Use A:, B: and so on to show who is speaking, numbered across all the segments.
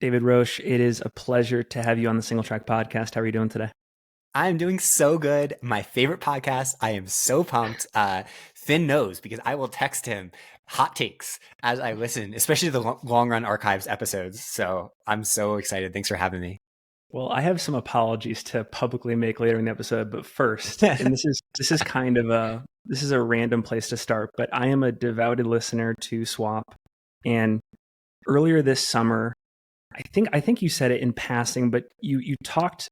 A: David Roche, it is a pleasure to have you on the Singletrack podcast. How are you doing today?
B: I'm doing so good. My favorite podcast. I am so pumped. Finn knows because I will text him hot takes as I listen, especially the long run archives episodes. So I'm so excited. Thanks for having me.
A: Well, I have some apologies to publicly make later in the episode, but first, and this is kind of a random place to start, but I am a devoted listener to Swap, and earlier this summer, I think you said it in passing, but you talked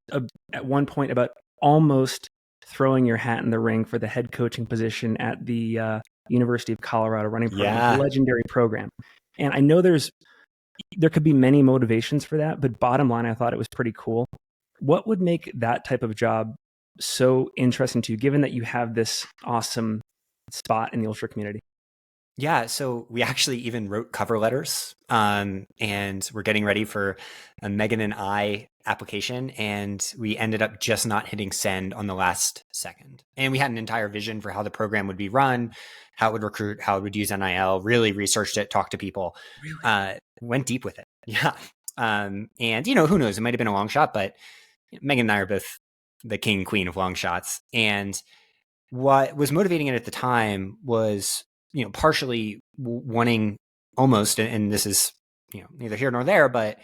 A: at one point about almost throwing your hat in the ring for the head coaching position at the University of Colorado running program, a
B: Yeah.
A: legendary program. And I know there could be many motivations for that, but bottom line, I thought it was pretty cool. What would make that type of job so interesting to you, given that you have this awesome spot in the ultra community?
B: Yeah, so we actually even wrote cover letters, and we're getting ready for a Megan and I application, and we ended up just not hitting send on the last second. And we had an entire vision for how the program would be run, how it would recruit, how it would use NIL, really researched it, talked to people, went deep with it. Yeah. And who knows, it might have been a long shot, but Megan and I are both the king and queen of long shots. And what was motivating it at the time was partially wanting almost, and this is neither here nor there, but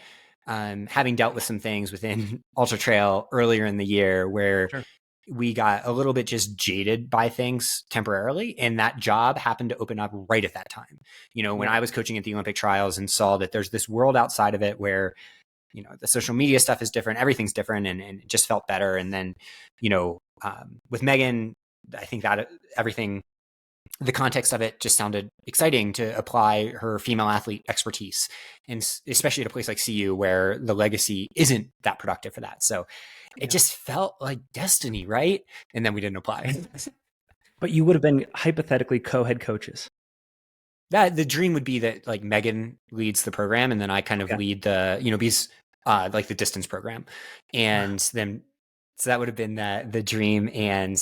B: having dealt with some things within Ultra Trail earlier in the year where
A: Sure.
B: we got a little bit just jaded by things temporarily, and that job happened to open up right at that time. When I was coaching at the Olympic trials and saw that there's this world outside of it where the social media stuff is different, everything's different, and it just felt better. And then with Megan, I think that everything, the context of it just sounded exciting to apply her female athlete expertise, and especially at a place like CU where the legacy isn't that productive for that. So it just felt like destiny, right? And then we didn't apply.
A: But you would have been hypothetically co-head coaches.
B: That the dream would be that like Megan leads the program, and then I kind of lead the like the distance program, and then so that would have been the dream. And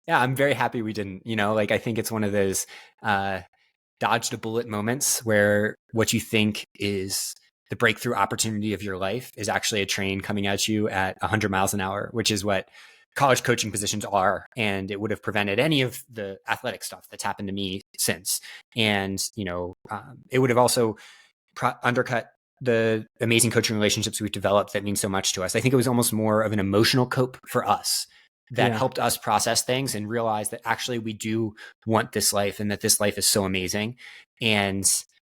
B: yeah, I'm very happy we didn't. I think it's one of those dodged a bullet moments where what you think is the breakthrough opportunity of your life is actually a train coming at you at 100 miles an hour, which is what college coaching positions are. And it would have prevented any of the athletic stuff that's happened to me since. And, it would have also undercut the amazing coaching relationships we've developed that mean so much to us. I think it was almost more of an emotional cope for us that helped us process things and realize that actually we do want this life and that this life is so amazing. And,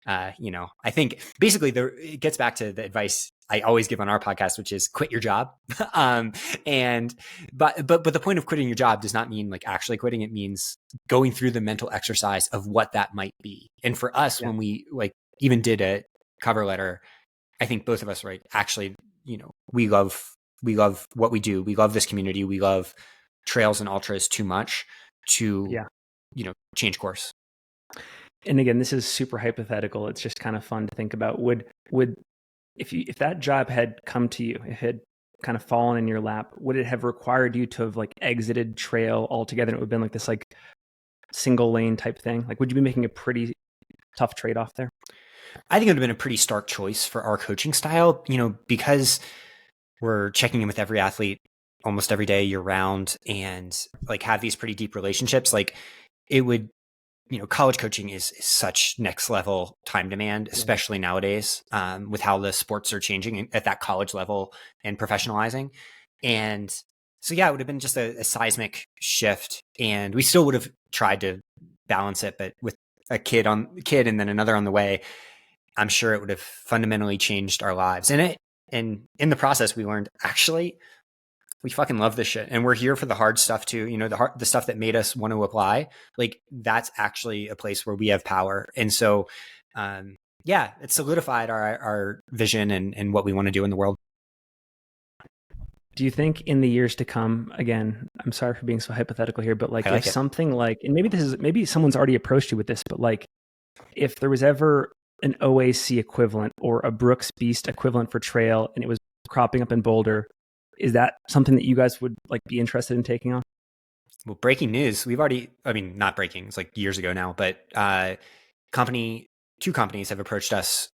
B: I think basically it gets back to the advice I always give on our podcast, which is quit your job. But the point of quitting your job does not mean like actually quitting. It means going through the mental exercise of what that might be. And for us, when we like even did a cover letter, I think both of us, right, actually, we love what we do. We love this community. We love trails and ultras too much to, change course.
A: And again, this is super hypothetical. It's just kind of fun to think about. Would if that job had come to you, if it had kind of fallen in your lap, would it have required you to have like exited trail altogether? And it would have been like this like single lane type thing. Like, would you be making a pretty tough trade-off there?
B: I think it would have been a pretty stark choice for our coaching style, because we're checking in with every athlete almost every day year round and like have these pretty deep relationships. Like it would, college coaching is such next level time demand, especially nowadays, with how the sports are changing at that college level and professionalizing. And so, yeah, it would have been just a seismic shift, and we still would have tried to balance it, but with a kid and then another on the way, I'm sure it would have fundamentally changed our lives. And in the process, we learned actually we fucking love this shit, and we're here for the hard stuff too. The stuff that made us want to apply. Like that's actually a place where we have power. And so, it solidified our vision and what we want to do in the world.
A: Do you think in the years to come, again, I'm sorry for being so hypothetical here, but like if something like, and maybe someone's already approached you with this, but like if there was ever an OAC equivalent or a Brooks Beast equivalent for trail and it was cropping up in Boulder, is that something that you guys would like be interested in taking on?
B: Well, breaking news. Not breaking, it's like years ago now, but two companies have approached us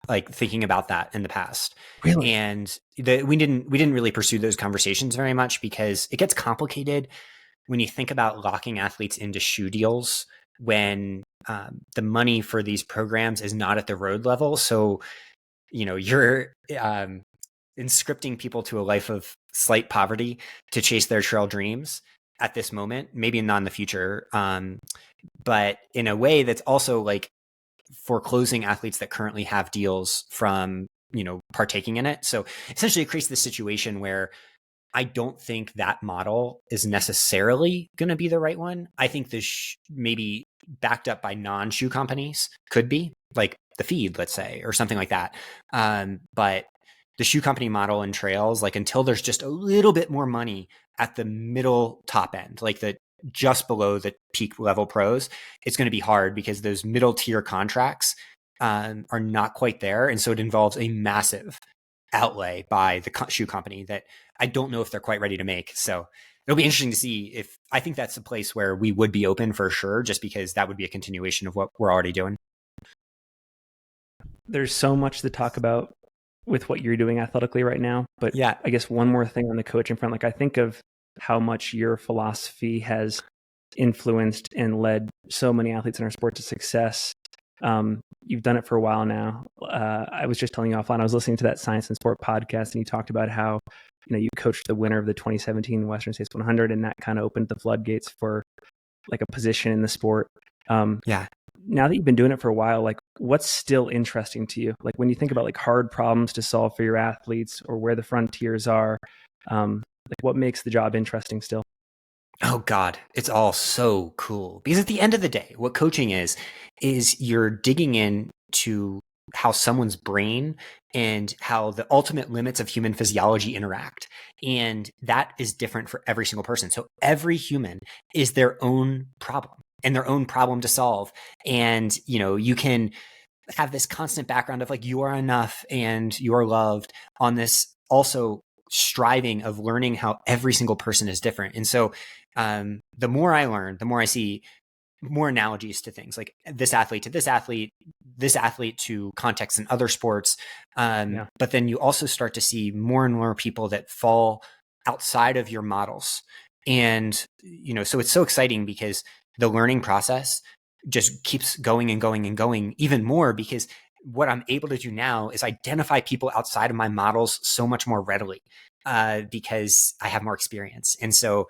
B: like thinking about that in the past.
A: Really?
B: And we didn't really pursue those conversations very much because it gets complicated when you think about locking athletes into shoe deals when the money for these programs is not at the road level. So, you're inscripting people to a life of slight poverty to chase their trail dreams at this moment, maybe not in the future. But in a way that's also like foreclosing athletes that currently have deals from, partaking in it. So essentially it creates this situation where I don't think that model is necessarily going to be the right one. I think this maybe backed up by non-shoe companies could be like the feed, let's say, or something like that. But the shoe company model in trails, like until there's just a little bit more money at the middle top end, like the just below the peak level pros, it's going to be hard because those middle tier contracts are not quite there. And so it involves a massive outlay by the shoe company that I don't know if they're quite ready to make. So it'll be interesting to see if I think that's a place where we would be open for sure, just because that would be a continuation of what we're already doing.
A: There's so much to talk about with what you're doing athletically right now. But
B: yeah,
A: I guess one more thing on the coaching front, like I think of how much your philosophy has influenced and led so many athletes in our sport to success. You've done it for a while now. I was just telling you offline, I was listening to that Science and Sport podcast, and you talked about how, you coached the winner of the 2017 Western States 100, and that kind of opened the floodgates for like a position in the sport. Now that you've been doing it for a while, like what's still interesting to you? Like when you think about like hard problems to solve for your athletes or where the frontiers are, like what makes the job interesting still?
B: Oh God, it's all so cool. Because at the end of the day, what coaching is you're digging in to how someone's brain and how the ultimate limits of human physiology interact. And that is different for every single person. So every human is their own problem and their own problem to solve. And, you can have this constant background of like, you are enough and you are loved on this also striving of learning how every single person is different. And so the more I learn, the more I see more analogies to things like this athlete to this athlete, this athlete to context in other sports. But then you also start to see more and more people that fall outside of your models. And, so it's so exciting because the learning process just keeps going and going and going even more, because what I'm able to do now is identify people outside of my models so much more readily because I have more experience. And so,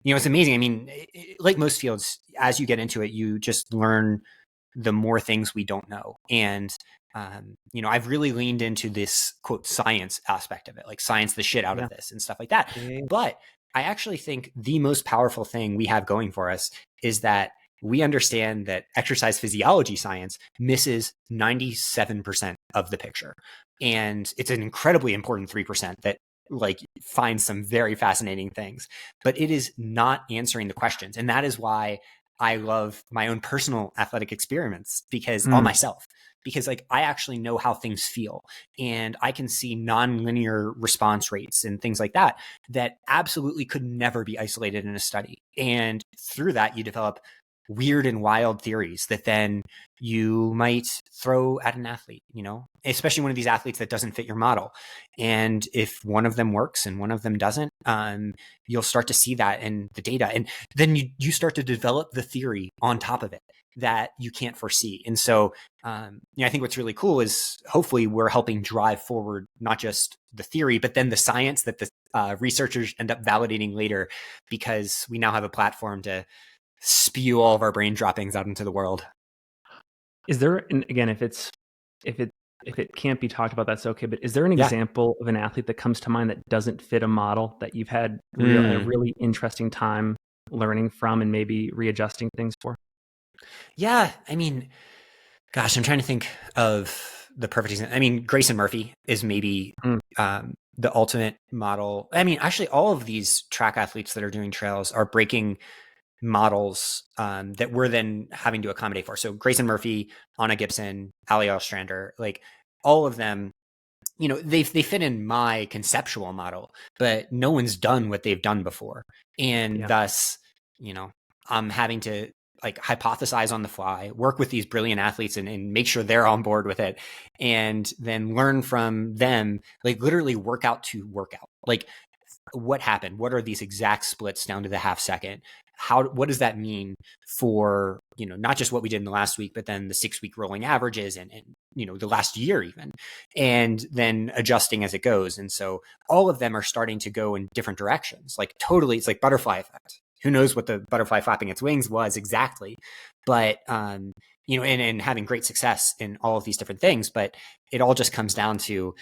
B: it's amazing. I mean, like most fields, as you get into it, you just learn the more things we don't know. And, I've really leaned into this quote science aspect of it, like science the shit out of this and stuff like that. But I actually think the most powerful thing we have going for us is that we understand that exercise physiology science misses 97% of the picture. And it's an incredibly important 3% that like finds some very fascinating things, but it is not answering the questions. And that is why I love my own personal athletic experiments on myself, because like I actually know how things feel and I can see nonlinear response rates and things like that absolutely could never be isolated in a study. And through that, you develop weird and wild theories that then you might throw at an athlete, especially one of these athletes that doesn't fit your model. And if one of them works and one of them doesn't, you'll start to see that in the data. And then you start to develop the theory on top of it that you can't foresee. And so, I think what's really cool is hopefully we're helping drive forward, not just the theory, but then the science that the researchers end up validating later, because we now have a platform to spew all of our brain droppings out into the world.
A: Is there, and again, if it can't be talked about, that's okay. But is there an example of an athlete that comes to mind that doesn't fit a model that you've had a really interesting time learning from and maybe readjusting things for?
B: Yeah, I mean, gosh, I'm trying to think of the perfect example. I mean, Grayson Murphy is maybe the ultimate model. I mean, actually, all of these track athletes that are doing trails are breaking models that we're then having to accommodate for. So Grayson Murphy, Anna Gibson, Ali Ostrander, like all of them, they fit in my conceptual model, but no one's done what they've done before. And thus, I'm having to like hypothesize on the fly, work with these brilliant athletes and make sure they're on board with it, and then learn from them, like literally workout to workout. Like, what happened? What are these exact splits down to the half second? What does that mean for, not just what we did in the last week, but then the 6-week rolling averages and the last year even, and then adjusting as it goes. And so all of them are starting to go in different directions. Like totally, it's like butterfly effect. Who knows what the butterfly flapping its wings was exactly, but, and having great success in all of these different things. But it all just comes down to,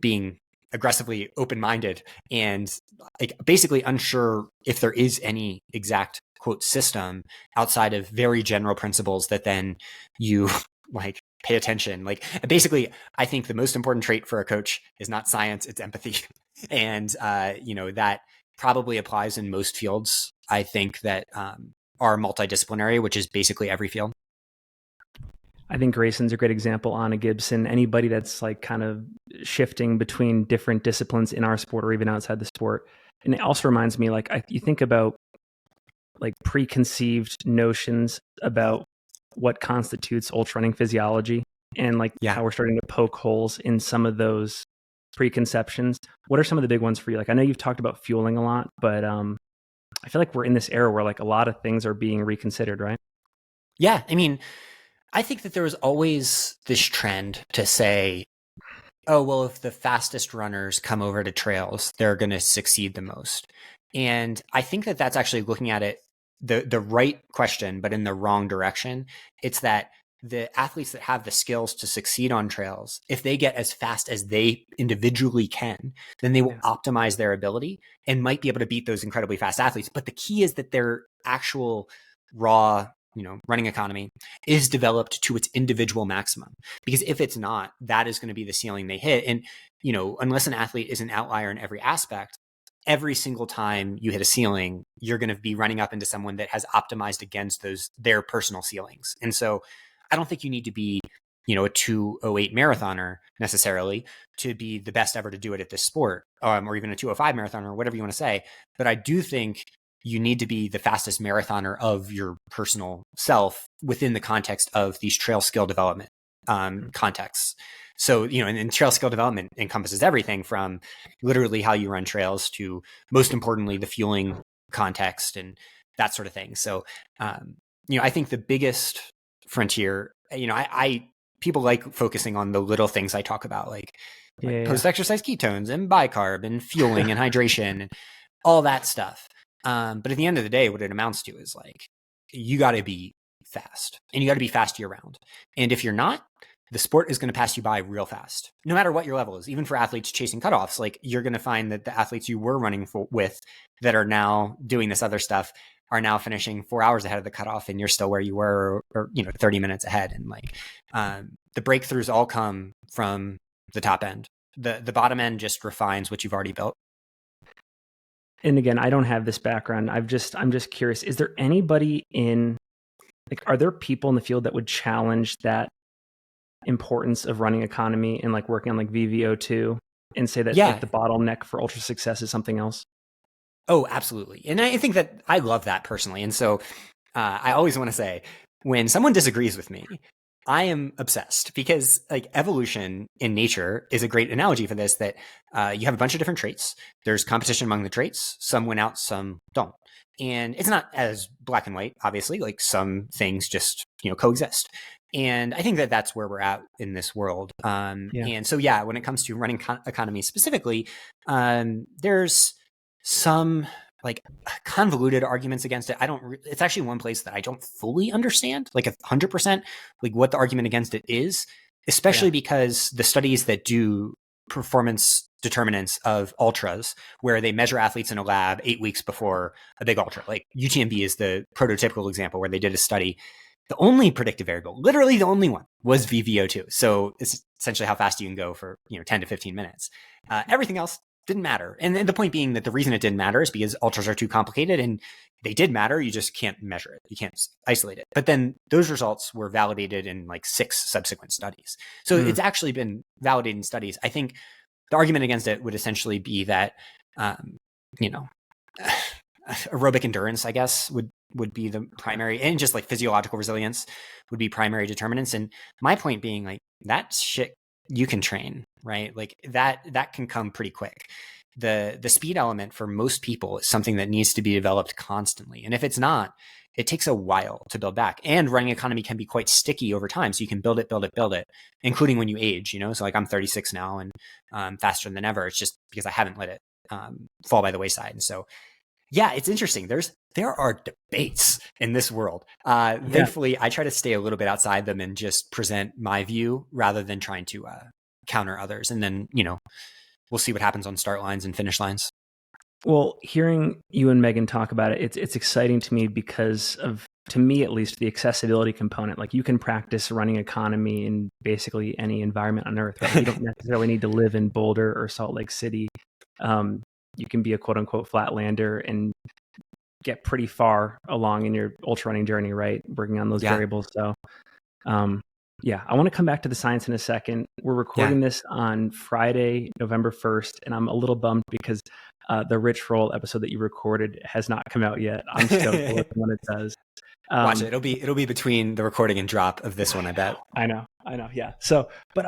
B: being aggressively open-minded and like basically unsure if there is any exact quote system outside of very general principles that then you like pay attention. Like basically, I think the most important trait for a coach is not science, it's empathy. And, that probably applies in most fields. I think that are multidisciplinary, which is basically every field.
A: I think Grayson's a great example. Anna Gibson, anybody that's like kind of shifting between different disciplines in our sport or even outside the sport. And it also reminds me, like, you think about like preconceived notions about what constitutes ultra running physiology and like how we're starting to poke holes in some of those preconceptions. What are some of the big ones for you? Like, I know you've talked about fueling a lot, but I feel like we're in this era where like a lot of things are being reconsidered, right?
B: Yeah. I mean, I think that there was always this trend to say, oh, well, if the fastest runners come over to trails, they're going to succeed the most. And I think that that's actually looking at it the right question, but in the wrong direction. It's that the athletes that have the skills to succeed on trails, if they get as fast as they individually can, then they will optimize their ability and might be able to beat those incredibly fast athletes. But the key is that their actual raw running economy is developed to its individual maximum. Because if it's not, that is going to be the ceiling they hit. And, unless an athlete is an outlier in every aspect, every single time you hit a ceiling, you're going to be running up into someone that has optimized against their personal ceilings. And so I don't think you need to be, a 2:08 marathoner necessarily to be the best ever to do it at this sport, or even a 2:05 marathoner, or whatever you want to say. But I do think you need to be the fastest marathoner of your personal self within the context of these trail skill development contexts. So, and trail skill development encompasses everything from literally how you run trails to, most importantly, the fueling context and that sort of thing. So, I think the biggest frontier, people like focusing on the little things I talk about, like post-exercise ketones and bicarb and fueling and hydration and all that stuff. But at the end of the day, what it amounts to is like, you got to be fast and you got to be fast year round. And if you're not, the sport is going to pass you by real fast, no matter what your level is. Even for athletes chasing cutoffs, like you're going to find that the athletes you were running with that are now doing this other stuff are now finishing 4 hours ahead of the cutoff, and you're still where you were, or 30 minutes ahead. And like the breakthroughs all come from the top end. The bottom end just refines what you've already built.
A: And again, I don't have this background. I'm just curious. Is there anybody are there people in the field that would challenge that importance of running economy and like working on like VVO2 and say that like the bottleneck for ultra success is something else?
B: Oh, absolutely. And I think that I love that personally. And so I always want to say, when someone disagrees with me, I am obsessed, because like evolution in nature is a great analogy for this, that you have a bunch of different traits. There's competition among the traits. Some win out, some don't. And it's not as black and white, obviously, like some things just, coexist. And I think that that's where we're at in this world. And so, when it comes to running economy specifically, there's some like convoluted arguments against it. It's actually one place that I don't fully understand, like 100%, like what the argument against it is, especially because the studies that do performance determinants of ultras, where they measure athletes in a lab 8 weeks before a big ultra, like UTMB is the prototypical example where they did a study. The only predictive variable, literally the only one, was VVO2. So it's essentially how fast you can go for 10 to 15 minutes. Everything else didn't matter. And the point being that the reason it didn't matter is because ultras are too complicated, and they did matter. You just can't measure it. You can't isolate it. But then those results were validated in like 6 subsequent studies. So it's actually been validated in studies. I think the argument against it would essentially be that, aerobic endurance, I guess, would be the primary, and just like physiological resilience would be primary determinants. And my point being, like, that shit you can train, right? Like that can come pretty quick. The speed element for most people is something that needs to be developed constantly. And if it's not, it takes a while to build back. And running economy can be quite sticky over time. So you can build it, including when you age, you know? So like I'm 36 now and faster than ever. It's just because I haven't let it fall by the wayside. And so, yeah, it's interesting. There are debates in this world. Thankfully, I try to stay a little bit outside them and just present my view rather than trying to counter others. And then, you know, we'll see what happens on start lines and finish lines.
A: Well, hearing you and Megan talk about it, it's exciting to me because of, to me at least, the accessibility component. Like, you can practice running economy in basically any environment on Earth, right? You don't necessarily need to live in Boulder or Salt Lake City. You can be a quote unquote flatlander and get pretty far along in your ultra running journey, right? Working on those variables. So, I want to come back to the science in a second. We're recording this on Friday, November 1st, and I'm a little bummed because the Rich Roll episode that you recorded has not come out yet. I'm stoked when it does.
B: Watch it. It'll be between the recording and drop of this one, I bet.
A: I know. Yeah. So, but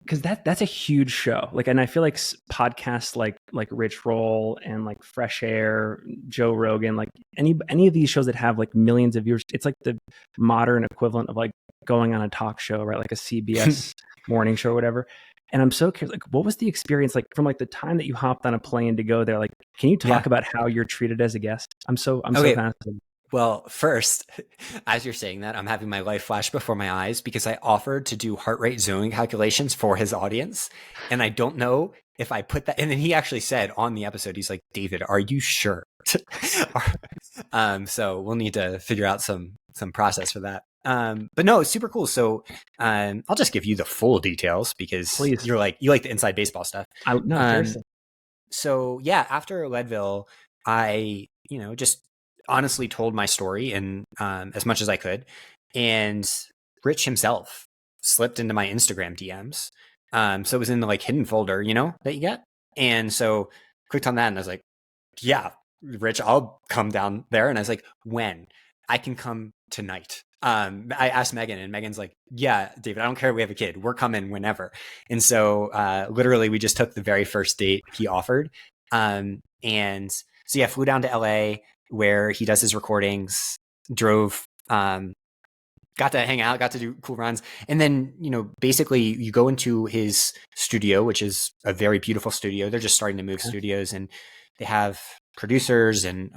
A: because that's a huge show. Like, and I feel like podcasts like Rich Roll and like Fresh Air, Joe Rogan, like any of these shows that have like millions of viewers, it's like the modern equivalent of like going on a talk show, right? Like a CBS morning show or whatever. And I'm so curious, like, what was the experience like from like the time that you hopped on a plane to go there? Like, can you talk about how you're treated as a guest? I'm so fascinated.
B: Well, first, as you're saying that, I'm having my life flash before my eyes because I offered to do heart rate zoning calculations for his audience. And I don't know if I put that. And then he actually said on the episode, he's like, David, are you sure? So we'll need to figure out some process for that. But no, it's super cool. So I'll just give you the full details because
A: Please.
B: you like the inside baseball stuff. So yeah, after Leadville, I, just honestly told my story and as much as I could. And Rich himself slipped into my Instagram DMs. So it was in the like hidden folder, that you get. And so clicked on that and I was like, yeah, Rich, I'll come down there. And I was like, when? I can come tonight. I asked Megan and Megan's like, yeah, David, I don't care if we have a kid. We're coming whenever. And so literally we just took the very first date he offered. And so flew down to LA where he does his recordings, drove, got to hang out, got to do cool runs. And then, basically you go into his studio, which is a very beautiful studio. They're just starting to move studios and they have producers and,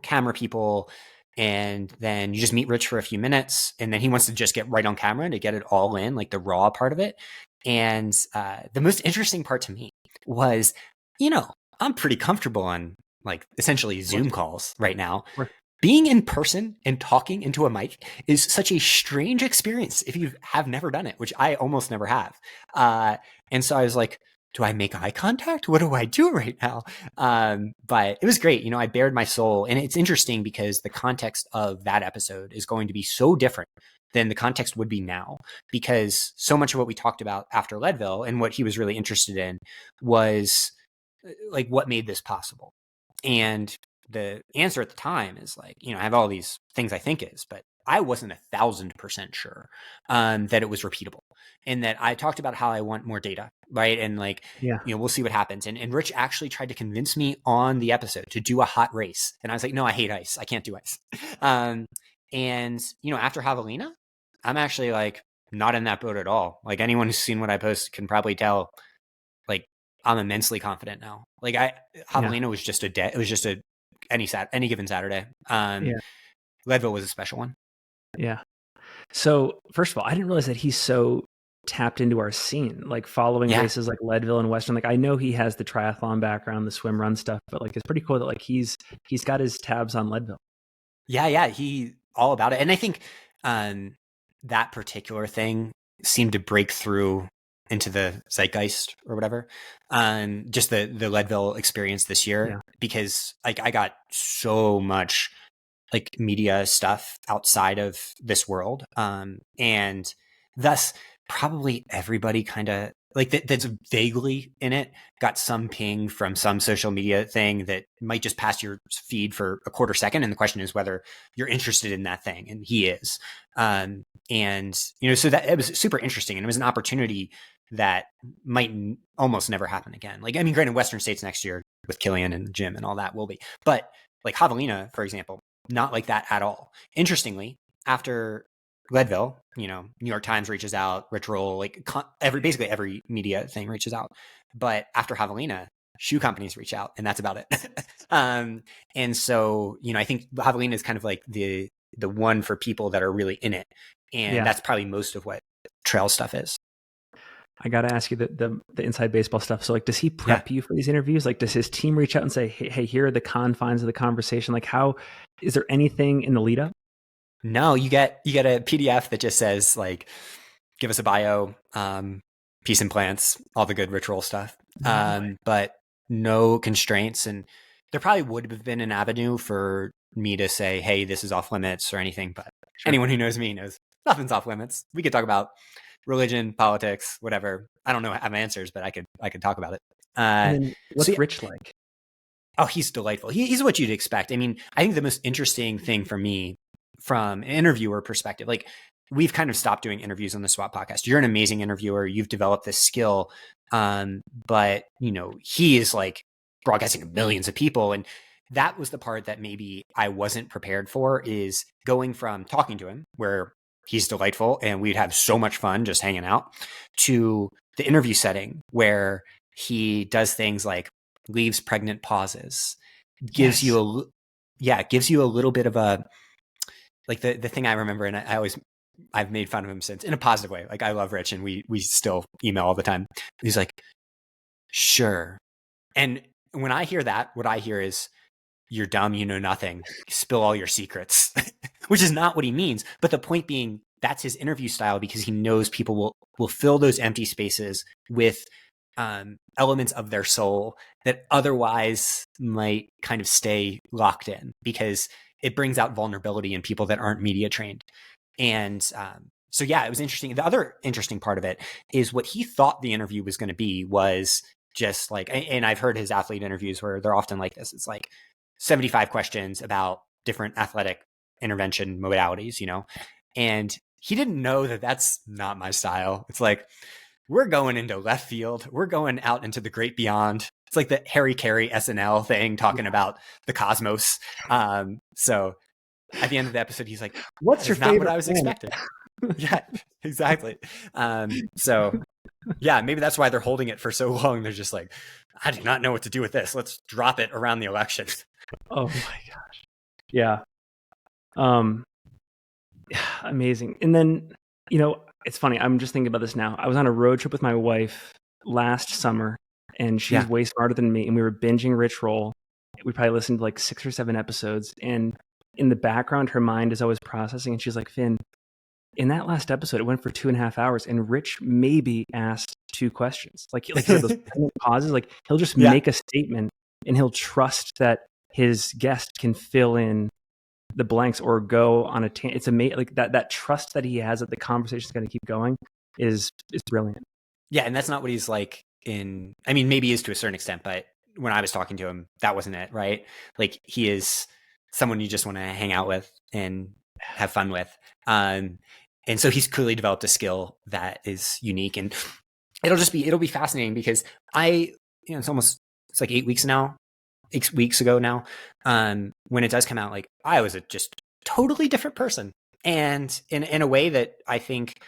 B: camera people. And then you just meet Rich for a few minutes and then he wants to just get right on camera to get it all in, like the raw part of it. And the most interesting part to me was, I'm pretty comfortable on like essentially Zoom calls right now. Being in person and talking into a mic is such a strange experience if you have never done it, which I almost never have. And so I was like, do I make eye contact? What do I do right now? But it was great. I bared my soul. And it's interesting because the context of that episode is going to be so different than the context would be now, because so much of what we talked about after Leadville and what he was really interested in was like what made this possible. And the answer at the time is like, I have all these things I think is, but I wasn't 1,000% sure that it was repeatable. And that I talked about how I want more data, right? And like, we'll see what happens. And Rich actually tried to convince me on the episode to do a hot race. And I was like, no, I hate ice. I can't do ice. And, after Javelina, I'm actually like not in that boat at all. Like anyone who's seen what I post can probably tell, like I'm immensely confident now. Like Javelina was just a day. It was just any given Saturday. Leadville was a special one.
A: Yeah. So first of all, I didn't realize that he's so tapped into our scene, like following races like Leadville and Western. Like I know he has the triathlon background, the swim run stuff, but like it's pretty cool that like he's got his tabs on Leadville.
B: Yeah, he all about it. And I think that particular thing seemed to break through into the zeitgeist or whatever. Just the Leadville experience this year, because like I got so much like media stuff outside of this world. And thus probably everybody kind of like that's vaguely in it, got some ping from some social media thing that might just pass your feed for a quarter second. And the question is whether you're interested in that thing. And he is. And, so that it was super interesting. And it was an opportunity that might almost never happen again. Like, I mean, granted, Western States next year with Killian and Jim and all that will be. But like Javelina, for example, not like that at all. Interestingly, after Leadville, New York Times reaches out, Rich Roll, like basically every media thing reaches out. But after Javelina, shoe companies reach out, and that's about it. And so, I think Javelina is kind of like the one for people that are really in it, and that's probably most of what trail stuff is.
A: I got to ask you the inside baseball stuff. So like, does he prep you for these interviews? Like, does his team reach out and say, hey, here are the confines of the conversation? Like, is there anything in the lead up?
B: No, you get a PDF that just says like, give us a bio, peace and plants, all the good ritual stuff. But no constraints. And there probably would have been an avenue for me to say, hey, this is off limits or anything. But anyone who knows me knows nothing's off limits. We could talk about religion, politics, whatever. I don't know, I have answers, but I could talk about it.
A: And then what's Rich like?
B: Oh, he's delightful. He's what you'd expect. I mean, I think the most interesting thing for me from an interviewer perspective, like we've kind of stopped doing interviews on the SWAT podcast. You're an amazing interviewer. You've developed this skill. But he is like broadcasting to millions of people. And that was the part that maybe I wasn't prepared for, is going from talking to him where he's delightful and we'd have so much fun just hanging out, to the interview setting where he does things like leaves pregnant pauses, gives you a little bit of a, like the thing I remember, and I've made fun of him since in a positive way. Like I love Rich and we still email all the time. He's like, sure. And when I hear that, what I hear is, you're dumb, you know nothing, spill all your secrets, which is not what he means. But the point being, that's his interview style, because he knows people will fill those empty spaces with elements of their soul that otherwise might kind of stay locked in, because it brings out vulnerability in people that aren't media trained. And so, it was interesting. The other interesting part of it is what he thought the interview was going to be was just like, and I've heard his athlete interviews where they're often like this. It's like 75 questions about different athletic intervention modalities, and he didn't know that that's not my style. It's like, we're going into left field. We're going out into the great beyond. It's like the Harry Carey SNL thing talking about the cosmos. So at the end of the episode, he's like,
A: what's your favorite?
B: Not what I was expecting. Yeah, exactly. So maybe that's why they're holding it for so long. They're just like, I do not know what to do with this. Let's drop it around the election.
A: Oh my gosh. Yeah. Amazing. And then, it's funny. I'm just thinking about this now. I was on a road trip with my wife last summer, and she's way smarter than me. And we were binging Rich Roll. We probably listened to like 6 or 7 episodes. And in the background, her mind is always processing. And she's like, Finn, in that last episode, it went for 2.5 hours. And Rich maybe asked 2 questions. Like those pauses, like he'll just make a statement and he'll trust that his guest can fill in the blanks or go on a it's amazing. Like that trust that he has that the conversation is going to keep going is brilliant.
B: Yeah. And that's not what he's like maybe he is to a certain extent, but when I was talking to him, that wasn't it. Right. Like he is someone you just want to hang out with and have fun with. And so he's clearly developed a skill that is unique, and it'll be fascinating, because it's like 8 weeks ago now, when it does come out, like I was just totally different person, and in a way that I think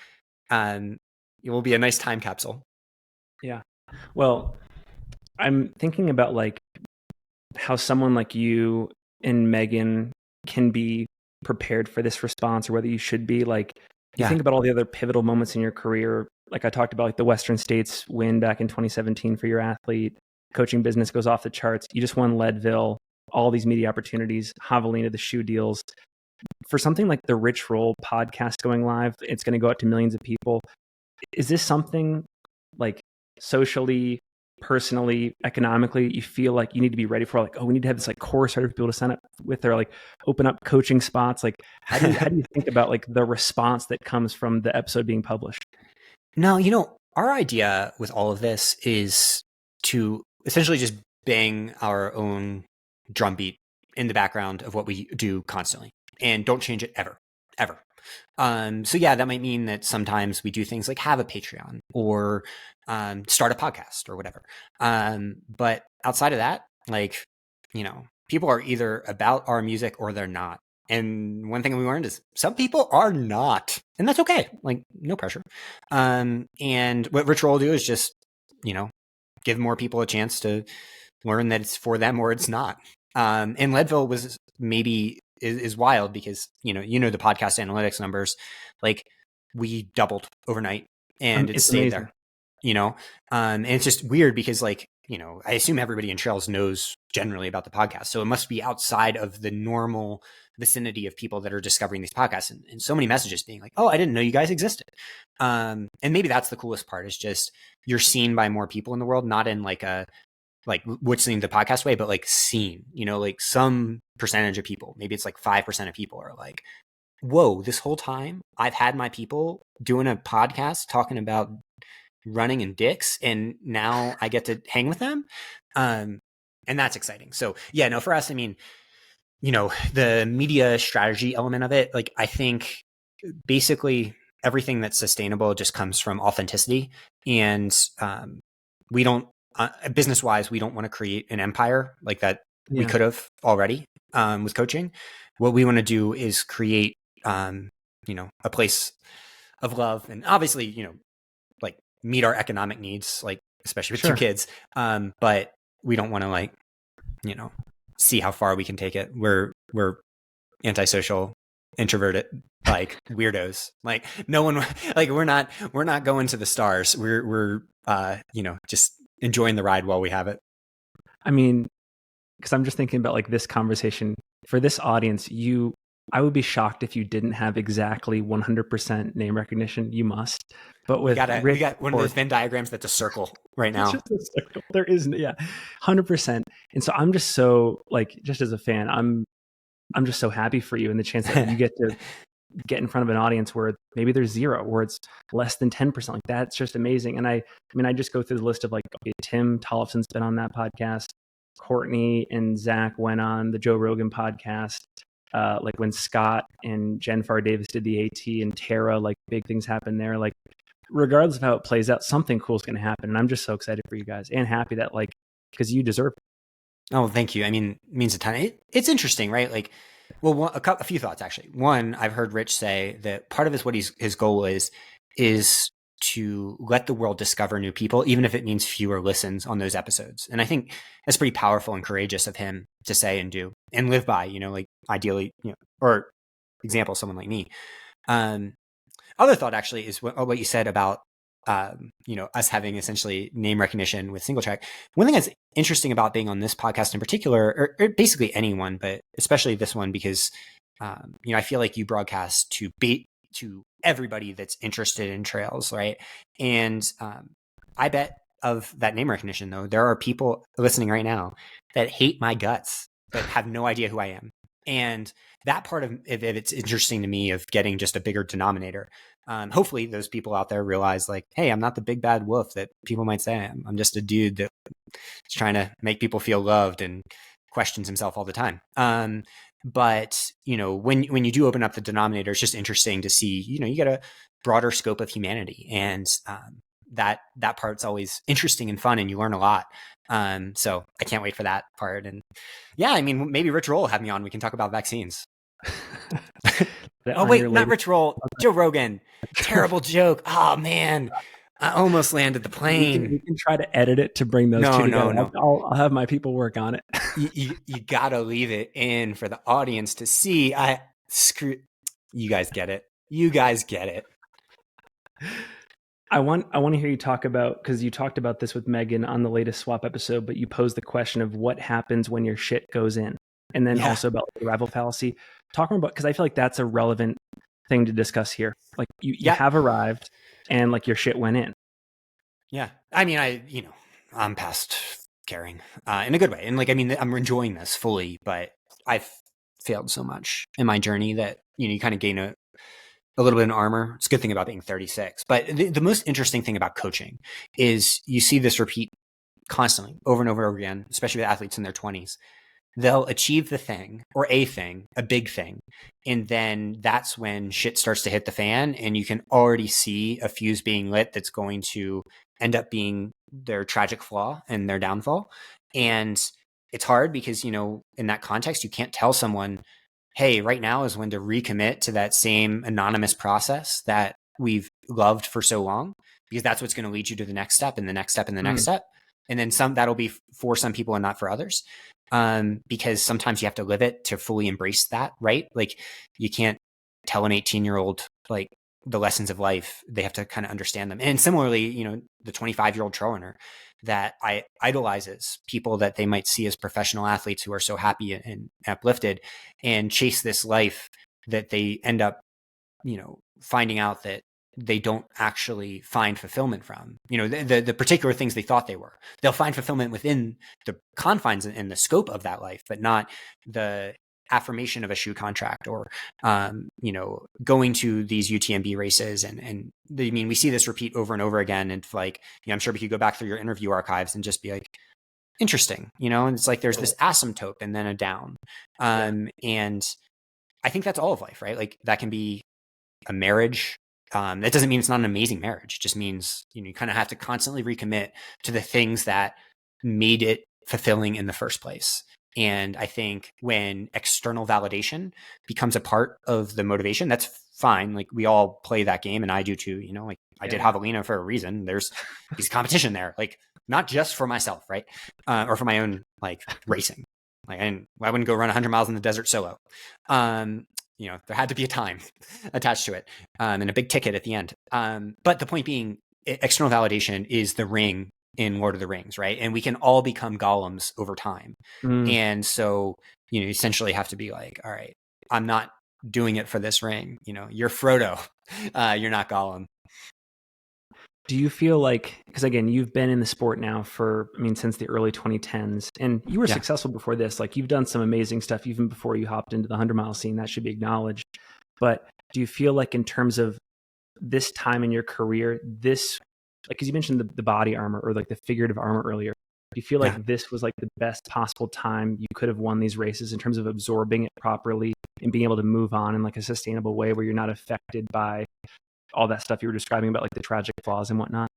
B: it will be a nice time capsule.
A: Yeah. Well, I'm thinking about like how someone like you and Megan can be prepared for this response, or whether you should be. Like, you think about all the other pivotal moments in your career. Like I talked about, like the Western States win back in 2017 for your athlete. Coaching business goes off the charts. You just won Leadville, all these media opportunities, Javelina, the shoe deals. For something like the Rich Roll podcast going live, it's going to go out to millions of people. Is this something like socially, personally, economically, you feel like you need to be ready for? Like, we need to have this like course for people to sign up with, or like open up coaching spots. Like, how do you think about like the response that comes from the episode being published?
B: No, our idea with all of this is to essentially just bang our own drumbeat in the background of what we do constantly, and don't change it ever. So yeah, that might mean that sometimes we do things like have a Patreon or start a podcast or whatever. But outside of that, like, people are either about our music or they're not. And one thing we learned is some people are not, and that's okay. Like, no pressure. And what Rich Roll will do is just, give more people a chance to learn that it's for them or it's not. And Leadville was maybe is wild because, the podcast analytics numbers, like, we doubled overnight and it stayed
A: amazing
B: there, and it's just weird because, like, I assume everybody in Trails knows generally about the podcast. So it must be outside of the normal vicinity of people that are discovering these podcasts, and so many messages being like, oh, I didn't know you guys existed. And maybe that's the coolest part, is just you're seen by more people in the world, not in like a, like listening to the podcast way, but like seen, like some percentage of people, maybe it's like 5% of people are like, whoa, this whole time I've had my people doing a podcast talking about running and dicks, and now I get to hang with them. And that's exciting. So yeah, no, for us, I mean, the media strategy element of it, like, I think basically everything that's sustainable just comes from authenticity. And we don't, business wise, we don't want to create an empire like that. We could have already with coaching. What we want to do is create, a place of love, and obviously, like, meet our economic needs, like, especially with 2 kids. But we don't want to, like, see how far we can take it. We're antisocial, introverted, like, weirdos. Like, no one, like, we're not going to the stars. We're just enjoying the ride while we have it.
A: I mean, because I'm just thinking about, like, this conversation for this audience, I would be shocked if you didn't have exactly 100% name recognition. You must. But with
B: we got one of those Venn diagrams that's a circle right now.
A: It's just a circle. There isn't, 100%. And so I'm just so, like, just as a fan, I'm just so happy for you, and the chance that you get to get in front of an audience where maybe there's 0, where it's less than 10%. Like, that's just amazing. And I mean, I just go through the list of, like, okay, Tim Tollefson's been on that podcast. Courtney and Zach went on the Joe Rogan podcast. Like, when Scott and Jen Farr Davis did the AT, and Tara, like, big things happen there. Like, regardless of how it plays out, something cool is going to happen. And I'm just so excited for you guys, and happy that, like, because you deserve it.
B: Oh, thank you. I mean, it means a ton. It's interesting, right? Like, well, a few thoughts, actually. One, I've heard Rich say that part of what his goal is to let the world discover new people, even if it means fewer listens on those episodes. And I think that's pretty powerful and courageous of him to say and do and live by, like, ideally, or example, someone like me. Other thought, actually, is what you said about, us having essentially name recognition with Singletrack. One thing that's interesting about being on this podcast in particular, or basically anyone, but especially this one, because, I feel like you broadcast to everybody that's interested in trails, right? And I bet of that name recognition, though, there are people listening right now that hate my guts, but have no idea who I am. And that part of it's interesting to me, of getting just a bigger denominator. Hopefully those people out there realize, like, hey, I'm not the big bad wolf that people might say I am. I'm just a dude that's trying to make people feel loved and questions himself all the time. But when you do open up the denominator, it's just interesting to see, you get a broader scope of humanity, and that part's always interesting and fun, and you learn a lot. So I can't wait for that part. And yeah, I mean, maybe Rich Roll will have me on. We can talk about vaccines. Oh wait, not Rich Roll, Joe Rogan. Terrible joke. Oh man, I almost landed the plane.
A: We can try to edit it to bring those two together. No. I'll have my people work on it.
B: you gotta leave it in for the audience to see. You guys get it. You guys get it.
A: I want to hear you talk about, because you talked about this with Megan on the latest swap episode, but you posed the question of what happens when your shit goes in, and then also about the arrival fallacy. Talk more about, because I feel like that's a relevant thing to discuss here. Like, you have arrived, and, like, your shit went in.
B: Yeah, I mean, I'm past caring in a good way, and, like, I mean, I'm enjoying this fully, but I've failed so much in my journey that you kind of gain a little bit in armor. It's a good thing about being 36. But the most interesting thing about coaching is you see this repeat constantly over and over again, especially with athletes in their 20s. They'll achieve the thing or a thing, a big thing. And then that's when shit starts to hit the fan, and you can already see a fuse being lit that's going to end up being their tragic flaw and their downfall. And it's hard because, in that context, you can't tell someone, hey, right now is when to recommit to that same anonymous process that we've loved for so long, because that's what's going to lead you to the next step and the next step and the next step. And then that'll be for some people and not for others. Because sometimes you have to live it to fully embrace that, right? Like you can't tell an 18-year-old like the lessons of life. They have to kind of understand them. And similarly, the 25-year-old trail runner that idolizes people that they might see as professional athletes who are so happy and uplifted and chase this life that they end up, finding out that they don't actually find fulfillment from, the particular things they thought they were. They'll find fulfillment within the confines and the scope of that life, but not the affirmation of a shoe contract or, going to these UTMB races. And we see this repeat over and over again. And like, I'm sure we could go back through your interview archives and just be like, interesting, and it's like, there's this asymptote and then a down. And I think that's all of life, right? Like that can be a marriage. That doesn't mean it's not an amazing marriage. It just means, you kind of have to constantly recommit to the things that made it fulfilling in the first place. And I think when external validation becomes a part of the motivation, that's fine. Like we all play that game, and I do too. I did Javelina for a reason. There's competition there, like not just for myself, right? Or for my own like racing. Like I wouldn't go run 100 miles in the desert solo. There had to be a time attached to it, and a big ticket at the end. But the point being, external validation is the ring in Lord of the Rings, right? And we can all become golems over time. And so, you essentially have to be like, all right, I'm not doing it for this ring. You're Frodo, you're not Gollum.
A: Do you feel like, because again, you've been in the sport now for, since the early 2010s, and you were successful before this, like you've done some amazing stuff even before you hopped into the 100-mile scene, that should be acknowledged. But do you feel like in terms of this time in your career, this, like, because you mentioned the body armor or like the figurative armor earlier, do you feel like this was like the best possible time you could have won these races in terms of absorbing it properly and being able to move on in like a sustainable way where you're not affected by all that stuff you were describing about like the tragic flaws and whatnot?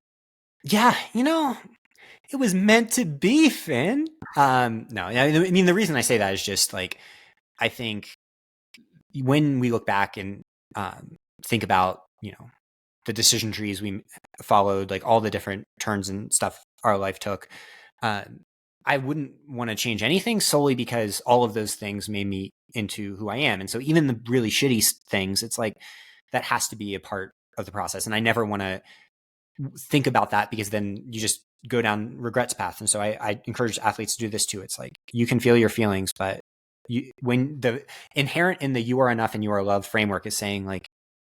B: Yeah, it was meant to be, Finn. No, the reason I say that is just like, I think when we look back and think about, the decision trees we followed, like all the different turns and stuff our life took, I wouldn't want to change anything solely because all of those things made me into who I am. And so even the really shitty things, it's like, that has to be a part of the process. And I never want to think about that because then you just go down regrets path. And so I encourage athletes to do this too. It's like, you can feel your feelings, but when the inherent in the you are enough and you are loved framework is saying like,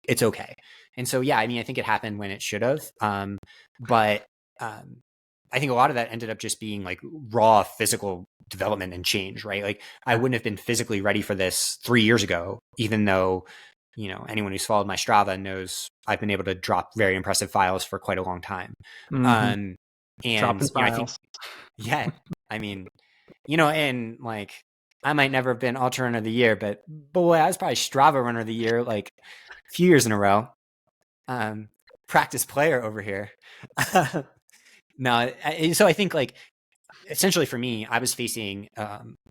B: it's okay. And so, I think it happened when it should have. But I think a lot of that ended up just being like raw physical development and change, right? Like I wouldn't have been physically ready for this 3 years ago, even though, anyone who's followed my Strava knows I've been able to drop very impressive files for quite a long time. And
A: Dropping files.
B: And like, I might never have been Ultra Runner of the Year, but boy, I was probably Strava Runner of the Year like a few years in a row. Practice player over here. So I think like, essentially for me, I was facing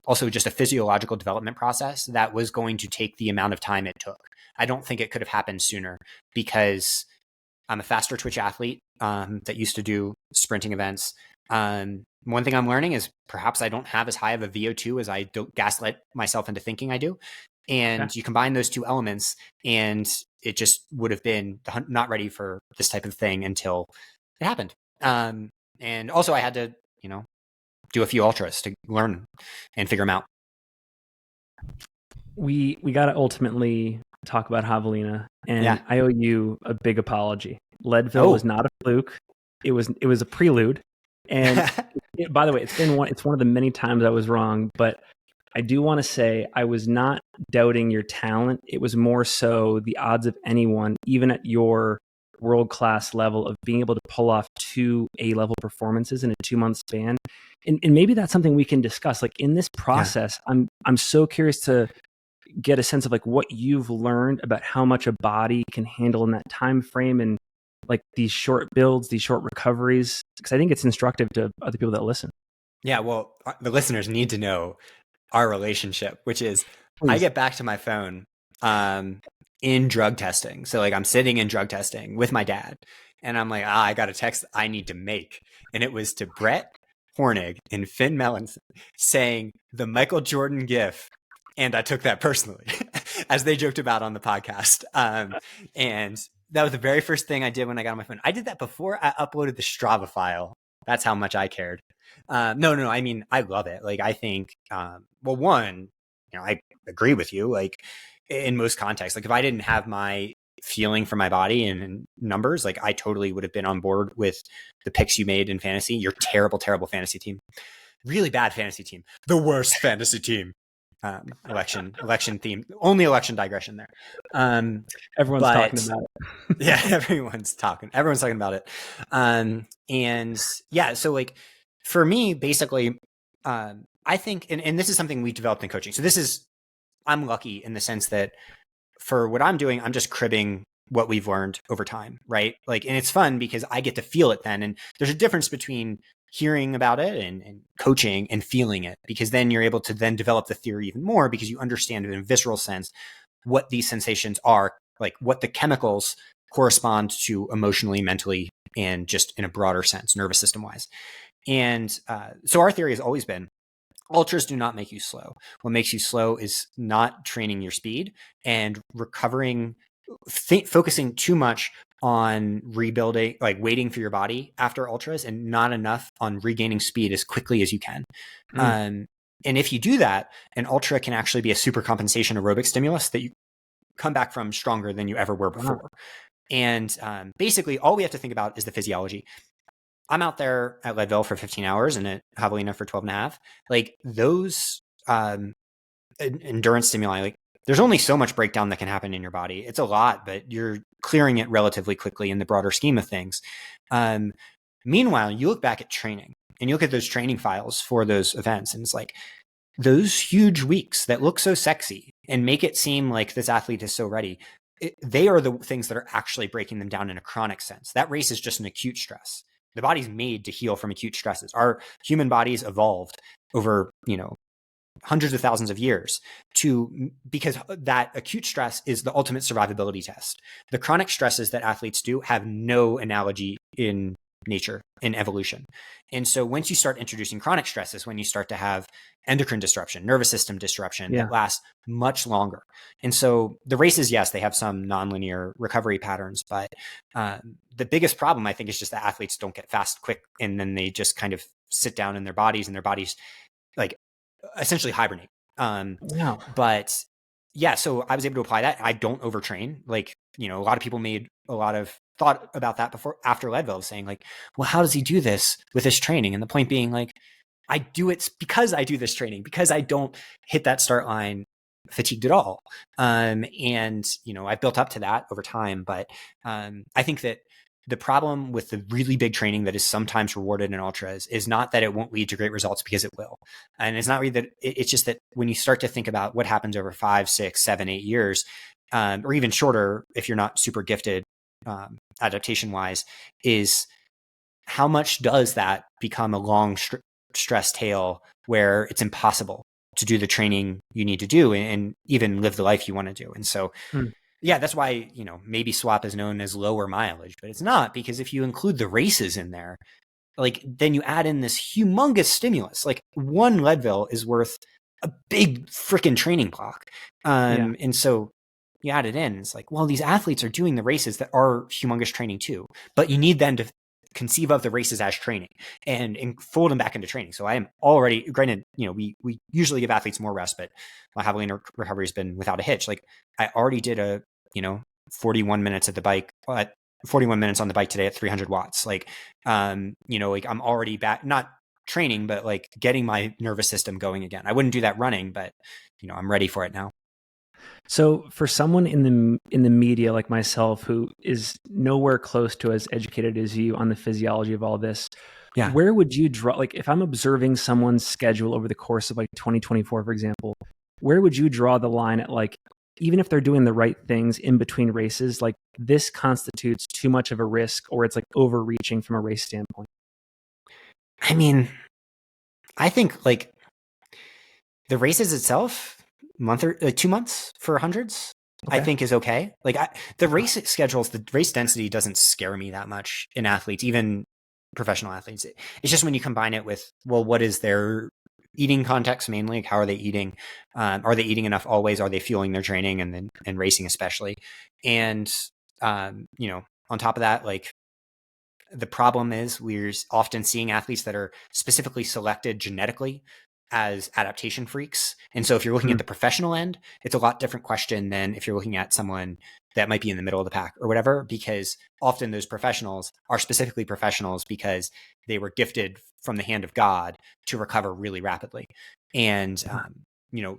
B: also just a physiological development process that was going to take the amount of time it took. I don't think it could have happened sooner because I'm a faster twitch athlete that used to do sprinting events. One thing I'm learning is perhaps I don't have as high of a VO2 as I don't gaslight myself into thinking I do. And you combine those two elements and it just would have been not ready for this type of thing until it happened. And also I had to, do a few ultras to learn and figure them out.
A: We got to ultimately talk about Javelina, and I owe you a big apology. Leadville was not a fluke. It was a prelude. And by the way, it's one of the many times I was wrong, but I do want to say I was not doubting your talent. It was more so the odds of anyone, even at your world-class level, of being able to pull off 2 A-level performances in a 2-month span. And maybe that's something we can discuss. Like in this process, I'm so curious to get a sense of like what you've learned about how much a body can handle in that time frame, and like these short builds, these short recoveries, because I think it's instructive to other people that listen.
B: Yeah, well, the listeners need to know our relationship, which is I get back to my phone in drug testing. So like I'm sitting in drug testing with my dad, and I'm like, I got a text I need to make. And it was to Brett Hornig and Finn Mellinson saying the Michael Jordan gif. And I took that personally, as they joked about on the podcast. And that was the very first thing I did when I got on my phone. I did that before I uploaded the Strava file. That's how much I cared. No. I mean, I love it. Like, I think, well, one, I agree with you. Like, in most contexts, like if I didn't have my feeling for my body and numbers, like I totally would have been on board with the picks you made in fantasy. Your terrible, terrible fantasy team. Really bad fantasy team. The worst fantasy team. Election theme, only election digression there.
A: Everyone's talking about it.
B: Yeah, everyone's talking about it. And yeah, so like for me, basically, I think, and this is something we developed in coaching. So I'm lucky in the sense that for what I'm doing, I'm just cribbing what we've learned over time, right? Like, and it's fun because I get to feel it then. And there's a difference between hearing about it and coaching and feeling it, because then you're able to then develop the theory even more because you understand in a visceral sense what these sensations are, like what the chemicals correspond to emotionally, mentally, and just in a broader sense, nervous system wise. And so our theory has always been ultras do not make you slow. What makes you slow is not training your speed and recovering, focusing too much on rebuilding, like waiting for your body after ultras, and not enough on regaining speed as quickly as you can. And if you do that, an ultra can actually be a super compensation aerobic stimulus that you come back from stronger than you ever were before. Wow. And basically all we have to think about is the physiology. I'm out there at Leadville for 15 hours and at Javelina for 12 and a half. Like those endurance stimuli, like there's only so much breakdown that can happen in your body. It's a lot, but you're clearing it relatively quickly in the broader scheme of things. Meanwhile, you look back at training and you look at those training files for those events, and it's like those huge weeks that look so sexy and make it seem like this athlete is so ready. They are the things that are actually breaking them down in a chronic sense. That race is just an acute stress. The body's made to heal from acute stresses. Our human bodies evolved over, hundreds of thousands of years because that acute stress is the ultimate survivability test. The chronic stresses that athletes do have no analogy in nature, in evolution. And so once you start introducing chronic stresses, when you start to have endocrine disruption, nervous system disruption that lasts much longer. And so the races, yes, they have some nonlinear recovery patterns, but the biggest problem, I think, is just that athletes don't get fast, quick, and then they just kind of sit down in their bodies, and their bodies like essentially hibernate. But yeah, so I was able to apply that. I don't overtrain. Like, a lot of people made a lot of thought about that after Leadville, saying like, well, how does he do this with his training? And the point being like, I do it because I do this training, because I don't hit that start line fatigued at all. And, I've built up to that over time. But I think that the problem with the really big training that is sometimes rewarded in ultras is not that it won't lead to great results, because it will. And it's not really that. It's just that when you start to think about what happens over 5, 6, 7, 8 years, or even shorter, if you're not super gifted adaptation wise, is how much does that become a long stress tail where it's impossible to do the training you need to do and even live the life you want to do. And so, yeah, that's why, maybe swap is known as lower mileage, but it's not, because if you include the races in there, like then you add in this humongous stimulus. Like one Leadville is worth a big freaking training block. And so you add it in, it's like, well, these athletes are doing the races that are humongous training too, but you need them to conceive of the races as training and fold them back into training. So I am already, granted, we usually give athletes more rest, but my Javelina recovery has been without a hitch. Like I already did 41 minutes at the bike, 41 minutes on the bike today at 300 watts. Like, like I'm already back, not training, but like getting my nervous system going again. I wouldn't do that running, but I'm ready for it now.
A: So for someone in the media like myself, who is nowhere close to as educated as you on the physiology of all this, where would you draw, like if I'm observing someone's schedule over the course of like 2024, for example, where would you draw the line at, like, even if they're doing the right things in between races, like this constitutes too much of a risk, or it's like overreaching from a race standpoint?
B: I mean, I think like the races itself, month or 2 months for hundreds, I think is okay. Like the race schedules, the race density doesn't scare me that much in athletes, even professional athletes. It's just when you combine it with, well, what is their eating context mainly? Like how are they eating? Are they eating enough always? Are they fueling their training and racing especially? And, on top of that, like the problem is we're often seeing athletes that are specifically selected genetically as adaptation freaks. And so if you're looking at the professional end, it's a lot different question than if you're looking at someone that might be in the middle of the pack or whatever, because often those professionals are specifically professionals because they were gifted from the hand of God to recover really rapidly. And,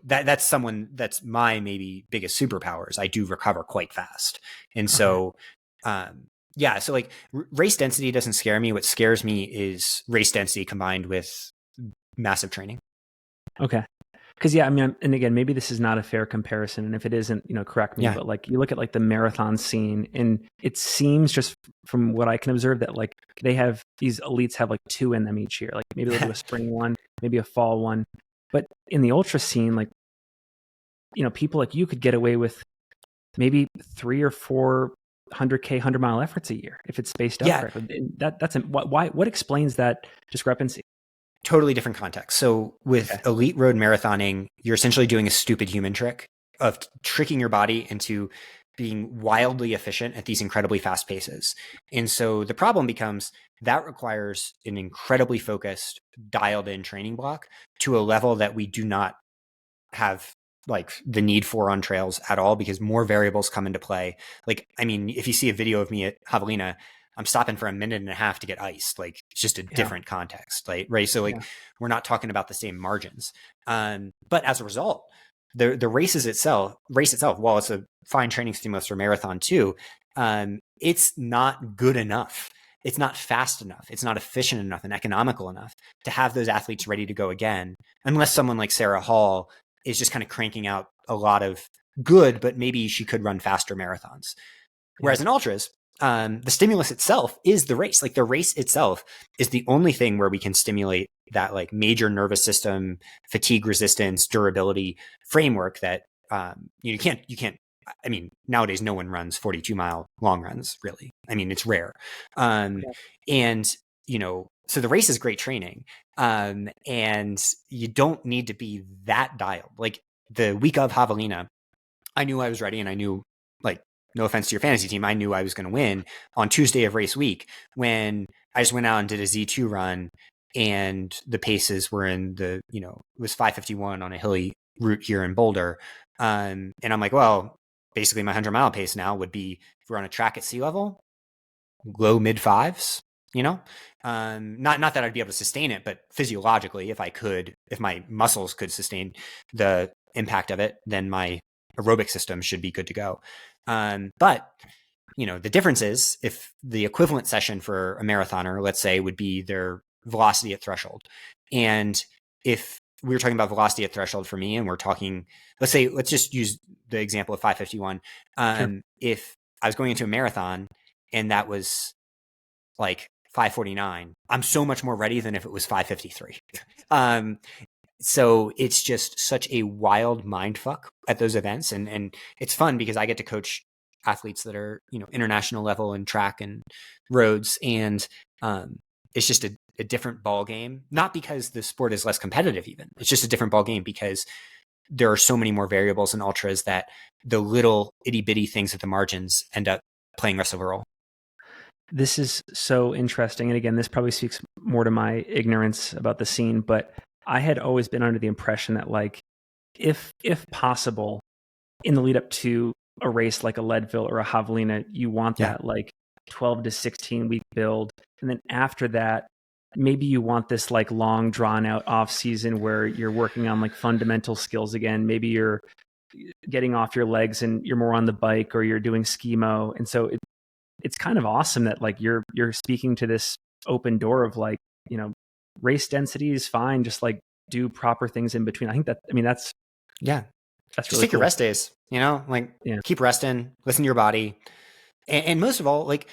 B: that's someone that's my maybe biggest superpowers. I do recover quite fast. And so, so like race density doesn't scare me. What scares me is race density combined with massive training.
A: Okay. Because yeah, I mean, and again, maybe this is not a fair comparison, and if it isn't, correct me. But like, you look at like the marathon scene, and it seems, just from what I can observe, that like these elites have like 2 in them each year. Like maybe they'll do a spring one, maybe a fall one. But in the ultra scene, like, people like you could get away with maybe 3 or 4 100K 100-mile efforts a year if it's spaced out correctly. That's what explains that discrepancy?
B: Totally different context. So with elite road marathoning, you're essentially doing a stupid human trick of tricking your body into being wildly efficient at these incredibly fast paces. And so the problem becomes that requires an incredibly focused, dialed in training block to a level that we do not have like the need for on trails at all, because more variables come into play. Like, I mean, if you see a video of me at Javelina, I'm stopping for a minute and a half to get iced. Like it's just a different context, right? So like we're not talking about the same margins. But as a result, the race itself, while it's a fine training stimulus for marathon too, it's not good enough. It's not fast enough. It's not efficient enough and economical enough to have those athletes ready to go again, unless someone like Sarah Hall is just kind of cranking out a lot of good, but maybe she could run faster marathons. Whereas in ultras, the stimulus itself is the race. Like the race itself is the only thing where we can stimulate that like major nervous system, fatigue resistance, durability framework that you can't. I mean, nowadays no one runs 42-mile long runs, really. I mean, it's rare. And so the race is great training, and you don't need to be that dialed. Like the week of Javelina, I knew I was ready, and I knew, like, no offense to your fantasy team, I knew I was going to win on Tuesday of race week, when I just went out and did a Z2 run, and the paces were in the, it was 5:51 on a hilly route here in Boulder. And I'm like, well, basically my 100-mile pace now would be, if we're on a track at sea level, low mid 5s, not that I'd be able to sustain it, but physiologically, if my muscles could sustain the impact of it, then my aerobic system should be good to go. But the difference is, if the equivalent session for a marathoner, let's say, would be their velocity at threshold. And if we were talking about velocity at threshold for me, and we're talking, let's just use the example of 5:51. If I was going into a marathon and that was like 5:49, I'm so much more ready than if it was 5:53. So it's just such a wild mind fuck at those events. And it's fun because I get to coach athletes that are, international level in track and roads. And it's just a different ball game, not because the sport is less competitive even. It's just a different ball game because there are so many more variables in ultras that the little itty bitty things at the margins end up playing less of a role.
A: This is so interesting. And again, this probably speaks more to my ignorance about the scene, but I had always been under the impression that, like, if possible, in the lead up to a race like a Leadville or a Javelina, you want that like 12 to 16 week build. And then after that, maybe you want this like long drawn out off season where you're working on like fundamental skills again. Maybe you're getting off your legs and you're more on the bike, or you're doing skimo. And so it's kind of awesome that like you're speaking to this open door of like, race density is fine. Just like do proper things in between. I think that's
B: just
A: really
B: take
A: cool.
B: your rest days, keep resting, listen to your body. And most of all, like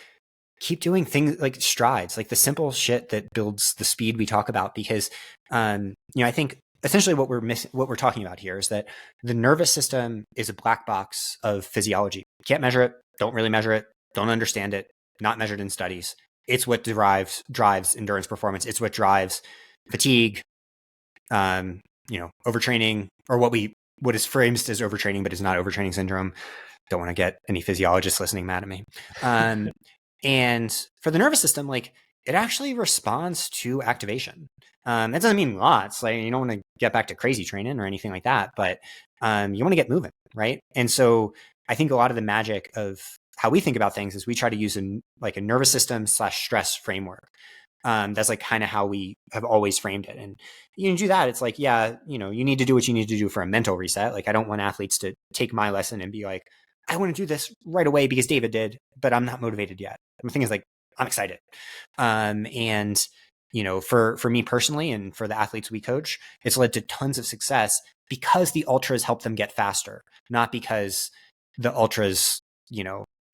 B: keep doing things like strides, like the simple shit that builds the speed we talk about. Because, I think essentially what we're talking about here is that the nervous system is a black box of physiology. You can't measure it, don't really measure it, don't understand it, not measured in studies. It's what drives endurance performance. It's what drives fatigue, overtraining, or what is framed as overtraining, but is not overtraining syndrome. Don't want to get any physiologists listening mad at me. And for the nervous system, like it actually responds to activation. That doesn't mean lots. Like you don't want to get back to crazy training or anything like that, but you want to get moving, right? And so I think a lot of the magic of how we think about things is we try to use a nervous system / stress framework. That's like kind of how we have always framed it. And you do that, it's like, you need to do what you need to do for a mental reset. Like I don't want athletes to take my lesson and be like, I want to do this right away because David did, but I'm not motivated yet. And the thing is like, I'm excited. And for me personally, and for the athletes we coach, it's led to tons of success because the ultras help them get faster, not because the ultras,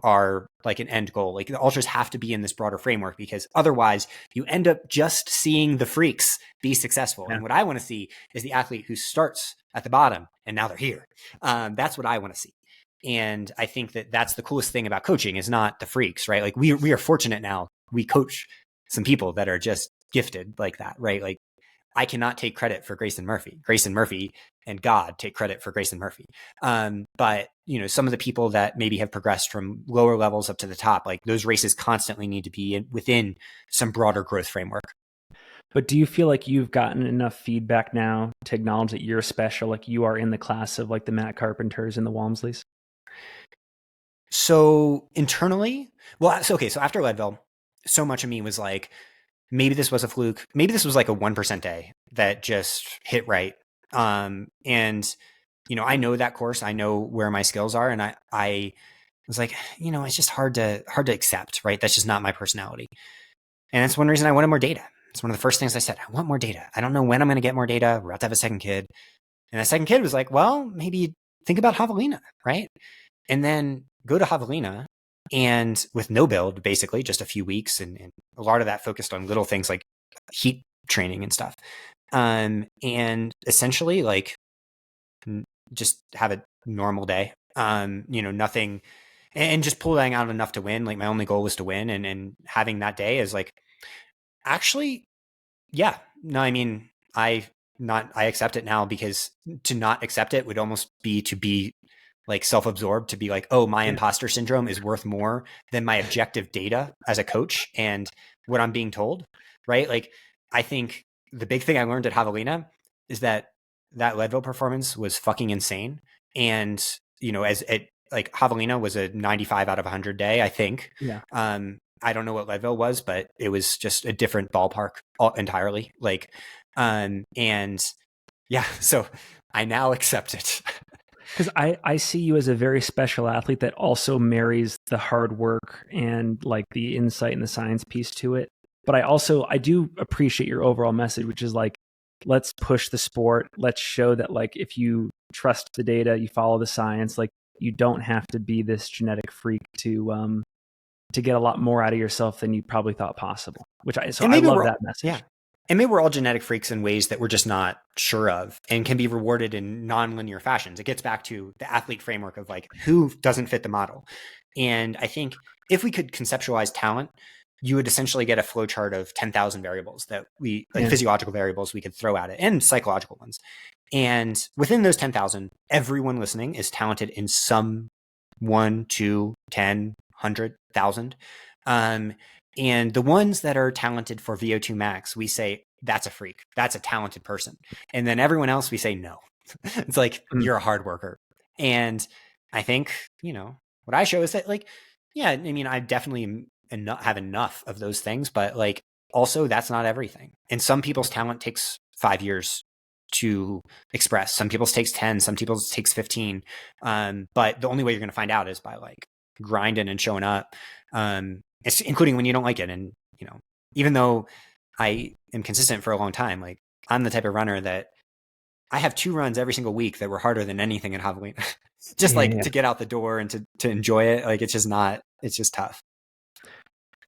B: are like an end goal. Like the ultras have to be in this broader framework, because otherwise you end up just seeing the freaks be successful. Yeah. And what I want to see is the athlete who starts at the bottom and now they're here. That's what I want to see. And I think that that's the coolest thing about coaching, is not the freaks, right? Like we are fortunate now. We coach some people that are just gifted like that, right? Like I cannot take credit for Grayson Murphy. Grayson Murphy and God take credit for Grayson Murphy. But some of the people that maybe have progressed from lower levels up to the top, like those races constantly need to be within some broader growth framework.
A: But do you feel like you've gotten enough feedback now to acknowledge that you're special, like you are in the class of like the Matt Carpenters and the Walmsleys?
B: So internally, so after Leadville, so much of me was like, maybe this was a fluke. Maybe this was like a 1% day that just hit right. And I know that course. I know where my skills are, and I was like, it's just hard to accept, right? That's just not my personality. And that's one reason I wanted more data. It's one of the first things I said. I want more data. I don't know when I'm going to get more data. We're about to have a second kid. And the second kid was like, well, maybe think about Javelina, right? And then go to Javelina, and with no build, basically just a few weeks, and a lot of that focused on little things like heat training and stuff. And essentially like just have a normal day, nothing, and just pulling out enough to win. Like my only goal was to win, and having that day is like, actually, yeah, no, I mean, I accept it now, because to not accept it would almost be to be like self-absorbed, to be like, oh, my imposter syndrome is worth more than my objective data as a coach and what I'm being told, right? Like, I think the big thing I learned at Javelina is that Leadville performance was fucking insane. And, like Javelina was a 95 out of 100 day, I think.
A: Yeah.
B: I don't know what Leadville was, but it was just a different ballpark entirely. Like, and yeah, so I now accept it.
A: Because I see you as a very special athlete that also marries the hard work and like the insight and the science piece to it. But I do appreciate your overall message, which is like, let's push the sport. Let's show that like, if you trust the data, you follow the science, like you don't have to be this genetic freak to get a lot more out of yourself than you probably thought possible, I love that message.
B: Yeah. And maybe we're all genetic freaks in ways that we're just not sure of, and can be rewarded in nonlinear fashions. It gets back to the athlete framework of like, who doesn't fit the model. And I think if we could conceptualize talent, you would essentially get a flowchart of 10,000 variables that physiological variables we could throw at it, and psychological ones. And within those 10,000, everyone listening is talented in some 1, 2, 10, 100,000. And the ones that are talented for VO2 max, we say, that's a freak. That's a talented person. And then everyone else, we say, no. It's like, you're a hard worker. And I think, what I show is that like, yeah, I mean, I definitely have enough of those things, but like, also that's not everything. And some people's talent takes 5 years to express. Some people's takes 10, some people's takes 15. But the only way you're going to find out is by like grinding and showing up, including when you don't like it. And, you know, even though I am consistent for a long time, like I'm the type of runner that I have 2 runs every single week that were harder than anything in Javelina. Just to get out the door and to enjoy it. Like it's just tough.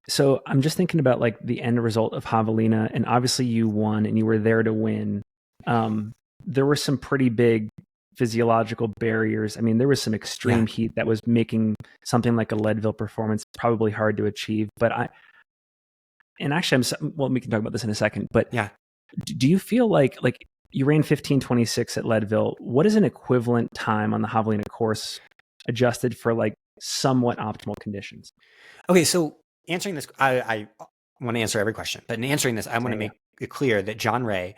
A: So I'm just thinking about like the end result of Javelina, and obviously you won and you were there to win. There were some pretty big physiological barriers. I mean, there was some extreme heat that was making something like a Leadville performance probably hard to achieve. But actually, we can talk about this in a second. But do you feel like you ran 15:26 at Leadville? What is an equivalent time on the Javelina course adjusted for like somewhat optimal conditions?
B: Okay, so answering this, I want to answer every question, but in answering this, I want to make it clear that John Ray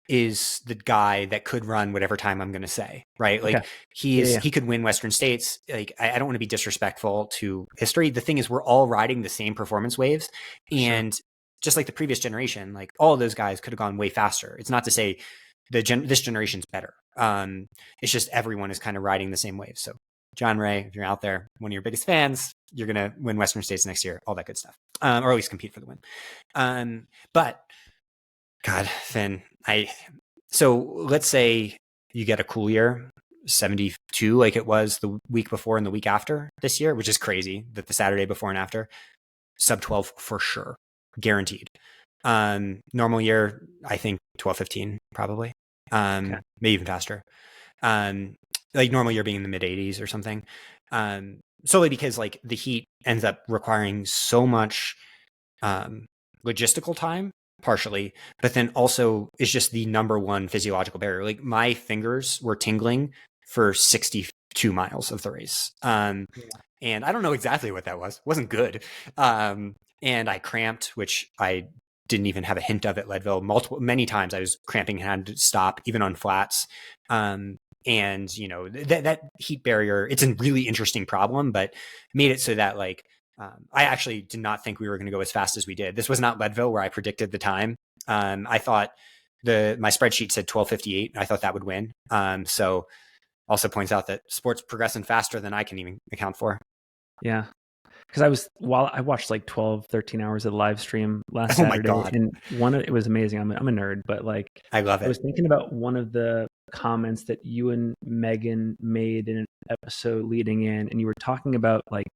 B: is the guy that could run whatever time I'm going to say, right? Like he could win Western States. Like I don't want to be disrespectful to history. The thing is, we're all riding the same performance waves, and just like the previous generation, like all of those guys could have gone way faster. It's not to say this generation's better. It's just everyone is kind of riding the same wave. So John Ray, if you're out there, one of your biggest fans, you're going to win Western States next year, all that good stuff, or at least compete for the win. But God, Finn, so let's say you get a cool year, 72, like it was the week before and the week after this year, which is crazy that the Saturday before and after, sub 12 for sure, guaranteed. Normal year, I think 12:15 probably, maybe even faster. Like normal year being in the mid 80s or something. Solely because like the heat ends up requiring so much logistical time, partially, but then also it's just the number one physiological barrier. Like my fingers were tingling for 62 miles of the race. And I don't know exactly what that was. It wasn't good. And I cramped, which I didn't even have a hint of at Leadville. Many times I was cramping and had to stop, even on flats. And you know, that heat barrier, it's a really interesting problem, but made it so that like, I actually did not think we were going to go as fast as we did. This was not Leadville where I predicted the time. I thought my spreadsheet said 12:58. I thought that would win. So also points out that sport's progressing faster than I can even account for.
A: Yeah. Because I watched like 12, 13 hours of the live stream last Saturday.
B: My God.
A: And it was amazing. I'm a nerd, but like,
B: I love it.
A: I was thinking about one of the comments that you and Megan made in an episode leading in, and you were talking about like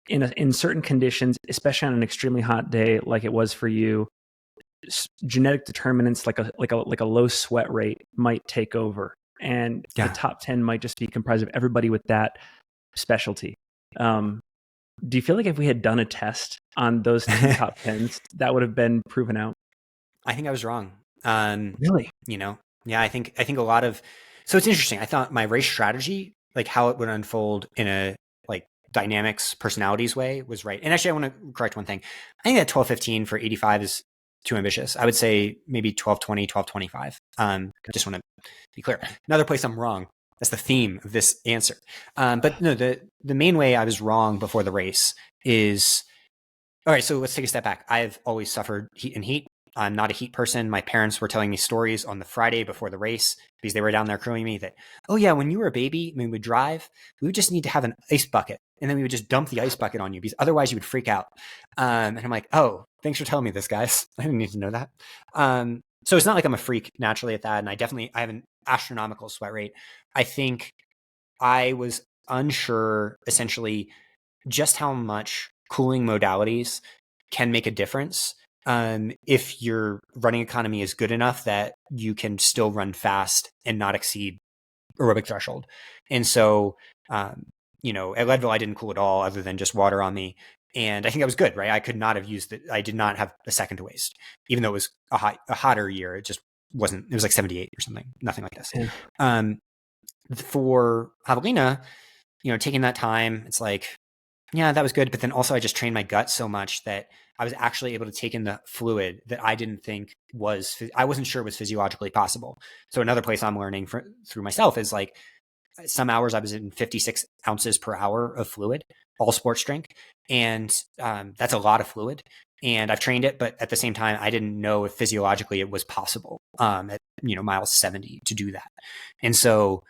A: in certain conditions, especially on an extremely hot day, like it was for you, genetic determinants like a low sweat rate might take over, and the top 10 might just be comprised of everybody with that specialty. Do you feel like if we had done a test on those two top 10s, that would have been proven out?
B: I think I was wrong.
A: Really?
B: You know, yeah, I think a lot of, so it's interesting. I thought my race strategy, like how it would unfold in a like dynamics, personalities way was right. And actually I want to correct one thing. I think that 12:15 for 85 is too ambitious. I would say maybe 12:20, 12:25. I just want to be clear. Another place I'm wrong. That's the theme of this answer. But no, the main way I was wrong before the race is, all right, so let's take a step back. I've always suffered heat. I'm not a heat person. My parents were telling me stories on the Friday before the race because they were down there crewing me that, oh yeah, when you were a baby, when we would drive, we would just need to have an ice bucket. And then we would just dump the ice bucket on you because otherwise you would freak out. And I'm like, oh, thanks for telling me this, guys. I didn't need to know that. So it's not like I'm a freak naturally at that. And I have an astronomical sweat rate. I think I was unsure essentially just how much cooling modalities can make a difference. If your running economy is good enough that you can still run fast and not exceed aerobic threshold. And so, you know, at Leadville, I didn't cool at all other than just water on me. And I think that was good, right? I could not have used it. I did not have a second to waste, even though it was a hotter year. It just wasn't, it was like 78 or something, nothing like this. Yeah. For Javelina, you know, taking that time, it's like, yeah, that was good. But then also I just trained my gut so much that I was actually able to take in the fluid that I didn't think I wasn't sure was physiologically possible. So another place I'm learning through myself is like, some hours I was in 56 ounces per hour of fluid, all sports drink. And that's a lot of fluid. And I've trained it, but at the same time, I didn't know if physiologically it was possible at mile 70 to do that. And so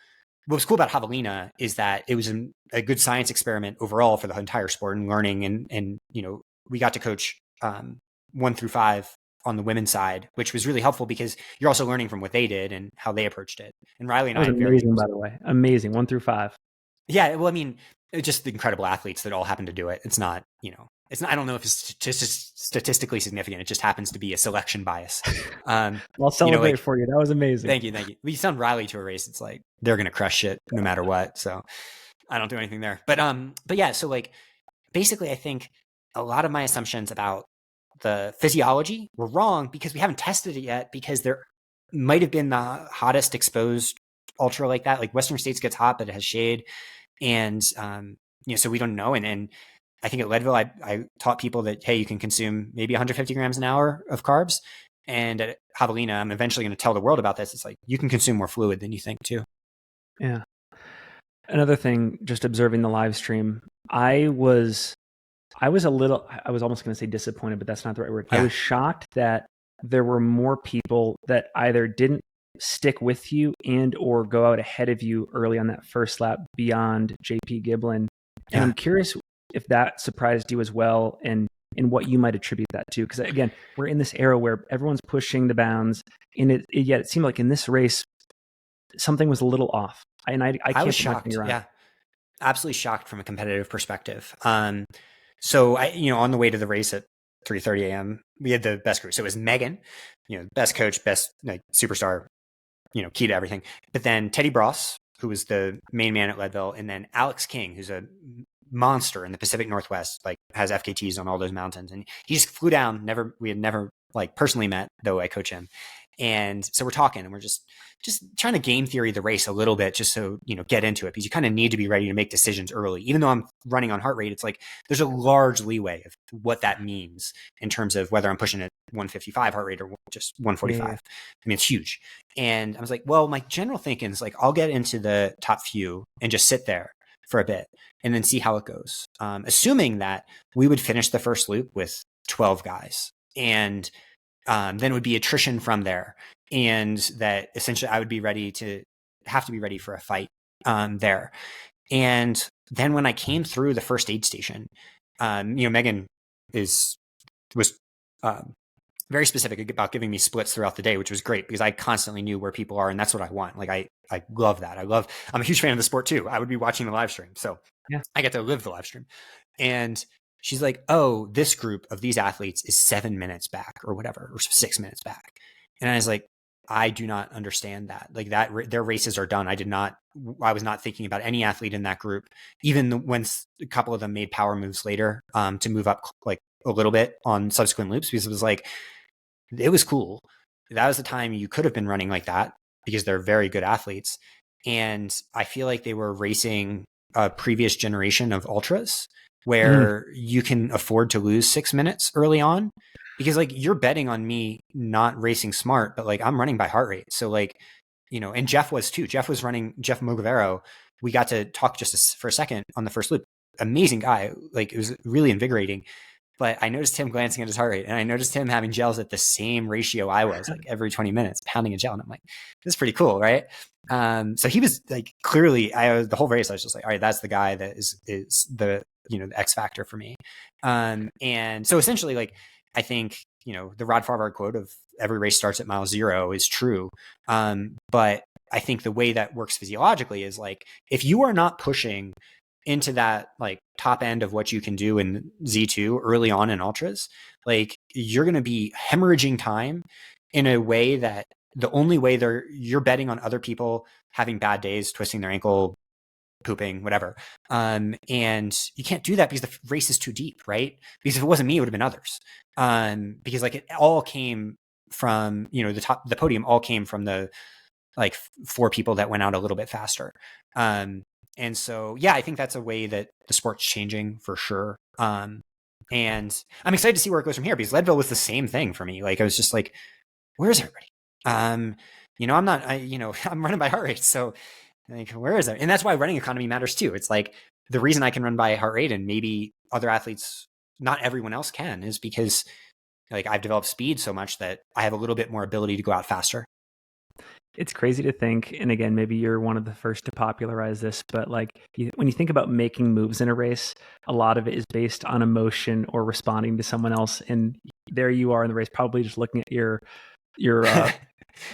B: what was cool about Javelina is that it was a good science experiment overall for the entire sport and learning. And we got to coach 1 through 5 on the women's side, which was really helpful because you're also learning from what they did and how they approached it. And Riley and
A: I was amazing, by the way. Amazing. 1 through 5.
B: Yeah. Well, I mean, just the incredible athletes that all happen to do it. It's not, I don't know if it's just statistically significant. It just happens to be a selection bias.
A: I'll celebrate for you. That was amazing.
B: Thank you. We send Riley to a race. It's like, they're going to crush it no matter what. So I don't do anything there, but yeah. So like, basically I think a lot of my assumptions about the physiology were wrong because we haven't tested it yet, because there might've been the hottest exposed ultra like that. Like Western States gets hot, but it has shade. And, so we don't know. And I think at Leadville, I taught people that, hey, you can consume maybe 150 grams an hour of carbs. And at Javelina, I'm eventually going to tell the world about this. It's like, you can consume more fluid than you think too.
A: Yeah. Another thing, just observing the live stream, I was almost going to say disappointed, but that's not the right word. Yeah. I was shocked that there were more people that either didn't stick with you and or go out ahead of you early on that first lap beyond JP Giblin. And I'm curious if that surprised you as well, and what you might attribute that to. Because again, we're in this era where everyone's pushing the bounds, and yet it seemed like in this race, something was a little off. I
B: was shocked. Yeah, absolutely shocked from a competitive perspective. So on the way to the race at 3:30 a.m., we had the best crew. So it was Megan, best coach, best superstar, key to everything. But then Teddy Bross, who was the main man at Leadville, and then Alex King, who's a monster in the Pacific Northwest, like has FKTs on all those mountains. And he just flew down. We had never like personally met, though I coach him. And so we're talking, and we're just trying to game theory the race a little bit, just so, get into it, because you kind of need to be ready to make decisions early. Even though I'm running on heart rate, it's like, there's a large leeway of what that means in terms of whether I'm pushing at 155 heart rate or just 145. Yeah. I mean, it's huge. And I was like, well, my general thinking is like, I'll get into the top few and just sit there for a bit and then see how it goes. Assuming that we would finish the first loop with 12 guys, and then it would be attrition from there. And that essentially I would have to be ready for a fight there. And then when I came through the first aid station, Megan was very specific about giving me splits throughout the day, which was great because I constantly knew where people are. And that's what I want. Like, I love that. I'm a huge fan of the sport too. I would be watching the live stream. So yeah, I get to live the live stream. And she's like, oh, this group of these athletes is 7 minutes back or whatever, or 6 minutes back. And I was like, I do not understand that. Like that, their races are done. I was not thinking about any athlete in that group, even when a couple of them made power moves later to move up like a little bit on subsequent loops, because it was like, it was cool. That was the time you could have been running like that because they're very good athletes. And I feel like they were racing a previous generation of ultras where you can afford to lose 6 minutes early on, because like you're betting on me not racing smart, but like I'm running by heart rate. So like, and Jeff was too. Jeff Mogavero. We got to talk just for a second on the first loop. Amazing guy. Like it was really invigorating. But I noticed him glancing at his heart rate, and I noticed him having gels at the same ratio I was, like every 20 minutes, pounding a gel. And I'm like, this is pretty cool, right? So he was like, clearly, the whole race, I was just like, all right, that's the guy that is the, the X factor for me. And so essentially, like, I think, the Rod Farvard quote of every race starts at mile 0 is true. But I think the way that works physiologically is like, if you are not pushing into that like top end of what you can do in Z2 early on in ultras, like you're going to be hemorrhaging time in a way that the only way you're betting on other people having bad days, twisting their ankle, pooping, whatever. And you can't do that because the race is too deep, right? Because if it wasn't me, it would have been others. Because like it all came from, the podium all came from the like 4 people that went out a little bit faster. And so, yeah, I think that's a way that the sport's changing for sure. And I'm excited to see where it goes from here, because Leadville was the same thing for me. Like, I was just like, where's everybody? I'm running by heart rate. So Like, where is it? And that's why running economy matters too. It's like the reason I can run by heart rate and maybe other athletes, not everyone else can, is because like I've developed speed so much that I have a little bit more ability to go out faster.
A: It's crazy to think, and again, maybe you're one of the first to popularize this, but like when you think about making moves in a race, a lot of it is based on emotion or responding to someone else. And there you are in the race, probably just looking at your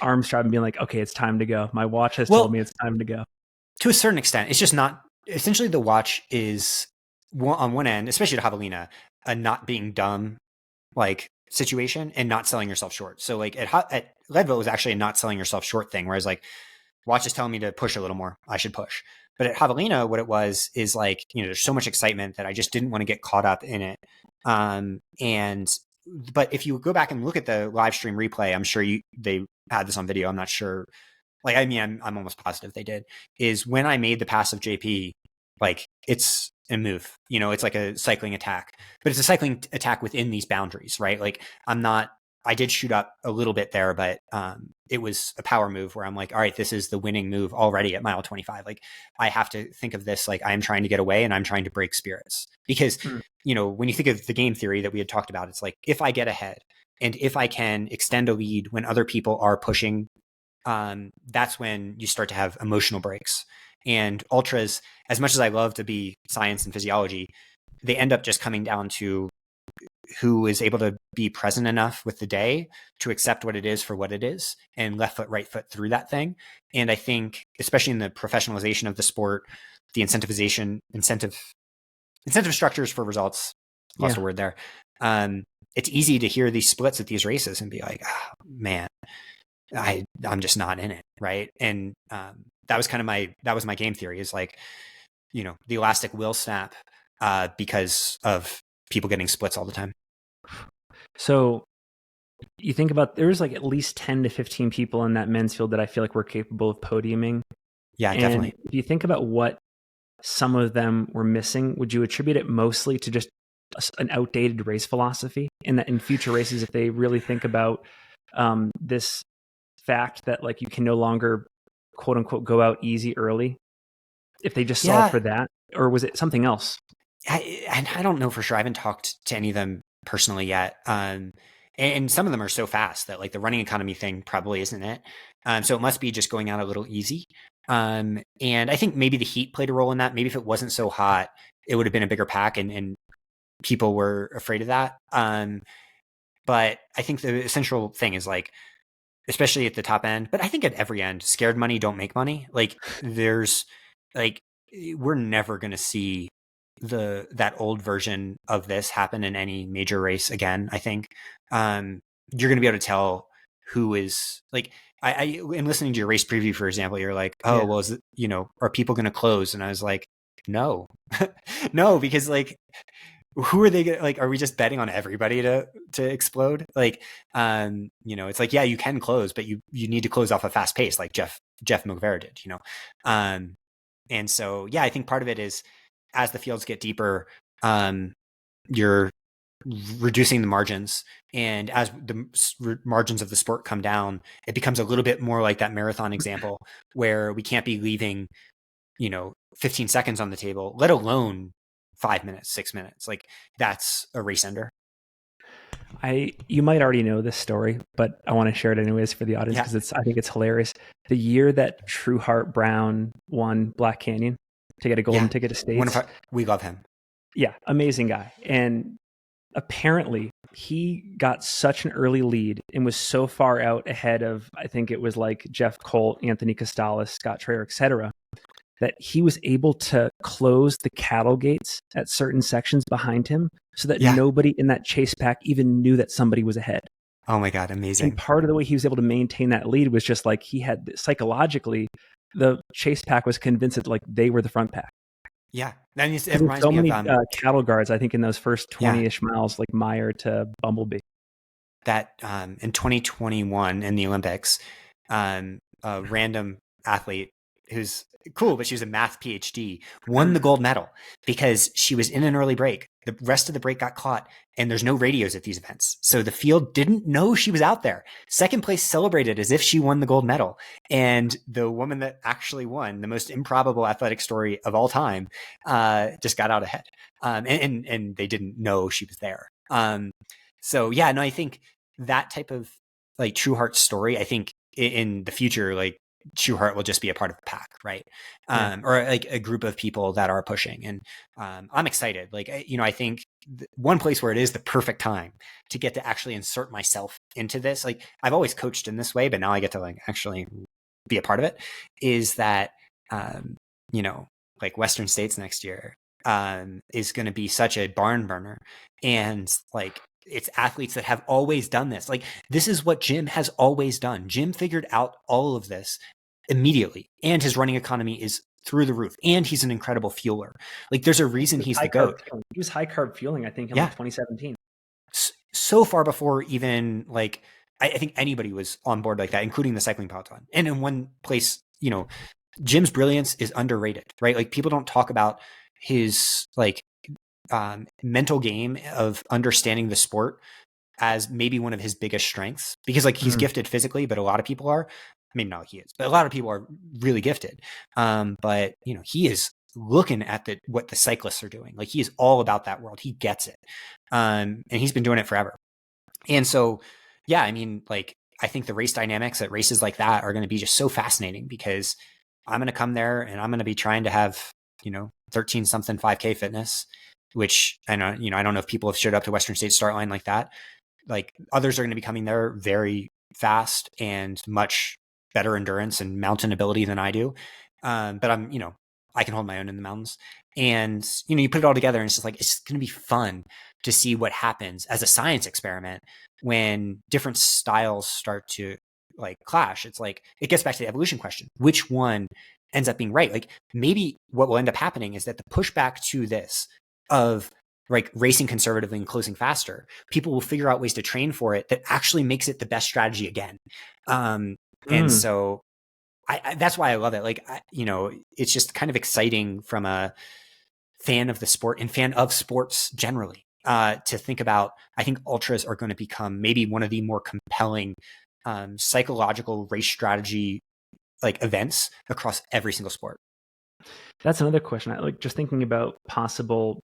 A: arm strap and being like, okay, it's time to go. My watch has told me it's time to go.
B: To a certain extent, it's just not, essentially the watch is on one end, especially to Javelina, a not being dumb like situation and not selling yourself short. So like at Leadville, it was actually a not selling yourself short thing, whereas like watch is telling me to push a little more, I should push. But at Javelina, what it was is like, there's so much excitement that I just didn't want to get caught up in it. But if you go back and look at the live stream replay, I'm sure they had this on video. I'm not sure. Like, I mean, I'm almost positive they did, is when I made the pass of JP, like it's a move, it's like a cycling attack, but it's a cycling attack within these boundaries, right? Like I did shoot up a little bit there, but it was a power move where I'm like, all right, this is the winning move already at mile 25. Like I have to think of this, like I'm trying to get away and I'm trying to break spirits because, when you think of the game theory that we had talked about, it's like, if I get ahead and if I can extend a lead when other people are pushing, that's when you start to have emotional breaks. And ultras, as much as I love to be science and physiology, they end up just coming down to who is able to be present enough with the day to accept what it is for what it is and left foot, right foot through that thing. And I think, especially in the professionalization of the sport, the incentive structures for results, lost a word there. It's easy to hear these splits at these races and be like, oh, man, I'm just not in it. Right. And, that was my game theory, is like, the elastic will snap, because of people getting splits all the time.
A: So you think about, there's like at least 10 to 15 people in that men's field that I feel like were capable of podiuming.
B: Yeah, definitely.
A: If you think about what some of them were missing, would you attribute it mostly to just an outdated race philosophy, and that in future races, if they really think about this fact that like you can no longer quote unquote go out easy early, if they just solve for that, or was it something else?
B: I don't know for sure. I haven't talked to any of them personally yet. And some of them are so fast that like the running economy thing probably isn't it. So it must be just going out a little easy. And I think maybe the heat played a role in that. Maybe if it wasn't so hot, it would have been a bigger pack and people were afraid of that. But I think the essential thing is like, especially at the top end, but I think at every end, scared money don't make money. Like there's like, we're never going to see that old version of this happen in any major race again. I think you're going to be able to tell who is like, I in listening to your race preview, for example, you're like, oh, well, is it, are people going to close? And I was like, no, no, because like, who are they gonna, like, are we just betting on everybody to explode? Like, it's like, yeah, you can close, but you need to close off a fast pace, like Jeff McVera did, and so, yeah, I think part of it is as the fields get deeper, you're reducing the margins, and as the margins of the sport come down, it becomes a little bit more like that marathon example where we can't be leaving, 15 seconds on the table, let alone 5 minutes, 6 minutes. Like that's a race ender.
A: You might already know this story, but I want to share it anyways for the audience because I think it's hilarious. The year that Trueheart Brown won Black Canyon to get a golden ticket to States.
B: We love him.
A: Yeah, amazing guy. And apparently he got such an early lead and was so far out ahead of, I think it was like Jeff Colt, Anthony Costales, Scott Traer, etc., that he was able to close the cattle gates at certain sections behind him so that nobody in that chase pack even knew that somebody was ahead.
B: Oh my God, amazing.
A: And part of the way he was able to maintain that lead was just like he had psychologically, the chase pack was convinced that like they were the front pack.
B: Yeah. That means it reminds me of
A: cattle guards, I think, in those first 20-ish miles, like Meyer to Bumblebee.
B: That in 2021 in the Olympics, a random athlete who's cool, but she was a math PhD, won the gold medal because she was in an early break. The rest of the break got caught, and there's no radios at these events. So the field didn't know she was out there. Second place celebrated as if she won the gold medal. And the woman that actually won, the most improbable athletic story of all time, just got out ahead. And they didn't know she was there. So yeah, no, I think that type of like true heart story, I think in the future, like true heart will just be a part of the pack, right? Or like a group of people that are pushing. And I'm excited. Like, I think one place where it is the perfect time to get to actually insert myself into this, like I've always coached in this way, but now I get to like actually be a part of it, is that, like Western States next year is going to be such a barn burner. And like, it's athletes that have always done this. Like, this is what Jim has always done. Jim figured out all of this immediately, and his running economy is through the roof, and he's an incredible fueler. Like, there's a reason he's the GOAT.
A: He was high carb fueling, I think, in like 2017.
B: So far before even like, I think anybody was on board like that, including the cycling peloton. And in one place, Jim's brilliance is underrated, right? Like, people don't talk about his like mental game of understanding the sport as maybe one of his biggest strengths, because like he's gifted physically, but a lot of people are, maybe not he is, but a lot of people are really gifted. But he is looking at what the cyclists are doing. Like, he is all about that world. He gets it. And he's been doing it forever. And so, yeah, I mean, like, I think the race dynamics at races like that are going to be just so fascinating, because I'm going to come there and I'm going to be trying to have, 13 something 5K fitness, which I know, I don't know if people have showed up to Western States start line like that. Like, others are going to be coming there very fast and much better endurance and mountain ability than I do. But I'm, I can hold my own in the mountains. And, you put it all together and it's just like, it's going to be fun to see what happens as a science experiment when different styles start to like clash. It's like, it gets back to the evolution question. Which one ends up being right? Like, maybe what will end up happening is that the pushback to this of like racing conservatively and closing faster, people will figure out ways to train for it that actually makes it the best strategy again. And so that's why I love it. Like, it's just kind of exciting from a fan of the sport and fan of sports generally, to think about. I think ultras are going to become maybe one of the more compelling psychological race strategy like events across every single sport.
A: That's another question. I like just thinking about possible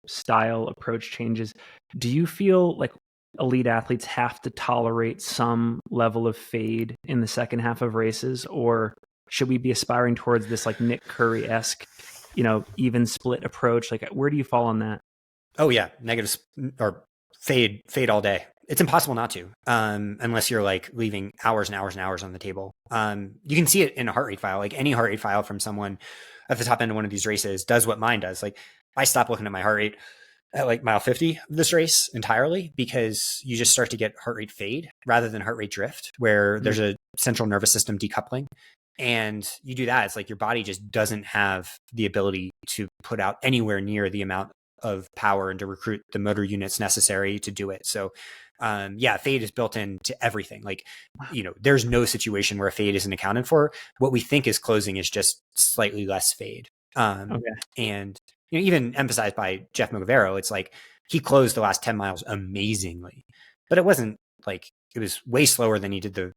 A: style approach changes. Do you feel like elite athletes have to tolerate some level of fade in the second half of races, or should we be aspiring towards this like Nick Curry-esque, even split approach? Like, where do you fall on that?
B: Oh yeah, negative or fade all day. It's impossible not to, unless you're like leaving hours and hours and hours on the table. You can see it in a heart rate file. Like, any heart rate file from someone at the top end of one of these races does what mine does. Like, I stopped looking at my heart rate at like mile 50 of this race entirely, because you just start to get heart rate fade rather than heart rate drift, where there's a central nervous system decoupling. And you do that, it's like your body just doesn't have the ability to put out anywhere near the amount of power and to recruit the motor units necessary to do it. So fade is built into everything. Like, there's no situation where a fade isn't accounted for. What we think is closing is just slightly less fade. And even emphasized by Jeff Mogavero, it's like he closed the last 10 miles amazingly, but it wasn't like, it was way slower than he did the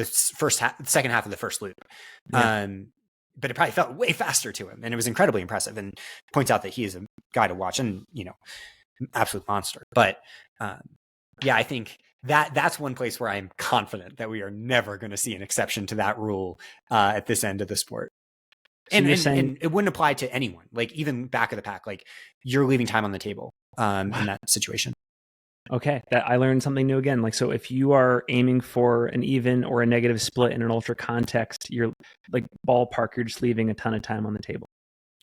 B: second half of the first loop. But it probably felt way faster to him, and it was incredibly impressive, and points out that he is a guy to watch and, absolute monster. But I think that's one place where I'm confident that we are never going to see an exception to that rule at this end of the sport. So and it wouldn't apply to anyone, like even back of the pack, like you're leaving time on the table in that situation.
A: Okay, that I learned something new again. Like, so if you are aiming for an even or a negative split in an ultra context, you're like ballpark, you're just leaving a ton of time on the table.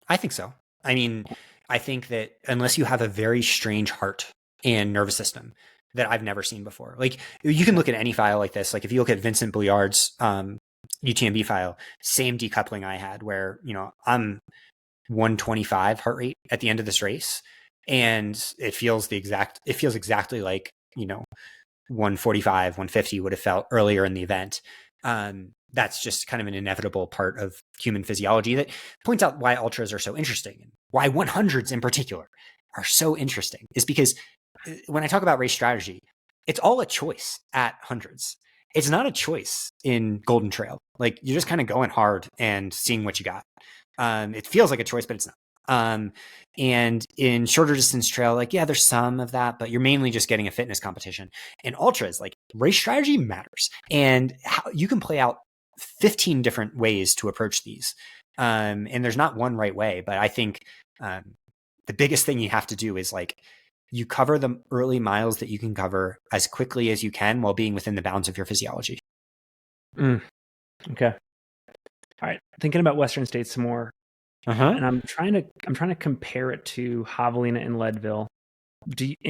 B: I think so. I mean, I think that unless you have a very strange heart and nervous system that I've never seen before, like you can look at any file like this. Like, if you look at Vincent Bouillard's UTMB file, same decoupling I had, where, I'm 125 heart rate at the end of this race. And it feels exactly like, 145, 150 would have felt earlier in the event. that's just kind of an inevitable part of human physiology that points out why ultras are so interesting and why 100s in particular are so interesting is because when I talk about race strategy, it's all a choice at hundreds. It's not a choice in Golden Trail. Like you're just kind of going hard and seeing what you got. It feels like a choice, but it's not. And in shorter distance trail, like, yeah, there's some of that, but you're mainly just getting a fitness competition. In ultras, like race strategy matters. And how you can play out 15 different ways to approach these. And there's not one right way, but I think the biggest thing you have to do is like, you cover the early miles that you can cover as quickly as you can while being within the bounds of your physiology.
A: Okay. All right. Thinking about Western States some more. And I'm trying to compare it to Javelina and Leadville.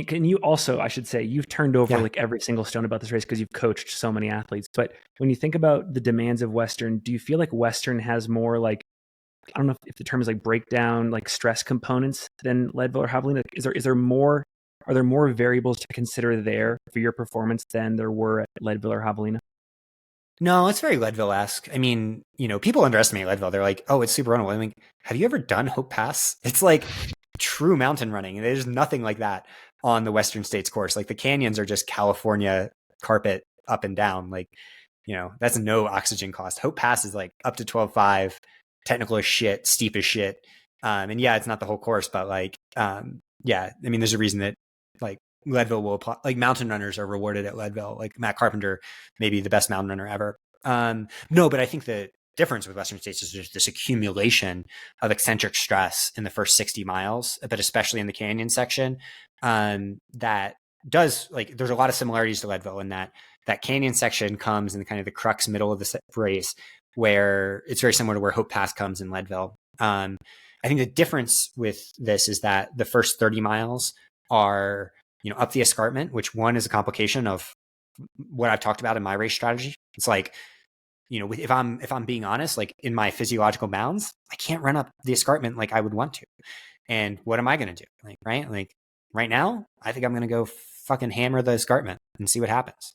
A: Can you also, I should say, you've turned over like every single stone about this race because you've coached so many athletes. But when you think about the demands of Western, do you feel like Western has more like, I don't know if the term is like breakdown, like stress components than Leadville or Javelina? Are there more variables to consider there for your performance than there were at Leadville or Javelina?
B: No, it's very Leadville-esque. I mean, people underestimate Leadville. They're like, oh, it's super runnable. I mean, have you ever done Hope Pass? It's like true mountain running. There's nothing like that on the Western States course. Like the canyons are just California carpet up and down. Like, that's no oxygen cost. Hope Pass is like up to 12.5, technical as shit, steep as shit. And yeah, it's not the whole course, but like, yeah, I mean, there's a reason that like Leadville will apply, like mountain runners are rewarded at Leadville, like Matt Carpenter, maybe the best mountain runner ever. No, but I think the difference with Western States is just this accumulation of eccentric stress in the first 60 miles, but especially in the canyon section, that does like, there's a lot of similarities to Leadville in that canyon section comes in kind of the crux middle of the race where it's very similar to where Hope Pass comes in Leadville. I think the difference with this is that the first 30 miles are, up the escarpment, which one is a complication of what I've talked about in my race strategy. It's like, if I'm being honest, like in my physiological bounds, I can't run up the escarpment like I would want to. And what am I going to do? Like, right? Like right now, I think I'm going to go fucking hammer the escarpment and see what happens.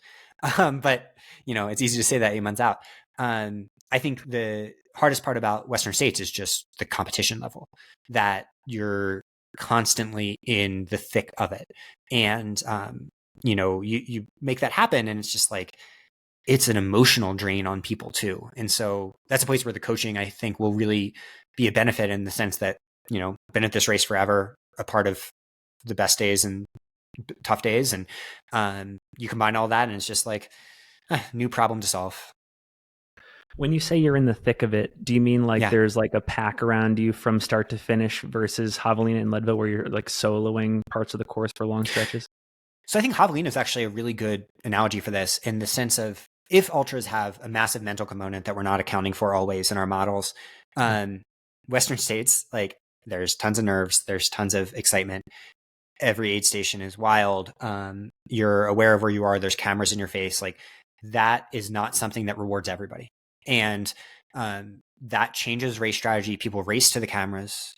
B: But it's easy to say that 8 months out. I think the hardest part about Western States is just the competition level, that you're constantly in the thick of it. And, you make that happen and it's just like, it's an emotional drain on people too. And so that's a place where the coaching, I think, will really be a benefit in the sense that, been at this race forever, a part of the best days and tough days. And you combine all that and it's just like new problem to solve.
A: When you say you're in the thick of it, do you mean like there's like a pack around you from start to finish versus Javelina and Leadville where you're like soloing parts of the course for long stretches?
B: So I think Javelina is actually a really good analogy for this in the sense of if ultras have a massive mental component that we're not accounting for always in our models, Western States, like there's tons of nerves, there's tons of excitement. Every aid station is wild. You're aware of where you are. There's cameras in your face. Like that is not something that rewards everybody. And that changes race strategy. People race to the cameras.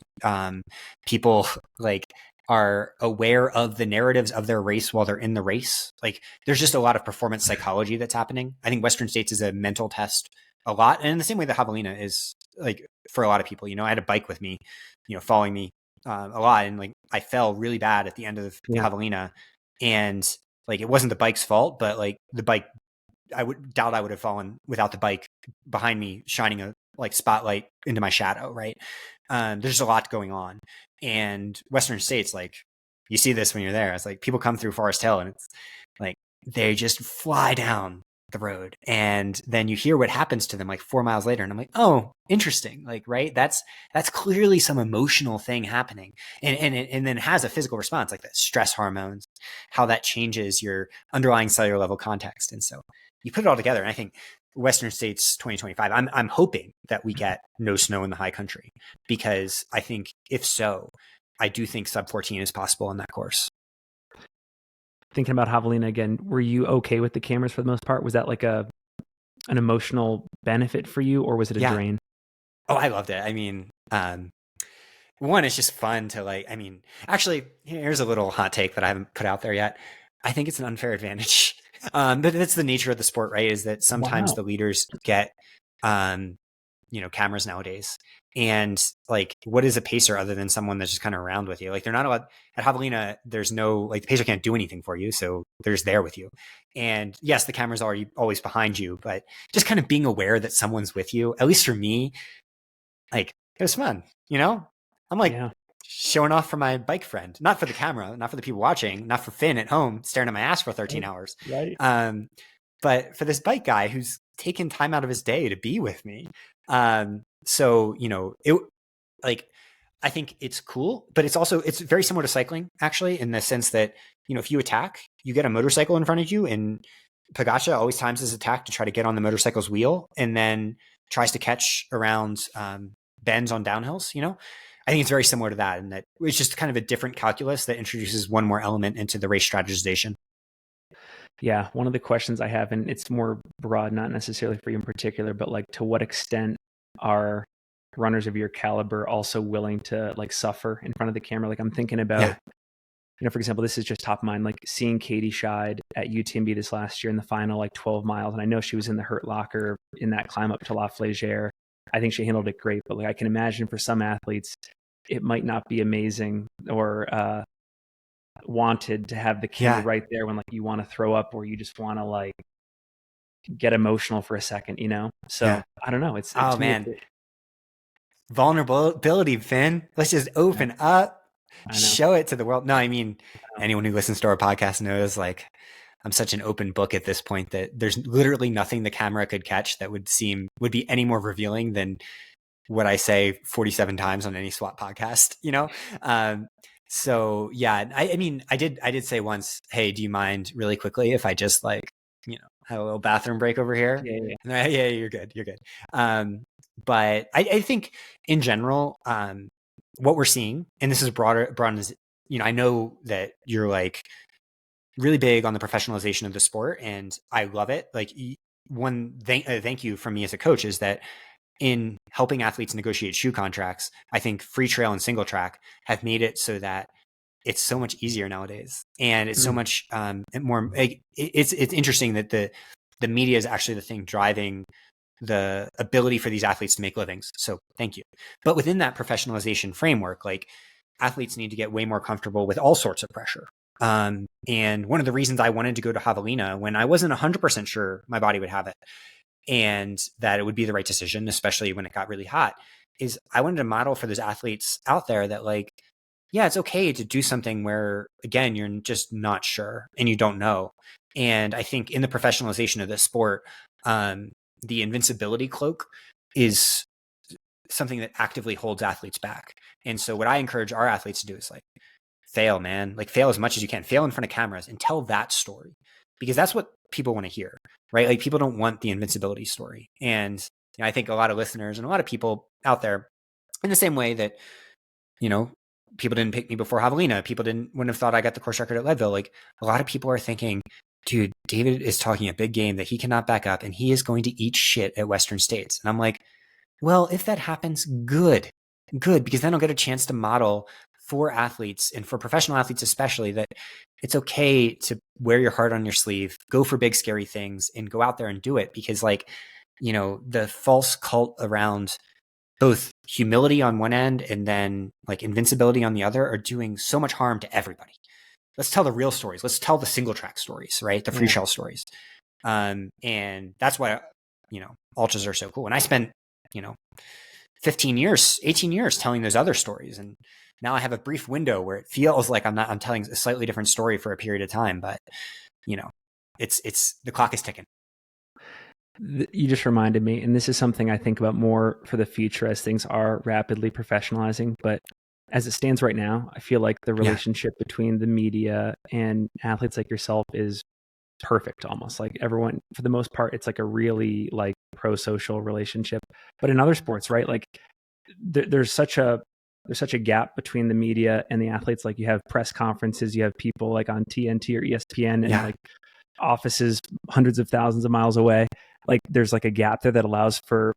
B: People like are aware of the narratives of their race while they're in the race. Like there's just a lot of performance psychology that's happening. I think Western States is a mental test a lot. And in the same way that Javelina is like for a lot of people, I had a bike with me, following me a lot. And like, I fell really bad at the end of Javelina and like, it wasn't the bike's fault, but like the bike, I would have fallen without the bike behind me shining a like spotlight into my shadow. Right. There's a lot going on. And Western States, like you see this when you're there. It's like people come through Forest Hill and it's like they just fly down the road. And then you hear what happens to them like 4 miles later. And I'm like, oh, interesting. Like, right. That's clearly some emotional thing happening. And then has a physical response like the stress hormones, how that changes your underlying cellular level context. And so you put it all together. And I think Western States 2025, I'm hoping that we get no snow in the high country, because I think if so, I do think sub 14 is possible in that course.
A: Thinking about Javelina again, were you okay with the cameras for the most part? Was that like an emotional benefit for you, or was it a drain?
B: Oh, I loved it. I mean, one, it's just fun to like, I mean, actually, here's a little hot take that I haven't put out there yet. I think it's an unfair advantage But that's the nature of the sport, right? Is that sometimes the leaders get, cameras nowadays. And like, what is a pacer other than someone that's just kind of around with you? Like, they're not allowed at Javelina. There's no, like, the pacer can't do anything for you. So they're just there with you. And yes, the camera's always behind you, but just kind of being aware that someone's with you, at least for me, like, it was fun, I'm like, showing off for my bike friend, not for the camera, not for the people watching, not for Finn at home staring at my ass for 13 hours.
A: Right.
B: But for this bike guy who's taken time out of his day to be with me. So, I think it's cool, but it's very similar to cycling, actually, in the sense that, if you attack, you get a motorcycle in front of you, and Pogačar always times his attack to try to get on the motorcycle's wheel and then tries to catch around bends on downhills, I think it's very similar to that, and that it's just kind of a different calculus that introduces one more element into the race strategization.
A: Yeah, one of the questions I have, and it's more broad, not necessarily for you in particular, but like, to what extent are runners of your caliber also willing to like suffer in front of the camera? Like, I'm thinking about, for example, this is just top of mind, like seeing Katie Scheid at UTMB this last year in the final, like 12 miles. And I know she was in the hurt locker in that climb up to La Flégère. I think she handled it great, but like, I can imagine for some athletes, it might not be amazing or wanted to have the camera right there when like you want to throw up or you just want to like get emotional for a second, So I don't know. It's
B: man. Vulnerability, Finn. Let's just open up, show it to the world. No, I mean, anyone who listens to our podcast knows, like, I'm such an open book at this point that there's literally nothing the camera could catch that would be any more revealing than what I say 47 times on any SWAT podcast, So yeah, I mean, I did say once, hey, do you mind really quickly if I just like, have a little bathroom break over here? Yeah, you're good. But I think in general, what we're seeing, and this is broad is, I know that you're like really big on the professionalization of the sport, and I love it. Like, thank you from me as a coach is that in helping athletes negotiate shoe contracts, I think free trail and single track have made it so that it's so much easier nowadays, and it's so much more. It's interesting that the media is actually the thing driving the ability for these athletes to make livings. So thank you. But within that professionalization framework, like, athletes need to get way more comfortable with all sorts of pressure. And one of the reasons I wanted to go to Javelina when I wasn't 100% sure my body would have it and that it would be the right decision, especially when it got really hot, is I wanted to model for those athletes out there that, like, yeah, it's okay to do something where, again, you're just not sure and you don't know. And I think in the professionalization of this sport, the invincibility cloak is something that actively holds athletes back. And so what I encourage our athletes to do is like, fail, man, like fail as much as you can, fail in front of cameras and tell that story, because that's what people want to hear, right? Like, people don't want the invincibility story. And I think a lot of listeners and a lot of people out there, in the same way that, people didn't pick me before Javelina, people wouldn't have thought I got the course record at Leadville. Like, a lot of people are thinking, dude, David is talking a big game that he cannot back up, and he is going to eat shit at Western States. And I'm like, well, if that happens, good, because then I'll get a chance to model for athletes, and for professional athletes especially, that it's okay to wear your heart on your sleeve, go for big, scary things, and go out there and do it. Because, like, the false cult around both humility on one end and then like invincibility on the other are doing so much harm to everybody. Let's tell the real stories. Let's tell the single track stories, right? The free shell stories. And that's why, ultras are so cool. And I spent, 15 years, 18 years telling those other stories. And now I have a brief window where it feels like I'm telling a slightly different story for a period of time, but it's the clock is ticking.
A: You just reminded me, and this is something I think about more for the future as things are rapidly professionalizing. But as it stands right now, I feel like the relationship between the media and athletes like yourself is perfect, almost. Like, everyone, for the most part, it's like a really like pro-social relationship. But in other sports, right, like there's such a gap between the media and the athletes. Like, you have press conferences, you have people like on TNT or ESPN and like offices hundreds of thousands of miles away. Like, there's like a gap there that allows for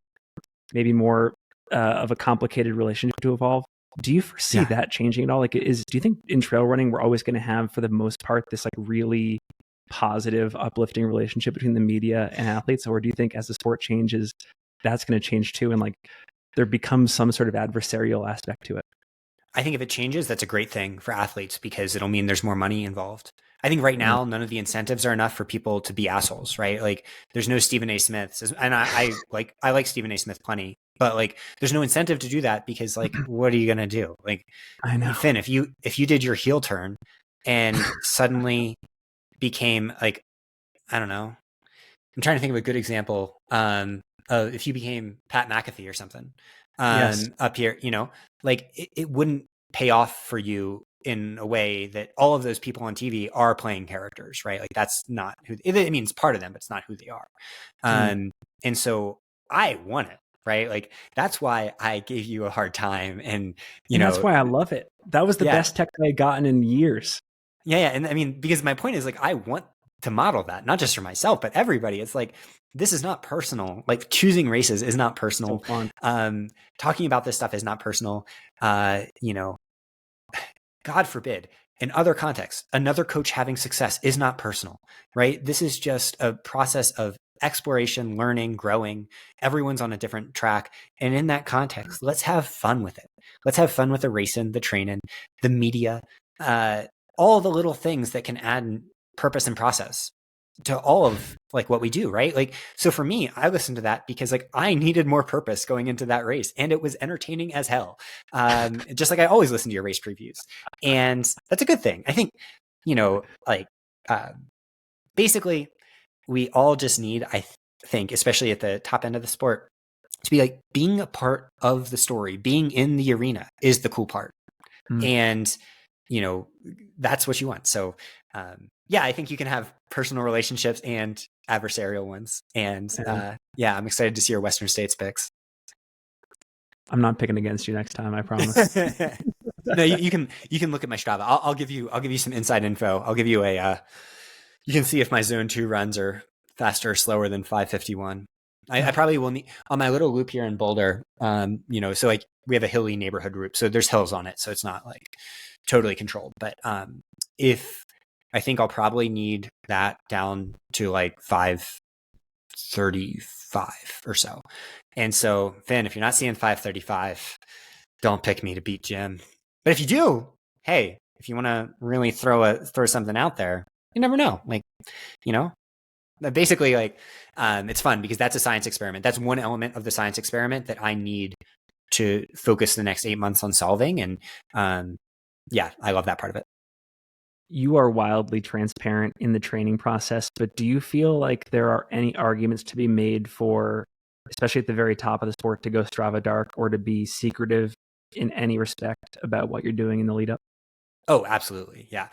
A: maybe more of a complicated relationship to evolve. Do you foresee that changing at all? Like, do you think in trail running we're always going to have, for the most part, this like really positive, uplifting relationship between the media and athletes? Or do you think as the sport changes, that's going to change too? And like there becomes some sort of adversarial aspect to it?
B: I think if it changes, that's a great thing for athletes because it'll mean there's more money involved. I think right now, none of the incentives are enough for people to be assholes, right? Like there's no Stephen A. Smiths, and I like Stephen A. Smith plenty, but like there's no incentive to do that because like, what are you going to do? Like,
A: I know.
B: Finn, if you did your heel turn and suddenly became like, I don't know, I'm trying to think of a good example. If you became Pat McAfee or something,
A: Yes.
B: up here, you know, like it wouldn't pay off for you in a way that all of those people on TV are playing characters, right? Like that's not who it means part of them, but it's not who they are. And so I want it, right? Like that's why I gave you a hard time, and
A: that's why I love it. That was the best tech I had gotten in years.
B: Yeah, and I mean, because my point is like I want to model that, not just for myself, but everybody. It's like this is not personal. Like choosing races is not personal.
A: So fun.
B: Talking about this stuff is not personal. You know, God forbid, in other contexts, another coach having success is not personal, right? This is just a process of exploration, learning, growing. Everyone's on a different track. And in that context, let's have fun with it. Let's have fun with the racing, the training, the media, all the little things that can add purpose and process to all of like what we do, right? Like, so for me, I listened to that because like I needed more purpose going into that race, and it was entertaining as hell. Just like I always listen to your race previews, and that's a good thing. I think, you know, like basically we all just need, I think, especially at the top end of the sport, to be like being a part of the story, being in the arena is the cool part. And, you know, that's what you want. So, yeah, I think you can have personal relationships and adversarial ones. And yeah, I'm excited to see your Western States picks.
A: I'm not picking against you next time, I promise.
B: No, you can look at my Strava. I'll give you some inside info. I'll give you you can see if my zone 2 runs are faster or slower than 5:51. I probably will need on my little loop here in Boulder. You know, so like we have a hilly neighborhood route, so there's hills on it, so it's not like totally controlled. But if I think I'll probably need that down to like 5:35 or so. And so, Finn, if you're not seeing 5:35, don't pick me to beat Jim. But if you do, hey, if you want to really throw something out there, you never know. Like, you know, basically like it's fun because that's a science experiment. That's one element of the science experiment that I need to focus the next 8 months on solving. And yeah, I love that part of it.
A: You are wildly transparent in the training process, but do you feel like there are any arguments to be made for, especially at the very top of the sport, to go Strava dark or to be secretive in any respect about what you're doing in the lead up?
B: Oh, absolutely. Yeah.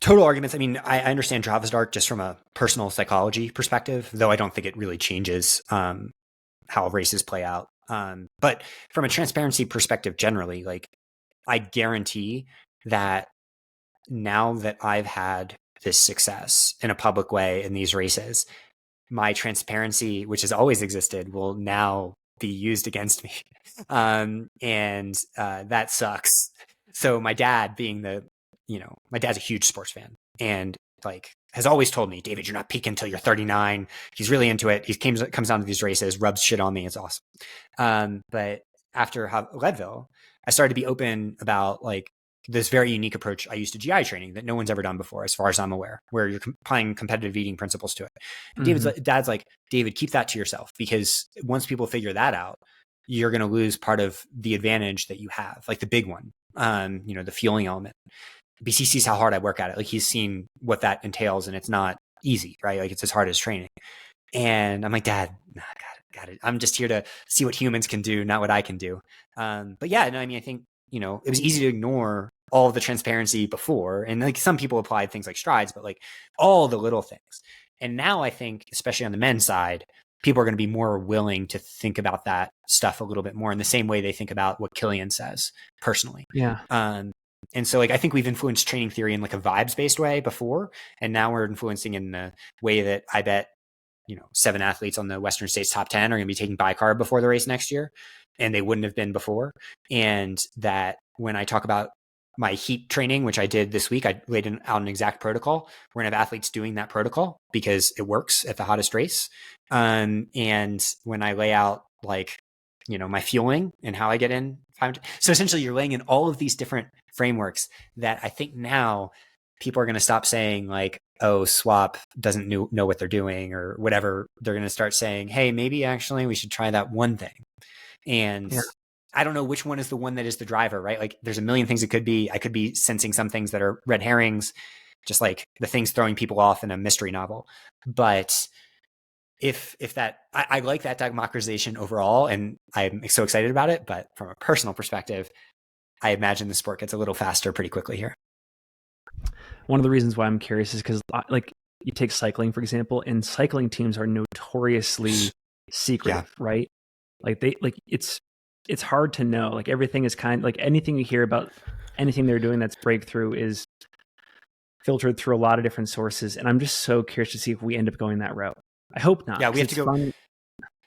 B: Total arguments. I mean, I understand Strava's dark just from a personal psychology perspective, though I don't think it really changes how races play out. But from a transparency perspective, generally, like I guarantee that now that I've had this success in a public way in these races, my transparency, which has always existed, will now be used against me. And that sucks. So my dad being my dad's a huge sports fan and like has always told me, David, you're not peaking until you're 39. He's really into it. He comes down to these races, rubs shit on me. It's awesome. But after Leadville, I started to be open about like this very unique approach I used to GI training that no one's ever done before, as far as I'm aware, where you're applying competitive eating principles to it. And dad's like, David, keep that to yourself, because once people figure that out, you're going to lose part of the advantage that you have, like the big one, the fueling element. BC sees how hard I work at it. Like he's seen what that entails, and it's not easy, right? Like it's as hard as training. And I'm like, Dad, nah, got it. I'm just here to see what humans can do, not what I can do. But yeah, no, I mean, I think, it was easy to ignore all of the transparency before. And like some people applied things like strides, but like all the little things. And now I think, especially on the men's side, people are going to be more willing to think about that stuff a little bit more in the same way they think about what Killian says personally.
A: Yeah.
B: And so like, I think we've influenced training theory in like a vibes based way before. And now we're influencing in the way that I bet, 7 athletes on the Western States top 10 are going to be taking bicarb before the race next year. And they wouldn't have been before. And that when I talk about my heat training, which I did this week, I laid out an exact protocol. We're going to have athletes doing that protocol because it works at the hottest race. And when I lay out like, my fueling and how I get in. So essentially you're laying in all of these different frameworks that I think now people are going to stop saying like, oh, swap doesn't know what they're doing or whatever. They're going to start saying, hey, maybe actually we should try that one thing. And I don't know which one is the one that is the driver, right? Like there's a million things it could be. I could be sensing some things that are red herrings, just like the things throwing people off in a mystery novel. But if that, I like that democratization overall, and I'm so excited about it. But from a personal perspective, I imagine the sport gets a little faster pretty quickly here.
A: One of the reasons why I'm curious is because, like, you take cycling, for example, and cycling teams are notoriously secretive, right? Like it's hard to know. Like everything is kind of like anything you hear about anything they're doing that's breakthrough is filtered through a lot of different sources. And I'm just so curious to see if we end up going that route. I hope not.
B: Yeah, we have to go.
A: Fun.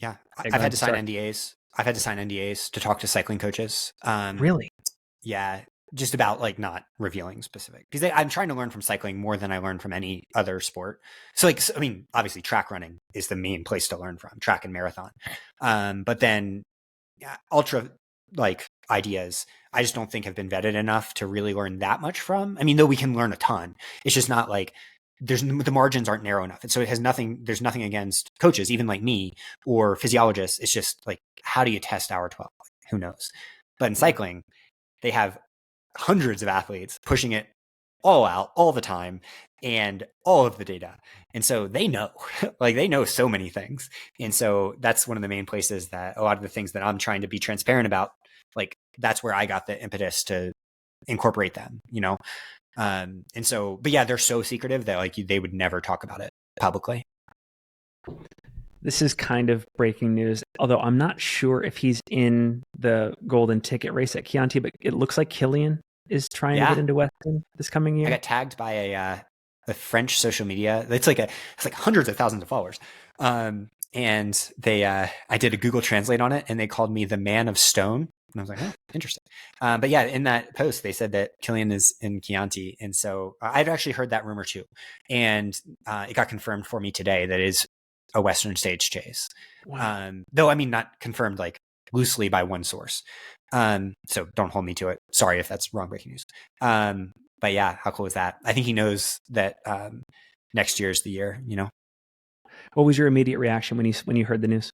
B: Yeah, I've had to sign NDAs. I've had to sign NDAs to talk to cycling coaches.
A: Really?
B: Yeah, just about like not revealing specific, because I'm trying to learn from cycling more than I learn from any other sport. So like, I mean, obviously track running is the main place to learn from, track and marathon. But then ultra like ideas, I just don't think have been vetted enough to really learn that much from. I mean, though we can learn a ton, it's just not like the margins aren't narrow enough. And so there's nothing against coaches, even like me or physiologists. It's just like, how do you test hour 12? Who knows? But in cycling, they have hundreds of athletes pushing it all out all the time and all of the data. And so they know, like they know so many things. And so that's one of the main places that a lot of the things that I'm trying to be transparent about, like that's where I got the impetus to incorporate them, And so, but yeah, they're so secretive that like they would never talk about it publicly.
A: This is kind of breaking news, although I'm not sure if he's in the golden ticket race at Chianti, but it looks like Killian is trying to get into Weston this coming year.
B: I got tagged by a French social media. It's like hundreds of thousands of followers. And they, I did a Google Translate on it and they called me the Man of Stone. And I was like, oh, interesting. But yeah, in that post, they said that Killian is in Chianti. And so I've actually heard that rumor too. And it got confirmed for me today that is a Western stage chase. Wow. Though, I mean, not confirmed like loosely by one source. So don't hold me to it. Sorry if that's wrong breaking news. But yeah, how cool is that? I think he knows that next year is the year,
A: What was your immediate reaction when you heard the news?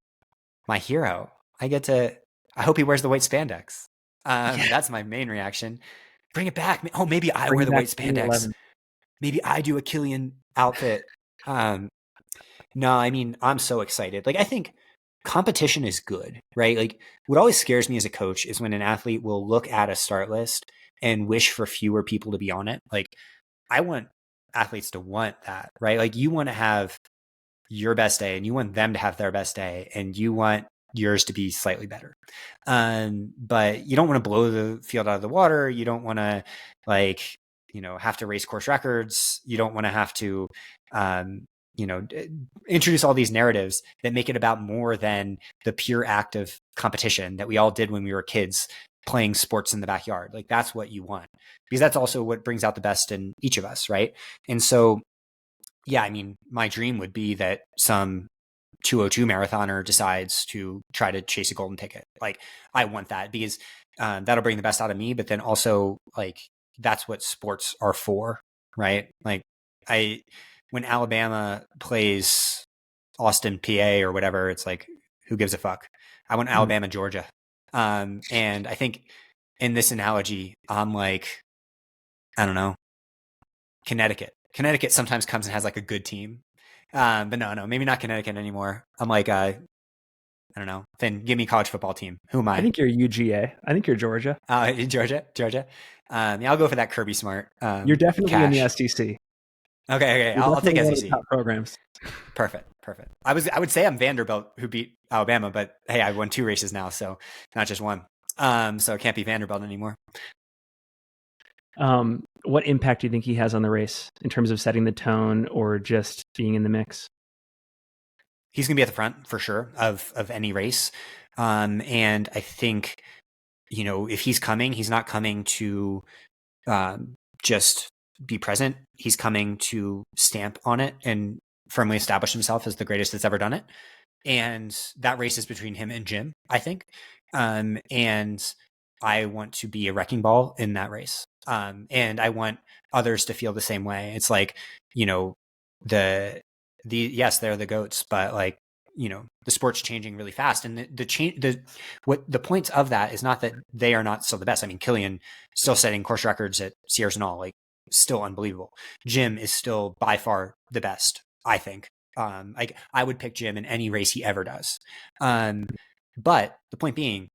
B: My hero. I hope he wears the white spandex. That's my main reaction. Bring it back. Oh, maybe I wear the white spandex. Maybe I do a Killian outfit. No, I mean, I'm so excited. Like, I think competition is good, right? Like, what always scares me as a coach is when an athlete will look at a start list and wish for fewer people to be on it. Like, I want athletes to want that, right? Like, you want to have your best day and you want them to have their best day and you want yours to be slightly better. But you don't want to blow the field out of the water. You don't want to have to race course records. You don't want to have to, introduce all these narratives that make it about more than the pure act of competition that we all did when we were kids playing sports in the backyard. Like that's what you want, because that's also what brings out the best in each of us. Right. And so, yeah, I mean, my dream would be that some 202 marathoner decides to try to chase a golden ticket. Like I want that because that'll bring the best out of me. But then also like, that's what sports are for. Right. Like when Alabama plays Austin, PA or whatever, it's like, who gives a fuck? I want Alabama, Georgia. And I think in this analogy, I'm like, I don't know, Connecticut. Connecticut sometimes comes and has like a good team. But no, maybe not Connecticut anymore. I'm like, I don't know. Then give me college football team. Who am I?
A: I think you're UGA. I think you're Georgia.
B: Georgia. Yeah, I'll go for that Kirby Smart.
A: You're definitely in the SEC.
B: Okay. I'll take SEC.
A: Top programs.
B: Perfect. I would say I'm Vanderbilt who beat Alabama, but hey, I won 2 races now, so not just one. So it can't be Vanderbilt anymore.
A: What impact do you think he has on the race in terms of setting the tone or just being in the mix?
B: He's going to be at the front for sure of any race. And I think, if he's coming, he's not coming to just be present. He's coming to stamp on it and firmly establish himself as the greatest that's ever done it. And that race is between him and Jim, I think. And I want to be a wrecking ball in that race. And I want others to feel the same way. It's like, yes, they're the GOATs, but like, the sport's changing really fast. And the point of that is not that they are not still the best. I mean, Killian still setting course records at Sierras and all, like, still unbelievable. Jim is still by far the best, I think. Like, I would pick Jim in any race he ever does. But the point being,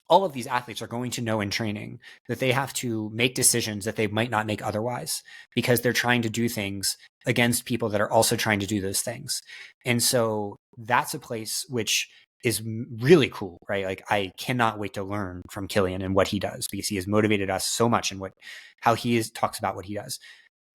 B: all of these athletes are going to know in training that they have to make decisions that they might not make otherwise, because they're trying to do things against people that are also trying to do those things. And so that's a place which is really cool, right? Like, I cannot wait to learn from Killian and what he does, because he has motivated us so much in how he talks about what he does.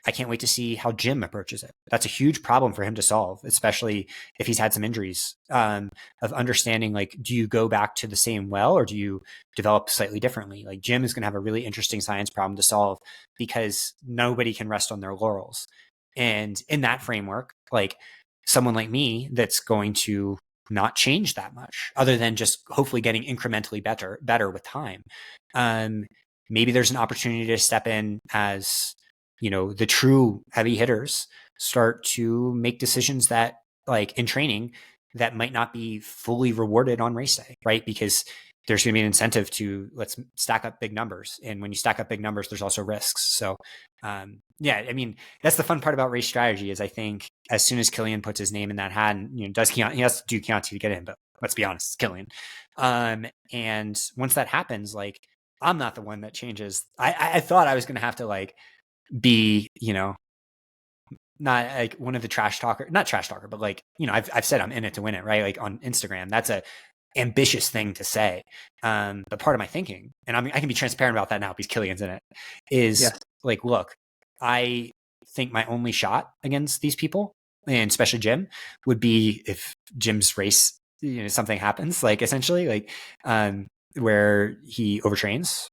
B: I can't wait to see how Jim approaches it. That's a huge problem for him to solve, especially if he's had some injuries, of understanding, like, do you go back to the same well, or do you develop slightly differently? Like, Jim is going to have a really interesting science problem to solve, because nobody can rest on their laurels. And in that framework, like, someone like me that's going to not change that much, other than just hopefully getting incrementally better with time. Maybe there's an opportunity to step in as, the true heavy hitters start to make decisions that, like, in training, that might not be fully rewarded on race day, right? Because there's going to be an incentive to, let's stack up big numbers. And when you stack up big numbers, there's also risks. So, yeah, I mean, that's the fun part about race strategy, is I think as soon as Killian puts his name in that hat, and, he has to do Chianti to get in, but let's be honest, it's Killian. And once that happens, like, I'm not the one that changes. I thought I was going to have to, like, be, not like one of the not trash talker, but, like, I've said I'm in it to win it, right? Like, on Instagram, that's a ambitious thing to say. But part of my thinking, and I can be transparent about that now because Killian's in it, is like, look, I think my only shot against these people, and especially Jim, would be if Jim's race, something happens, like, essentially, like, where he overtrains.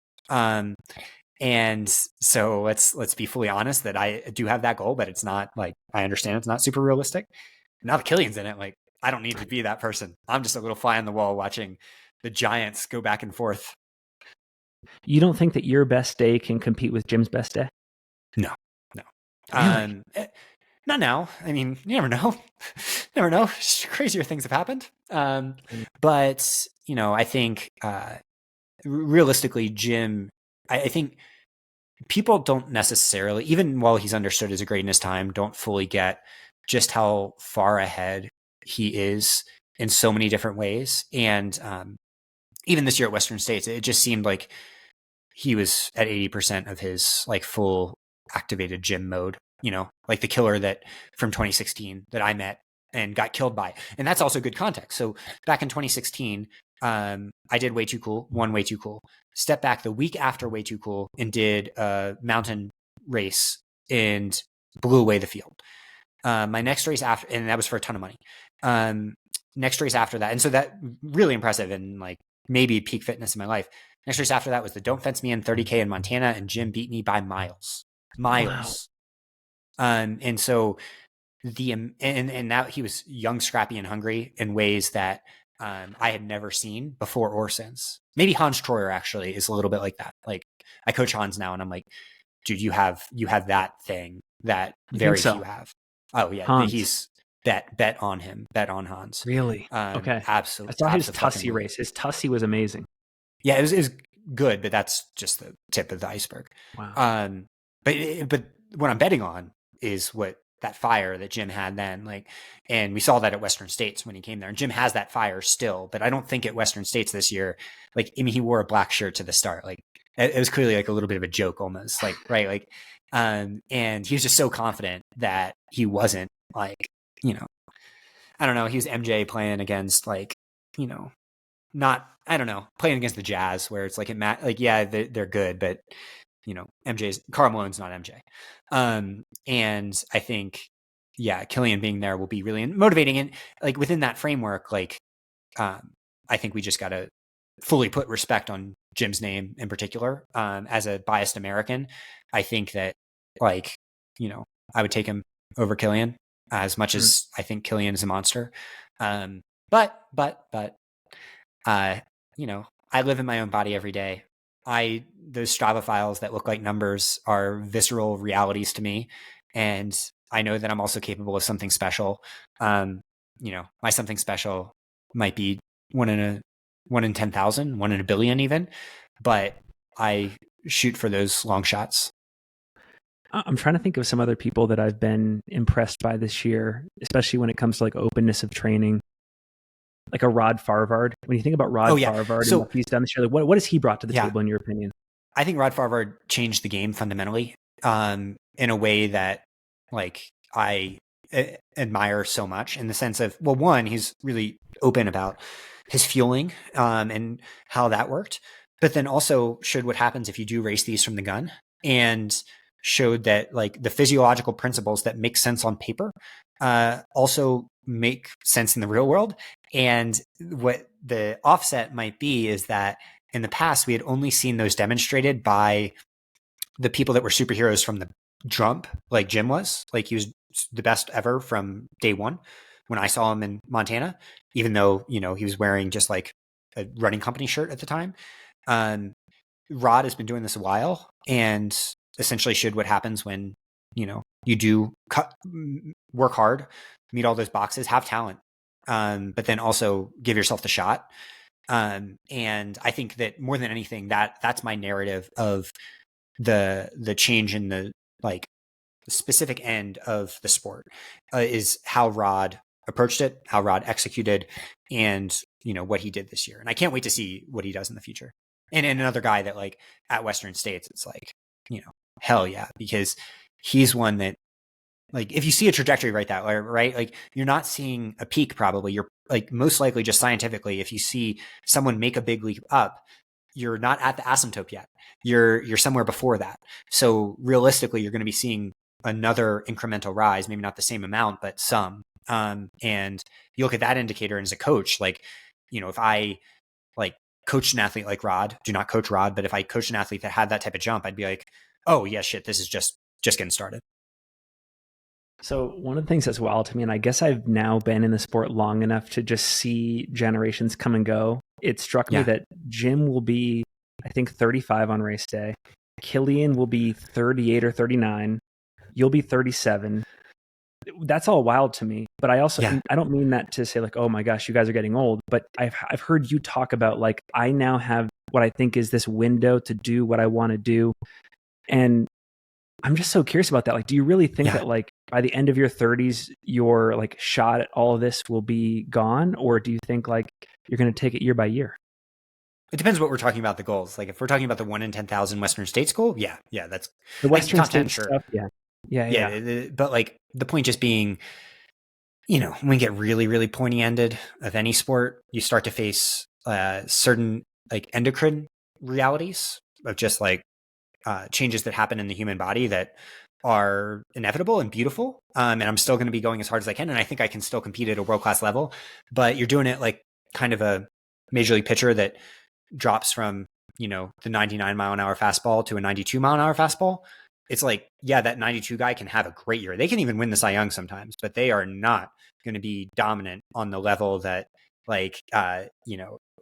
B: And so let's be fully honest that I do have that goal, but it's not, like, I understand it's not super realistic. Now that Killian's in it, like, I don't need to be that person. I'm just a little fly on the wall watching the giants go back and forth.
A: You don't think that your best day can compete with Jim's best day?
B: No.
A: Really?
B: Not now. I mean, you never know. Never know. Crazier things have happened. But, I think realistically, Jim, I think people don't necessarily, even while he's understood as a great in his time, don't fully get just how far ahead he is in so many different ways. And even this year at Western States, it just seemed like he was at 80% of his, like, full activated gym mode, like the killer that from 2016 that I met and got killed by. And that's also good context. So back in 2016, I did Way Too Cool, won Way Too Cool, stepped back the week after Way Too Cool and did a mountain race and blew away the field. My next race after, and that was for a ton of money. Next race after that, and so that really impressive, and, like, maybe peak fitness in my life. Next race after that was the Don't Fence Me in 30K in Montana, and Jim beat me by miles. Wow. And so and that he was young, scrappy, and hungry in ways that I had never seen before or since. Maybe Hans Troyer actually is a little bit like that. Like, I coach Hans now, and I'm like, dude, you have that thing that very few have. Oh yeah, Hans. He's bet on him, bet on Hans.
A: Really? Okay.
B: Absolutely.
A: I saw his Tussie race. His Tussie was amazing.
B: Yeah, it was good, but that's just the tip of the iceberg.
A: Wow.
B: But what I'm betting on is what that fire that Jim had then, like, and we saw that at Western States when he came there, and Jim has that fire still, but I don't think at Western States this year, like, I mean, he wore a black shirt to the start. Like, it was clearly like a little bit of a joke almost, like, right. Like, and he was just so confident that he wasn't, like, I don't know. He was MJ playing against, like, not, I don't know, playing against the Jazz, where it's like, yeah, they're good, but, MJ's, Karl Malone's not MJ. And I think, yeah, Killian being there will be really motivating. And, like, within that framework, like, I think we just got to fully put respect on Jim's name in particular. As a biased American, I think that like, I would take him over Killian as much as I think Killian is a monster. But I live in my own body every day. Those Strava files that look like numbers are visceral realities to me. And I know that I'm also capable of something special. My something special might be one in 10,000, 1 in a billion even, but I shoot for those long shots.
A: I'm trying to think of some other people that I've been impressed by this year, especially when it comes to like openness of training. Like a Rod Farvard. When you think about Rod Farvard and what he's done this year, like what has he brought to the table in your opinion?
B: I think Rod Farvard changed the game fundamentally in a way that like I admire so much, in the sense of, well, one, he's really open about his fueling and how that worked, but then also showed what happens if you do race these from the gun, and showed that like the physiological principles that make sense on paper also make sense in the real world. And what the offset might be is that in the past, we had only seen those demonstrated by the people that were superheroes from the jump, like Jim was. Like, he was the best ever from day one when I saw him in Montana, even though, he was wearing just like a running company shirt at the time. Rod has been doing this a while and essentially showed what happens when, you do work hard, meet all those boxes, have talent, but then also give yourself the shot. And I think that more than anything, that's my narrative of the change in the like specific end of the sport is how Rod approached it, how Rod executed, and what he did this year. And I can't wait to see what he does in the future. And another guy that like at Western States, it's like, hell yeah, because he's one that, like, if you see a trajectory right that way, right, like you're not seeing a peak probably. You're like most likely just scientifically, if you see someone make a big leap up, you're not at the asymptote yet. You're somewhere before that. So realistically, you're going to be seeing another incremental rise, maybe not the same amount, but some. And you look at that indicator, and as a coach, like, if I like coached an athlete like Rod, do not coach Rod, but if I coached an athlete that had that type of jump, I'd be like, oh yeah, shit, this is just getting started.
A: So one of the things that's wild to me, and I guess I've now been in the sport long enough to just see generations come and go. It struck me that Jim will be, I think, 35 on race day. Killian will be 38 or 39. You'll be 37. That's all wild to me. But I also, I don't mean that to say like, oh my gosh, you guys are getting old. But I've heard you talk about like, I now have what I think is this window to do what I want to do. And I'm just so curious about that. Like, do you really think that like by the end of your 30s, your like shot at all of this will be gone? Or do you think like you're going to take it year by year?
B: It depends what we're talking about the goals. Like if we're talking about the 1 in 10,000 Western States goal, that's
A: the Western States stuff. Yeah.
B: But like the point just being, when we get really, really pointy ended of any sport, you start to face certain like endocrine realities of just like changes that happen in the human body that are inevitable and beautiful. And I'm still going to be going as hard as I can. And I think I can still compete at a world-class level, but you're doing it like kind of a major league pitcher that drops from, the 99 mile an hour fastball to a 92 mile an hour fastball. It's like, that 92 guy can have a great year. They can even win the Cy Young sometimes, but they are not going to be dominant on the level that like,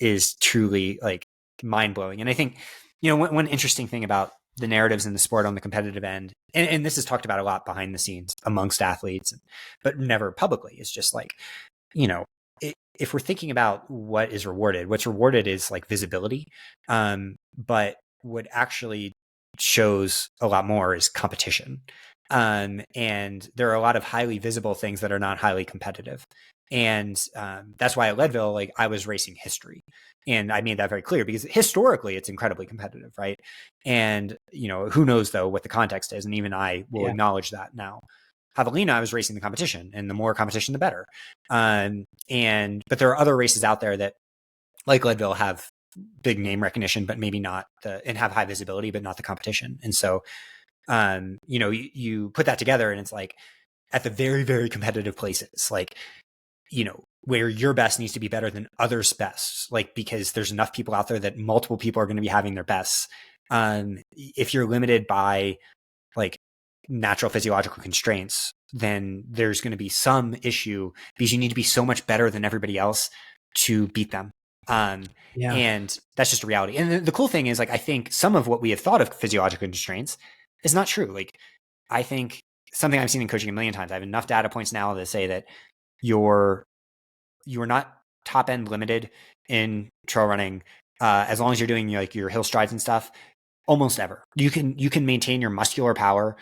B: is truly like mind blowing. And I think, one interesting thing about the narratives in the sport on the competitive end, and this is talked about a lot behind the scenes amongst athletes, but never publicly, is just like, if we're thinking about what is rewarded, what's rewarded is like visibility. But what actually shows a lot more is competition. And there are a lot of highly visible things that are not highly competitive. And that's why at Leadville, like I was racing history. And I made that very clear because historically it's incredibly competitive, right? And, who knows though what the context is. And even I will acknowledge that now. Javelina, I was racing the competition, and the more competition, the better. But there are other races out there that, like Leadville, have big name recognition, but maybe not and have high visibility, but not the competition. And so, you put that together, and it's like at the very, very competitive places, like, where your best needs to be better than others' best, like because there's enough people out there that multiple people are going to be having their bests. If you're limited by like natural physiological constraints, then there's going to be some issue because you need to be so much better than everybody else to beat them. And that's just a reality. And the cool thing is, like, I think some of what we have thought of physiological constraints is not true. Like, I think something I've seen in coaching a million times, I have enough data points now to say that you're not top end limited in trail running, as long as you're doing like your hill strides and stuff. Almost ever, you can maintain your muscular power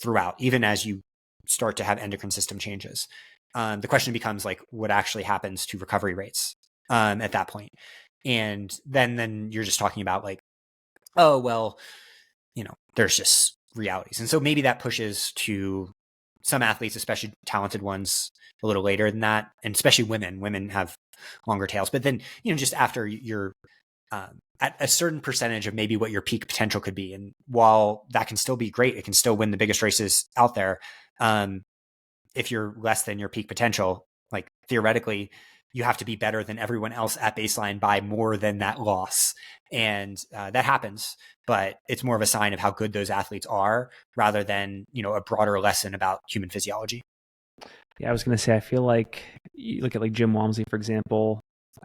B: throughout, even as you start to have endocrine system changes. The question becomes like, what actually happens to recovery rates at that point? And then you're just talking about like, oh well, there's just realities, and so maybe that pushes to some athletes, especially talented ones, a little later than that, and especially women. Women have longer tails, but then just after you're at a certain percentage of maybe what your peak potential could be. And while that can still be great, it can still win the biggest races out there. If you're less than your peak potential, like theoretically, you have to be better than everyone else at baseline by more than that loss. And that happens, but it's more of a sign of how good those athletes are rather than, a broader lesson about human physiology.
A: Yeah, I was going to say, I feel like you look at like Jim Walmsley, for example.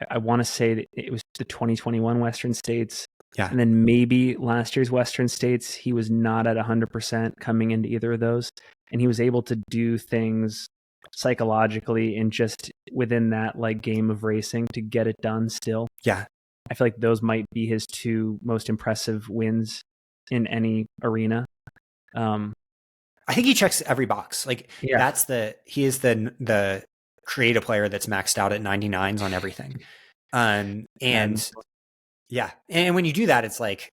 A: I want to say that it was the 2021 Western States.
B: Yeah.
A: And then maybe last year's Western States, he was not at 100% coming into either of those. And he was able to do things psychologically and just within that like game of racing to get it done still.
B: Yeah.
A: I feel like those might be his two most impressive wins in any arena.
B: I think he checks every box. Like he is the creative player that's maxed out at 99s on everything. And when you do that, it's like,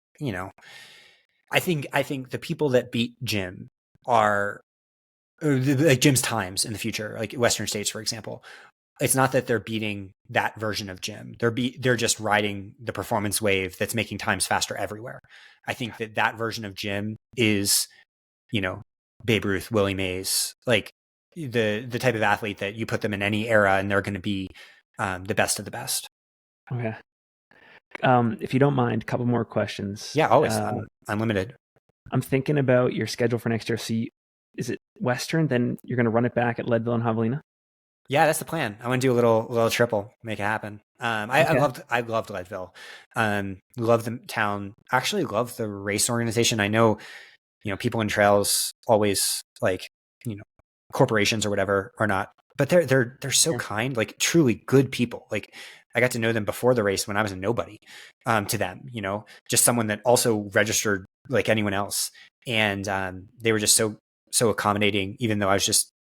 B: I think the people that beat Jim are like Jim's times in the future, like Western States, for example. It's not that they're beating that version of Jim. They're just riding the performance wave that's making times faster everywhere. I think that version of Jim is, Babe Ruth, Willie Mays, like the type of athlete that you put them in any era and they're going to be the best of the best.
A: Okay. If you don't mind, a couple more questions.
B: Yeah, always. I'm unlimited.
A: I'm thinking about your schedule for next year. So is it Western? Then you're going to run it back at Leadville and Javelina?
B: Yeah, that's the plan. I want to do a little triple, make it happen. I loved Leadville. Love the town. Actually love the race organization. I know, people in trails always like, corporations or whatever are not, but they're so kind, like truly good people. Like I got to know them before the race when I was a nobody, to them, just someone that also registered like anyone else. And, they were just so accommodating, even though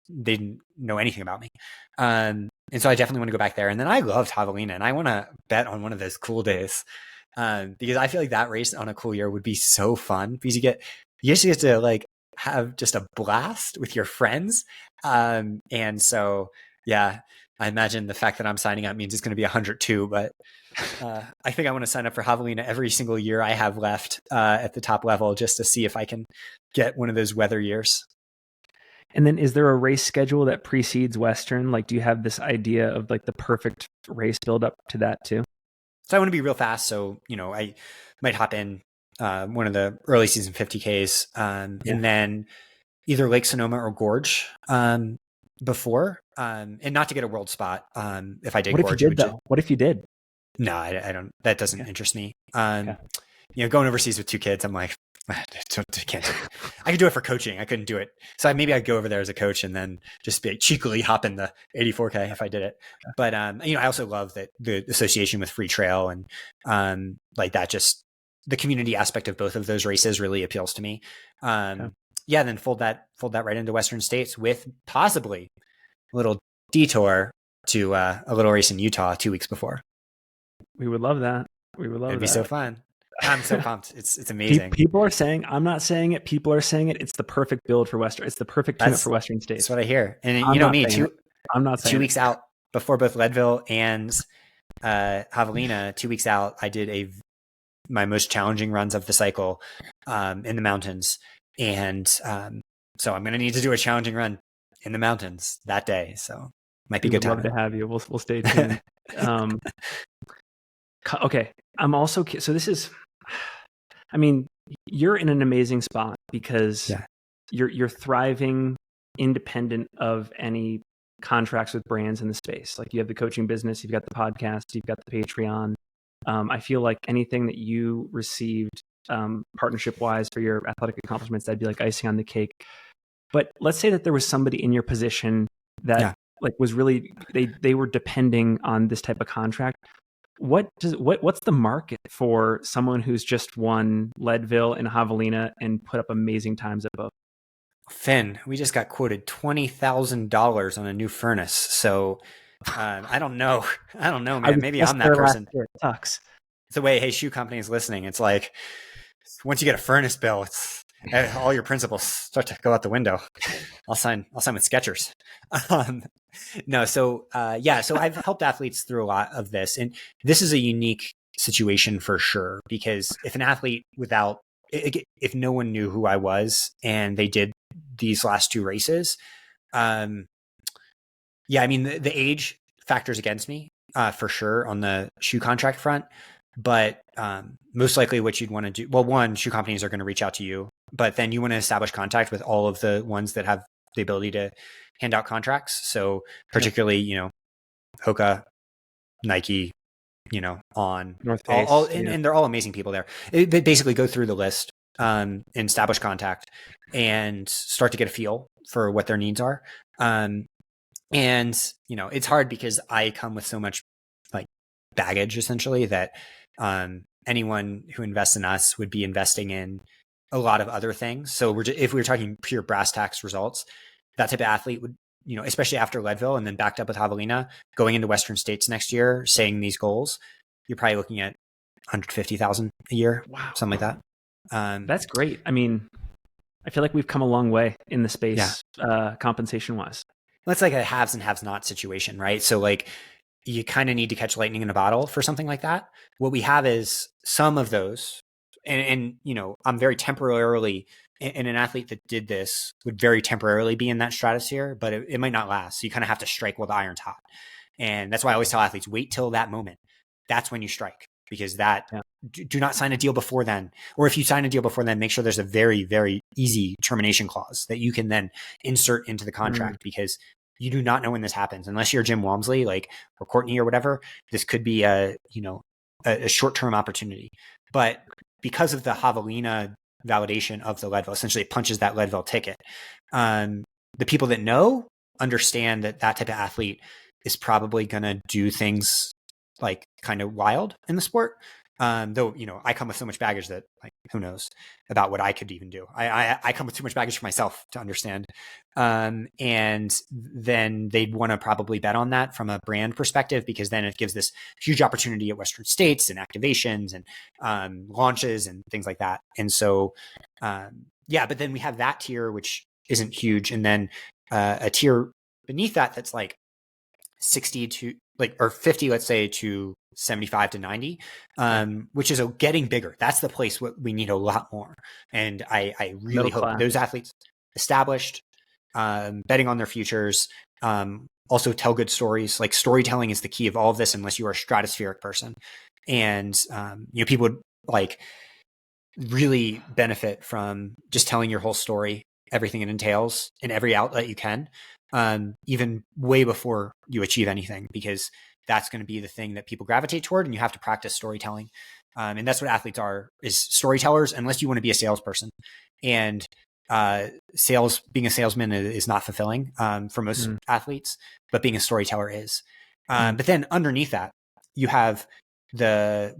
B: they didn't know anything about me. And so I definitely want to go back there. And then I loved Javelina, and I want to bet on one of those cool days. Because I feel like that race on a cool year would be so fun because you just get to like have just a blast with your friends. And so, yeah, I imagine the fact that I'm signing up means it's going to be 102, but I think I want to sign up for Javelina every single year I have left at the top level just to see if I can get one of those weather years.
A: And then is there a race schedule that precedes Western? Like, do you have this idea of like the perfect race build up to that too?
B: So I want to be real fast. So, I might hop in one of the early season 50Ks and then either Lake Sonoma or Gorge before, and not to get a world spot. If I did
A: What
B: Gorge,
A: if you did though? What if you did?
B: No, I don't. That doesn't interest me. Going overseas with two kids, I'm like, I can't do it. I could do it for coaching. I couldn't do it. So maybe I'd go over there as a coach and then just be cheekily hop in the 84K if I did it. But, I also love that the association with Free Trail and like that, just the community aspect of both of those races really appeals to me. Then fold that right into Western States with possibly a little detour to a little race in Utah 2 weeks before.
A: We would love that. It'd
B: be so fun. I'm so pumped. It's amazing.
A: People are saying, I'm not saying it. People are saying it. It's the perfect build for Western. It's the perfect tune-up for Western States.
B: That's what I hear. And
A: I'm not saying
B: 2 weeks out before both Leadville and Javelina, 2 weeks out, I did my most challenging runs of the cycle in the mountains. And so I'm going to need to do a challenging run in the mountains that day. So Might be
A: We
B: good
A: would love
B: timing.
A: to have you. We'll stay tuned. Okay. I'm also, so this is, I mean, you're in an amazing spot because you're thriving independent of any contracts with brands in the space. Like you have the coaching business, you've got the podcast, you've got the Patreon. I feel like anything that you received partnership wise for your athletic accomplishments, that'd be like icing on the cake. But let's say that there was somebody in your position that like was really, they were depending on this type of contract. What's the market for someone who's just won Leadville and Javelina and put up amazing times at both?
B: Finn, we just got quoted $20,000 on a new furnace. So I don't know. I don't know, man. Maybe I'm that person.
A: It sucks.
B: It's the way, hey, shoe companies listening. It's like once you get a furnace bill, it's all your principles start to go out the window. I'll sign with Skechers. No, so so I've helped athletes through a lot of this, and this is a unique situation for sure, because if an athlete if no one knew who I was and they did these last two races, I mean the age factors against me for sure on the shoe contract front, but most likely what you'd want to do, well, one, shoe companies are going to reach out to you, but then you want to establish contact with all of the ones that have the ability to hand out contracts. So particularly, Hoka, Nike, on
A: North Face,
B: and they're all amazing people there. They basically go through the list and establish contact and start to get a feel for what their needs are. And it's hard because I come with so much like baggage essentially that anyone who invests in us would be investing in a lot of other things. So if we were talking pure brass tacks results, that type of athlete would, especially after Leadville and then backed up with Javelina, going into Western States next year, saying these goals, you're probably looking at 150,000 a year, something like that.
A: That's great. I mean, I feel like we've come a long way in the space, compensation wise.
B: Well, it's like a haves and haves not situation, right? So like you kind of need to catch lightning in a bottle for something like that. What we have is some of those, and I'm very temporarily, and an athlete that did this would very temporarily be in that stratosphere, but it might not last. So you kind of have to strike while the iron's hot. And that's why I always tell athletes, wait till that moment. That's when you strike, because do not sign a deal before then. Or if you sign a deal before then, make sure there's a very, very easy termination clause that you can then insert into the contract, because you do not know when this happens. Unless you're Jim Walmsley, or Courtney or whatever, this could be a short-term opportunity. But because of the Javelina validation of the Leadville, essentially it punches that Leadville ticket. The people that know understand that type of athlete is probably going to do things like kind of wild in the sport. Though, I come with so much baggage that who knows about what I could even do. I come with too much baggage for myself to understand. And then they'd want to probably bet on that from a brand perspective, because then it gives this huge opportunity at Western States and activations and launches and things like that. And so, but then we have that tier, which isn't huge. And then a tier beneath that's like 60 to or 50, let's say, to 75 to 90, which is getting bigger. That's the place we need a lot more. And I really hope those athletes established, betting on their futures, also tell good stories. Like storytelling is the key of all of this, unless you are a stratospheric person. And, people would really benefit from just telling your whole story, everything it entails in every outlet you can, even way before you achieve anything, because that's going to be the thing that people gravitate toward, and you have to practice storytelling. And that's what athletes are, is storytellers, unless you want to be a salesperson. And being a salesman is not fulfilling for most athletes, but being a storyteller is. But then underneath that, you have the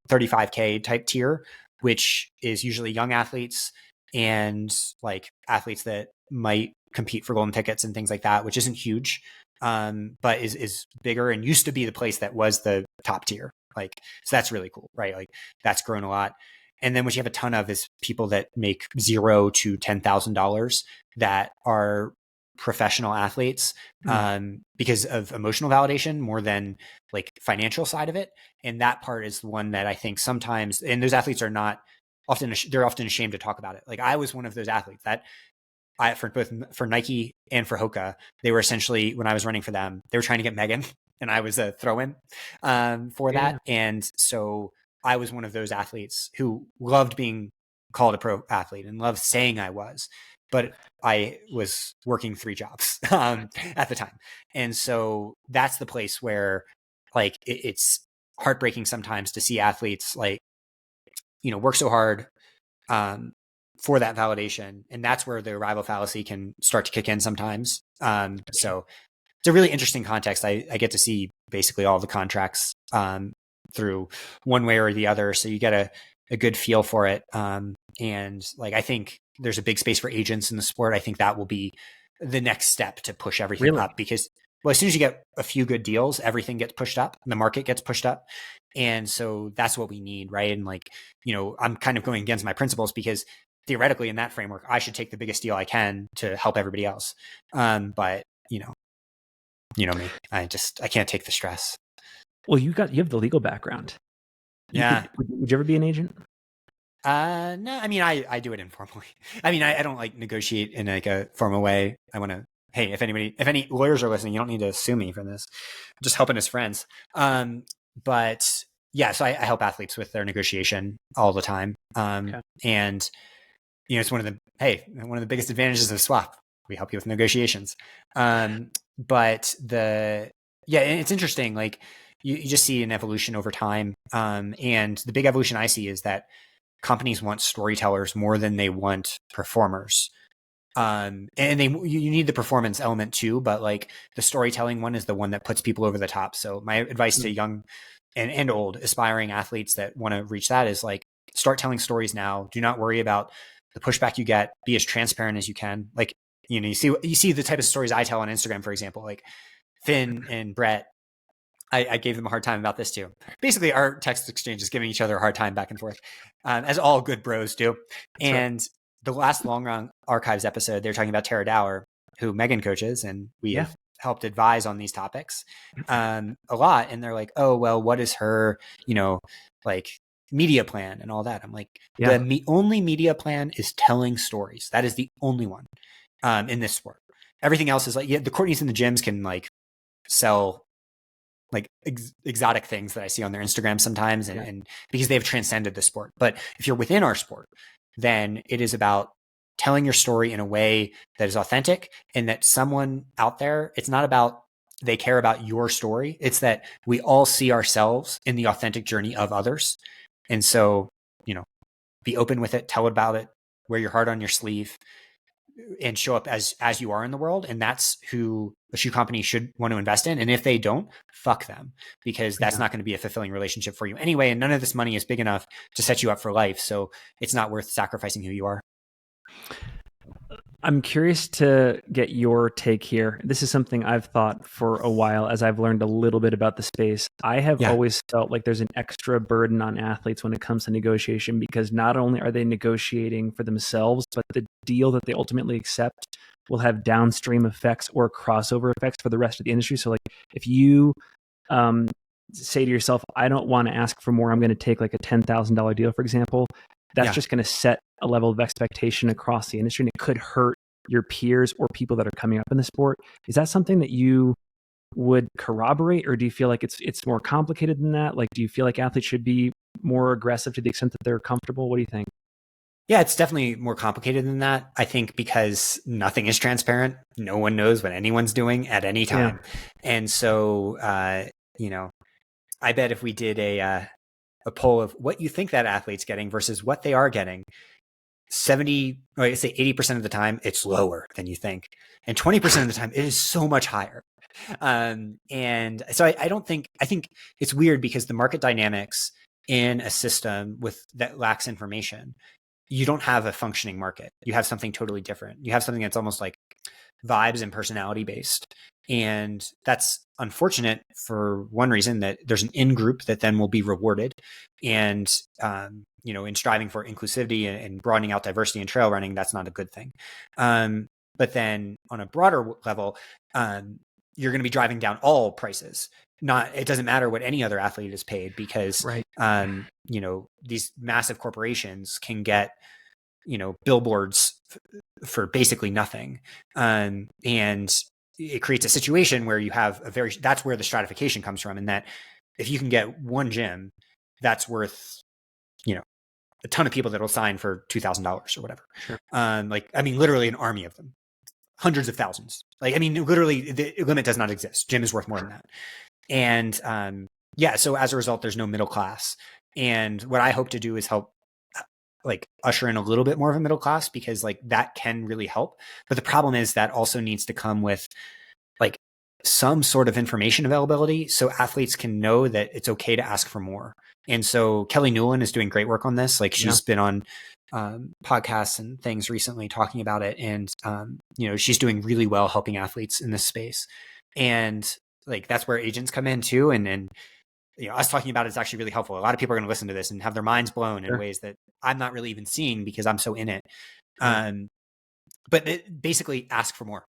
B: 35K type tier, which is usually young athletes and athletes that might compete for golden tickets and things like that, which isn't huge, but is bigger and used to be the place that was the top tier. So that's really cool, right? That's grown a lot. And then what you have a ton of is people that make $0 to $10,000 that are professional athletes, because of emotional validation more than financial side of it. And that part is the one that I think sometimes, and those athletes are not often, they're often ashamed to talk about it. I was one of those athletes that for Nike and for Hoka, they were essentially, when I was running for them, they were trying to get Megan, and I was a throw-in for that. And so I was one of those athletes who loved being called a pro athlete and loved saying I was, but I was working 3 jobs at the time. And so that's the place where like it's heartbreaking sometimes to see athletes like, work so hard for that validation. And that's where the arrival fallacy can start to kick in sometimes. So it's a really interesting context. I get to see basically all the contracts through one way or the other. So you get a good feel for it. And like, I think there's a big space for agents in the sport. I think that will be the next step to push everything up, because as soon as you get a few good deals, everything gets pushed up and the market gets pushed up. And so that's what we need. Right. And like, I'm kind of going against my principles, because theoretically in that framework, I should take the biggest deal I can to help everybody else. But you know me, I can't take the stress.
A: Well, you have the legal background. Would you ever be an agent?
B: No, I mean, I do it informally. I mean, I don't like negotiate in like a formal way. I want to, hey, if any lawyers are listening, you don't need to sue me for this. I'm just helping as friends. But yeah, so I help athletes with their negotiation all the time. And it's one of the biggest advantages of Swap. We help you with negotiations. But it's interesting. Like you just see an evolution over time. And the big evolution I see is that companies want storytellers more than they want performers. And you need the performance element too, but like the storytelling one is the one that puts people over the top. So my advice to young and old aspiring athletes that want to reach that is like, start telling stories now. Do not worry about the pushback you get. Be as transparent as you can. Like, you see the type of stories I tell on Instagram, for example, like Finn and Brett. I gave them a hard time about this too. Basically, our text exchange is giving each other a hard time back and forth, as all good bros do. And the last Long Run Archives episode, they're talking about Tara Dower, who Megan coaches, and we have helped advise on these topics a lot. And they're like, oh, well, what is her, like media plan and all that? I'm like, the only media plan is telling stories. That is the only one in this sport. Everything else is like, the Courtneys in the gyms can like sell like exotic things that I see on their Instagram sometimes, and because they've transcended the sport. But if you're within our sport, then it is about telling your story in a way that is authentic, and that someone out there, it's not about they care about your story. It's that we all see ourselves in the authentic journey of others. And so, be open with it, tell about it, wear your heart on your sleeve, and show up as you are in the world. And that's who a shoe company should want to invest in. And if they don't, fuck them, because that's not going to be a fulfilling relationship for you anyway. And none of this money is big enough to set you up for life. So it's not worth sacrificing who you are.
A: I'm curious to get your take here. This is something I've thought for a while as I've learned a little bit about the space. I have always felt like there's an extra burden on athletes when it comes to negotiation, because not only are they negotiating for themselves, but the deal that they ultimately accept will have downstream effects or crossover effects for the rest of the industry. So like if you say to yourself, I don't want to ask for more, I'm going to take like a $10,000 deal, for example, that's just going to set a level of expectation across the industry, and it could hurt your peers or people that are coming up in the sport. Is that something that you would corroborate, or do you feel like it's more complicated than that? Like, do you feel like athletes should be more aggressive to the extent that they're comfortable? What do you think?
B: Yeah, it's definitely more complicated than that. I think because nothing is transparent. No one knows what anyone's doing at any time. And so, I bet if we did a poll of what you think that athlete's getting versus what they are getting, 80% of the time it's lower than you think, and 20% of the time it is so much higher. And so I think it's weird, because the market dynamics in a system that lacks information, you don't have a functioning market. You have something totally different. You have something that's almost like vibes and personality based. And that's unfortunate for one reason, that there's an in-group that then will be rewarded. And, in striving for inclusivity and broadening out diversity in trail running, that's not a good thing. But then on a broader level, you're going to be driving down all prices. It doesn't matter what any other athlete is paid, because, these massive corporations can get, billboards for basically nothing. And it creates a situation where you have that's where the stratification comes from. And that if you can get one gym, that's worth, a ton of people that will sign for $2,000 or whatever.
A: Sure.
B: Literally an army of them, hundreds of thousands. Literally the limit does not exist. Gym is worth more than that. And so as a result, there's no middle class. And what I hope to do is help usher in a little bit more of a middle class, because that can really help. But the problem is that also needs to come with some sort of information availability so athletes can know that it's okay to ask for more. And so Kelly Newland is doing great work on this. She's been on podcasts and things recently talking about it. And, she's doing really well helping athletes in this space. And that's where agents come in too. And us talking about it is actually really helpful. A lot of people are going to listen to this and have their minds blown in ways that I'm not really even seeing because I'm so in it. But basically ask for more.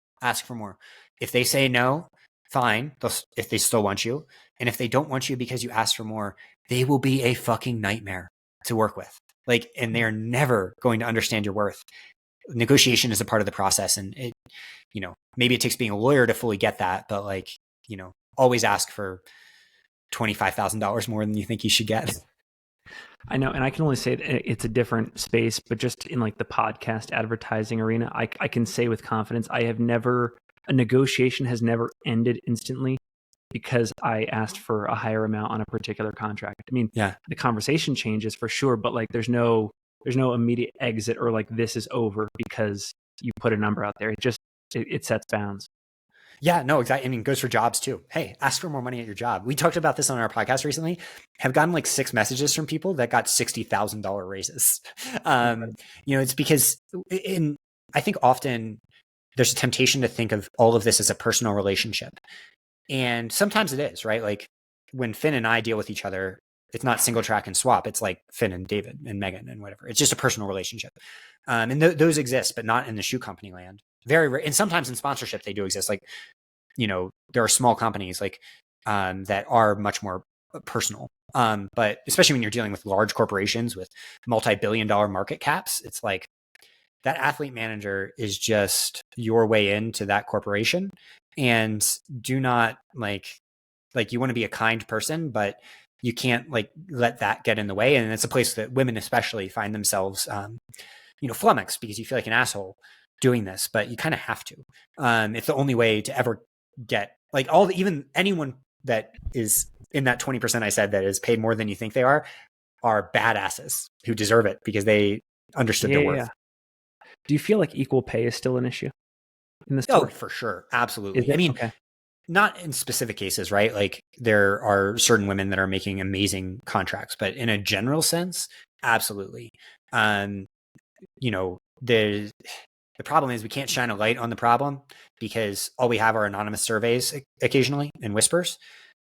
B: If they say no, fine. If they still want you. And if they don't want you because you asked for more, they will be a fucking nightmare to work with. And they're never going to understand your worth. Negotiation is a part of the process. And it, maybe it takes being a lawyer to fully get that, but always ask for $25,000 more than you think you should get.
A: I know. And I can only say that it's a different space, but just in the podcast advertising arena, I can say with confidence, a negotiation has never ended instantly because I asked for a higher amount on a particular contract. I mean, the conversation changes for sure, but there's no immediate exit or this is over because you put a number out there. It sets bounds.
B: Yeah, no, exactly. I mean, it goes for jobs too. Hey, ask for more money at your job. We talked about this on our podcast recently. Have gotten 6 messages from people that got $60,000 raises. It's because I think often there's a temptation to think of all of this as a personal relationship. And sometimes it is, right? When Finn and I deal with each other, it's not Singletrack and Swap. It's Finn and David and Megan and whatever. It's just a personal relationship. And those exist, but not in the shoe company land. Very rare. And sometimes in sponsorship, they do exist. There are small companies that are much more personal. But especially when you're dealing with large corporations with multi-billion-dollar market caps, it's that athlete manager is just your way into that corporation. And do not you want to be a kind person, but you can't let that get in the way. And it's a place that women especially find themselves, flummoxed because you feel like an asshole doing this, but you kind of have to. It's the only way to ever get even anyone that is in that 20% I said that is paid more than you think they are badasses who deserve it because they understood their worth.
A: Do you feel like equal pay is still an issue in this?
B: Oh, for sure. Absolutely. I mean, not in specific cases, right? There are certain women that are making amazing contracts, but in a general sense, absolutely. The problem is we can't shine a light on the problem because all we have are anonymous surveys occasionally and whispers.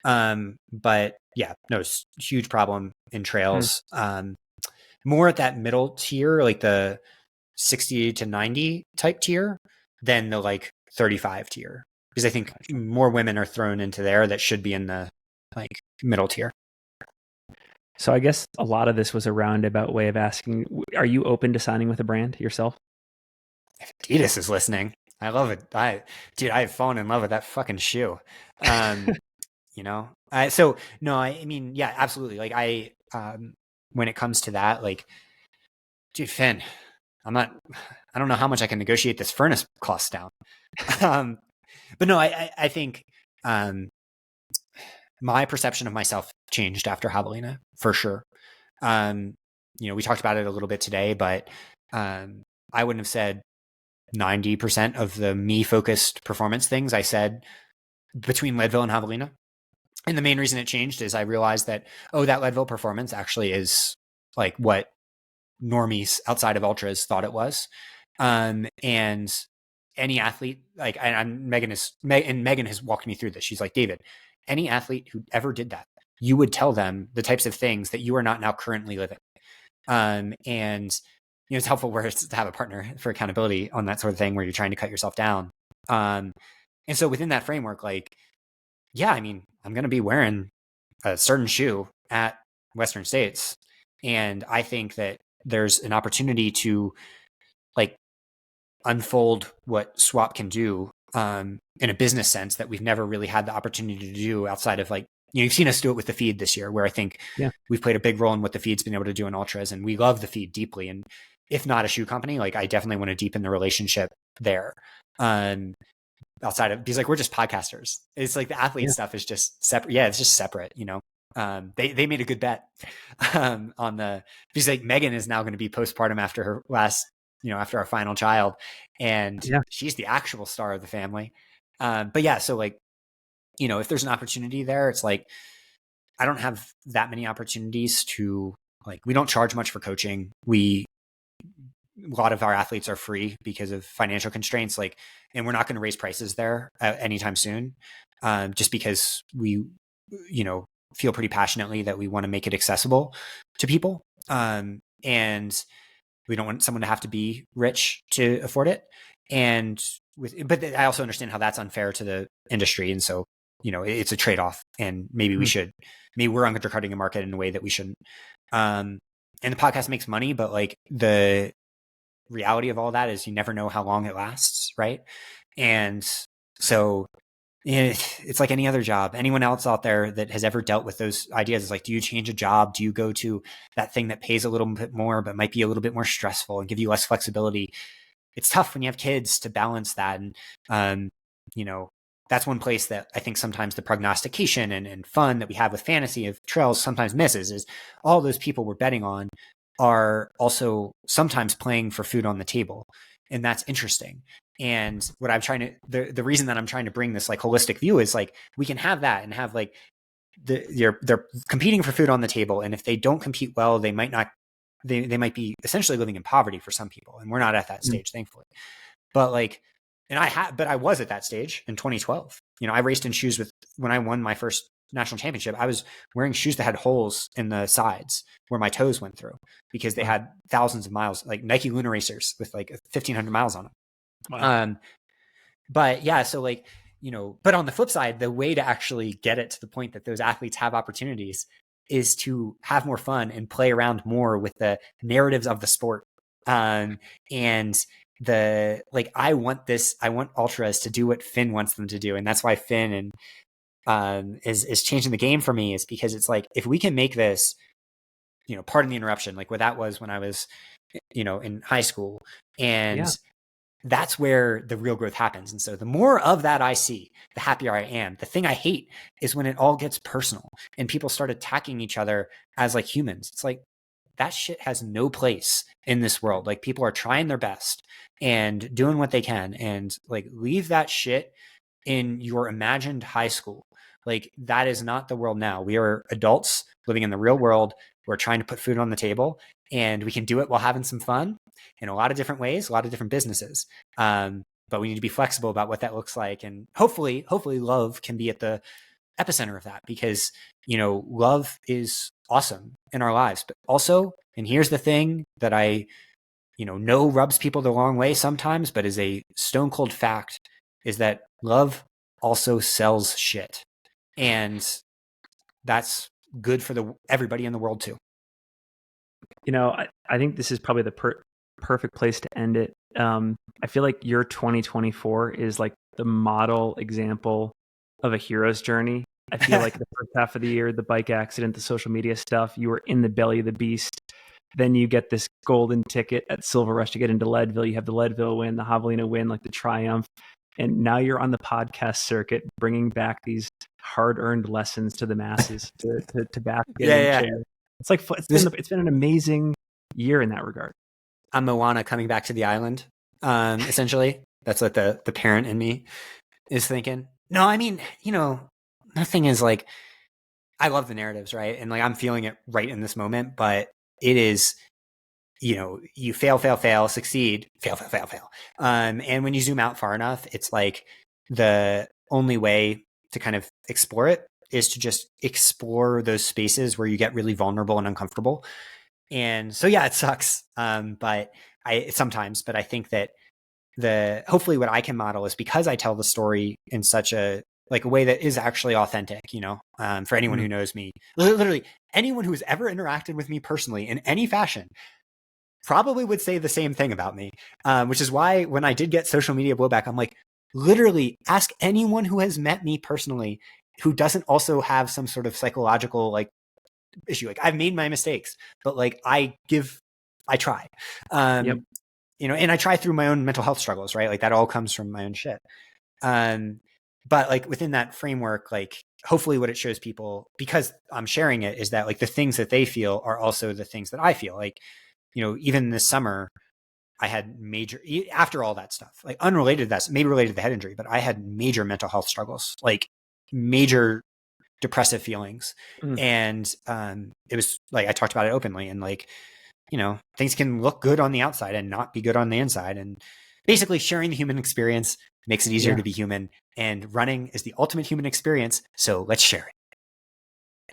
B: But yeah, no, it's a huge problem in trails. More at that middle tier, the 60 to 90 type tier than the 35 tier. Because I think more women are thrown into there that should be in the middle tier.
A: So I guess a lot of this was a roundabout way of asking, are you open to signing with a brand yourself?
B: If Adidas is listening, I love it. I have fallen in love with that fucking shoe. So no, I mean, yeah, absolutely. When it comes to that, dude, Finn, I don't know how much I can negotiate this furnace cost down. But no, I think, my perception of myself changed after Javelina for sure. We talked about it a little bit today, but, I wouldn't have said 90% of the me-focused performance things I said between Leadville and Javelina. And the main reason it changed is I realized that, that Leadville performance actually is what normies outside of ultras thought it was. And any athlete, Megan has walked me through this. She's like, David, any athlete who ever did that, you would tell them the types of things that you are not now currently living. And it's helpful to have a partner for accountability on that sort of thing where you're trying to cut yourself down. And so within that framework, I'm going to be wearing a certain shoe at Western States. And I think that there's an opportunity to unfold what Swap can do in a business sense that we've never really had the opportunity to do outside of like, you've seen us do it with the feed this year, where I think we've played a big role in what the feed's been able to do in ultras, and we love the feed deeply. And if not a shoe company, like I definitely want to deepen the relationship there. Outside of, because like we're just podcasters. It's like the athlete stuff is just separate. Yeah, it's just separate, you know. They made a good bet on the, because like Megan is now going to be postpartum after her last, you know, after our final child, and she's the actual star of the family. But yeah, so like, you know, if there's an opportunity there, it's like, I don't have that many opportunities to, like, we don't charge much for coaching. A lot of our athletes are free because of financial constraints, like, and we're not going to raise prices there anytime soon, just because we, you know, feel pretty passionately that we want to make it accessible to people. And we don't want someone to have to be rich to afford it. But I also understand how that's unfair to the industry. And so, you know, it's a trade-off, and maybe we're undercutting the market in a way that we shouldn't. And the podcast makes money, but like the reality of all that is you never know how long it lasts. Right. And so it's like any other job. Anyone else out there that has ever dealt with those ideas is like, do you change a job? Do you go to that thing that pays a little bit more, but might be a little bit more stressful and give you less flexibility? It's tough when you have kids to balance that. And, you know, that's one place that I think sometimes the prognostication and fun that we have with fantasy of trails sometimes misses, is all those people we're betting on are also sometimes playing for food on the table. And that's interesting. And what I'm trying to, the reason that I'm trying to bring this like holistic view is like, we can have that and have like they're competing for food on the table. And if they don't compete well, they might not, they might be essentially living in poverty for some people. And we're not at that stage, thankfully. But like, but I was at that stage in 2012. You know, I raced in shoes when I won my first national championship, I was wearing shoes that had holes in the sides where my toes went through, because they had thousands of miles, like Nike Lunar Racers with like 1,500 miles on them. Wow. But yeah, so like, you know, but on the flip side, the way to actually get it to the point that those athletes have opportunities is to have more fun and play around more with the narratives of the sport. And I want ultras to do what Finn wants them to do. And that's why Finn is changing the game for me, is because it's like, if we can make this, you know, pardon the interruption, like what that was when I was, you know, in high school, and that's where the real growth happens. And so the more of that I see, the happier I am. The thing I hate is when it all gets personal and people start attacking each other as like humans. It's like, that shit has no place in this world. Like, people are trying their best and doing what they can, and like, leave that shit in your imagined high school. Like, that is not the world now. We are adults living in the real world. We're trying to put food on the table, and we can do it while having some fun in a lot of different ways, a lot of different businesses. But we need to be flexible about what that looks like. And hopefully love can be at the epicenter of that, because, you know, love is awesome in our lives. But also, and here's the thing that I, you know rubs people the wrong way sometimes, but is a stone cold fact, is that love also sells shit. And that's good for everybody in the world too.
A: You know, I think this is probably the perfect place to end it. I feel like your 2024 is like the model example of a hero's journey. I feel like the first half of the year, the bike accident, the social media stuff, you were in the belly of the beast. Then you get this golden ticket at Silver Rush to get into Leadville. You have the Leadville win, the Javelina win, like the triumph. And now you're on the podcast circuit, bringing back these hard-earned lessons to the masses to bask in the chair. It's like it's been an amazing year in that regard.
B: I'm Moana coming back to the island. Essentially, that's what the parent in me is thinking. No, I mean, you know, the thing is, like, I love the narratives, right? And like, I'm feeling it right in this moment, but it is, you know, you fail, succeed, fail. And when you zoom out far enough, it's like the only way to kind of explore it is to just explore those spaces where you get really vulnerable and uncomfortable. And so, yeah, it sucks. But I think that hopefully what I can model is, because I tell the story in such a way that is actually authentic, you know, for anyone who knows me, literally anyone who has ever interacted with me personally in any fashion, probably would say the same thing about me, which is why when I did get social media blowback, I'm like, literally ask anyone who has met me personally who doesn't also have some sort of psychological like issue. Like I've made my mistakes, but like I try,
A: Yep.
B: and I try through my own mental health struggles, right? Like that all comes from my own shit. But like within that framework, like hopefully what it shows people, because I'm sharing it, is that like the things that they feel are also the things that I feel. Like, even this summer, I had major, after all that stuff, like unrelated to that, maybe related to the head injury, but I had major mental health struggles, like major depressive feelings. And it was like, I talked about it openly, and like, things can look good on the outside and not be good on the inside. And basically sharing the human experience makes it easier to be human, and running is the ultimate human experience. So let's share it.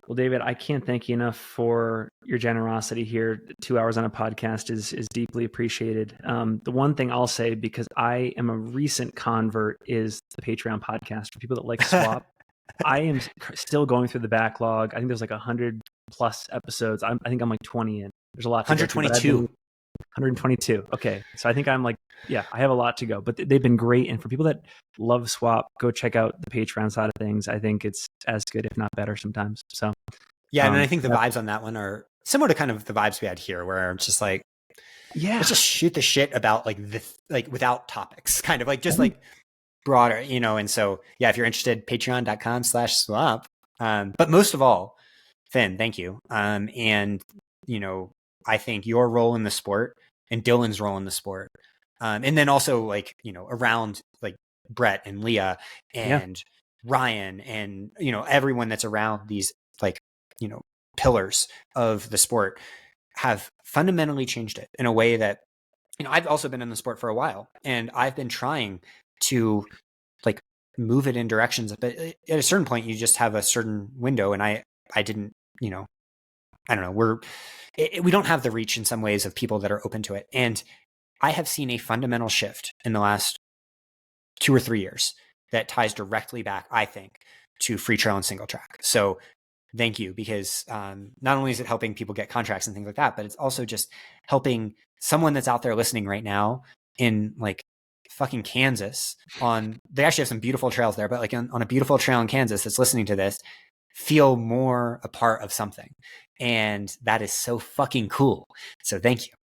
A: Well, David, I can't thank you enough for your generosity here. 2 hours on a podcast is deeply appreciated. The one thing I'll say, because I am a recent convert, is the Patreon podcast for people that like Swap. I am still going through the backlog. I think there's like 100 plus episodes. I think I'm like 20 in. There's a lot to
B: 122.
A: 122. Okay. So I think I'm like, I have a lot to go, but they've been great. And for people that love Swap, go check out the Patreon side of things. I think it's as good, if not better sometimes. So
B: yeah. And I think the vibes on that one are similar to kind of the vibes we had here, where it's just like, let's just shoot the shit about like like without topics, kind of like just like broader, and so, if you're interested, patreon.com/swap. But most of all, Finn, thank you. And, I think your role in the sport and Dylan's role in the sport, and then also like, around like Brett and Leah and Ryan and, everyone that's around these like, pillars of the sport have fundamentally changed it in a way that, I've also been in the sport for a while, and I've been trying to like move it in directions, but at a certain point you just have a certain window, and I didn't, I don't know, we don't have the reach in some ways of people that are open to it. And I have seen a fundamental shift in the last 2 or 3 years that ties directly back, I think, to free trail and single track. So thank you, because not only is it helping people get contracts and things like that, but it's also just helping someone that's out there listening right now in like fucking Kansas they actually have some beautiful trails there, but like on a beautiful trail in Kansas that's listening to this, feel more a part of something. And that is so fucking cool. So thank you.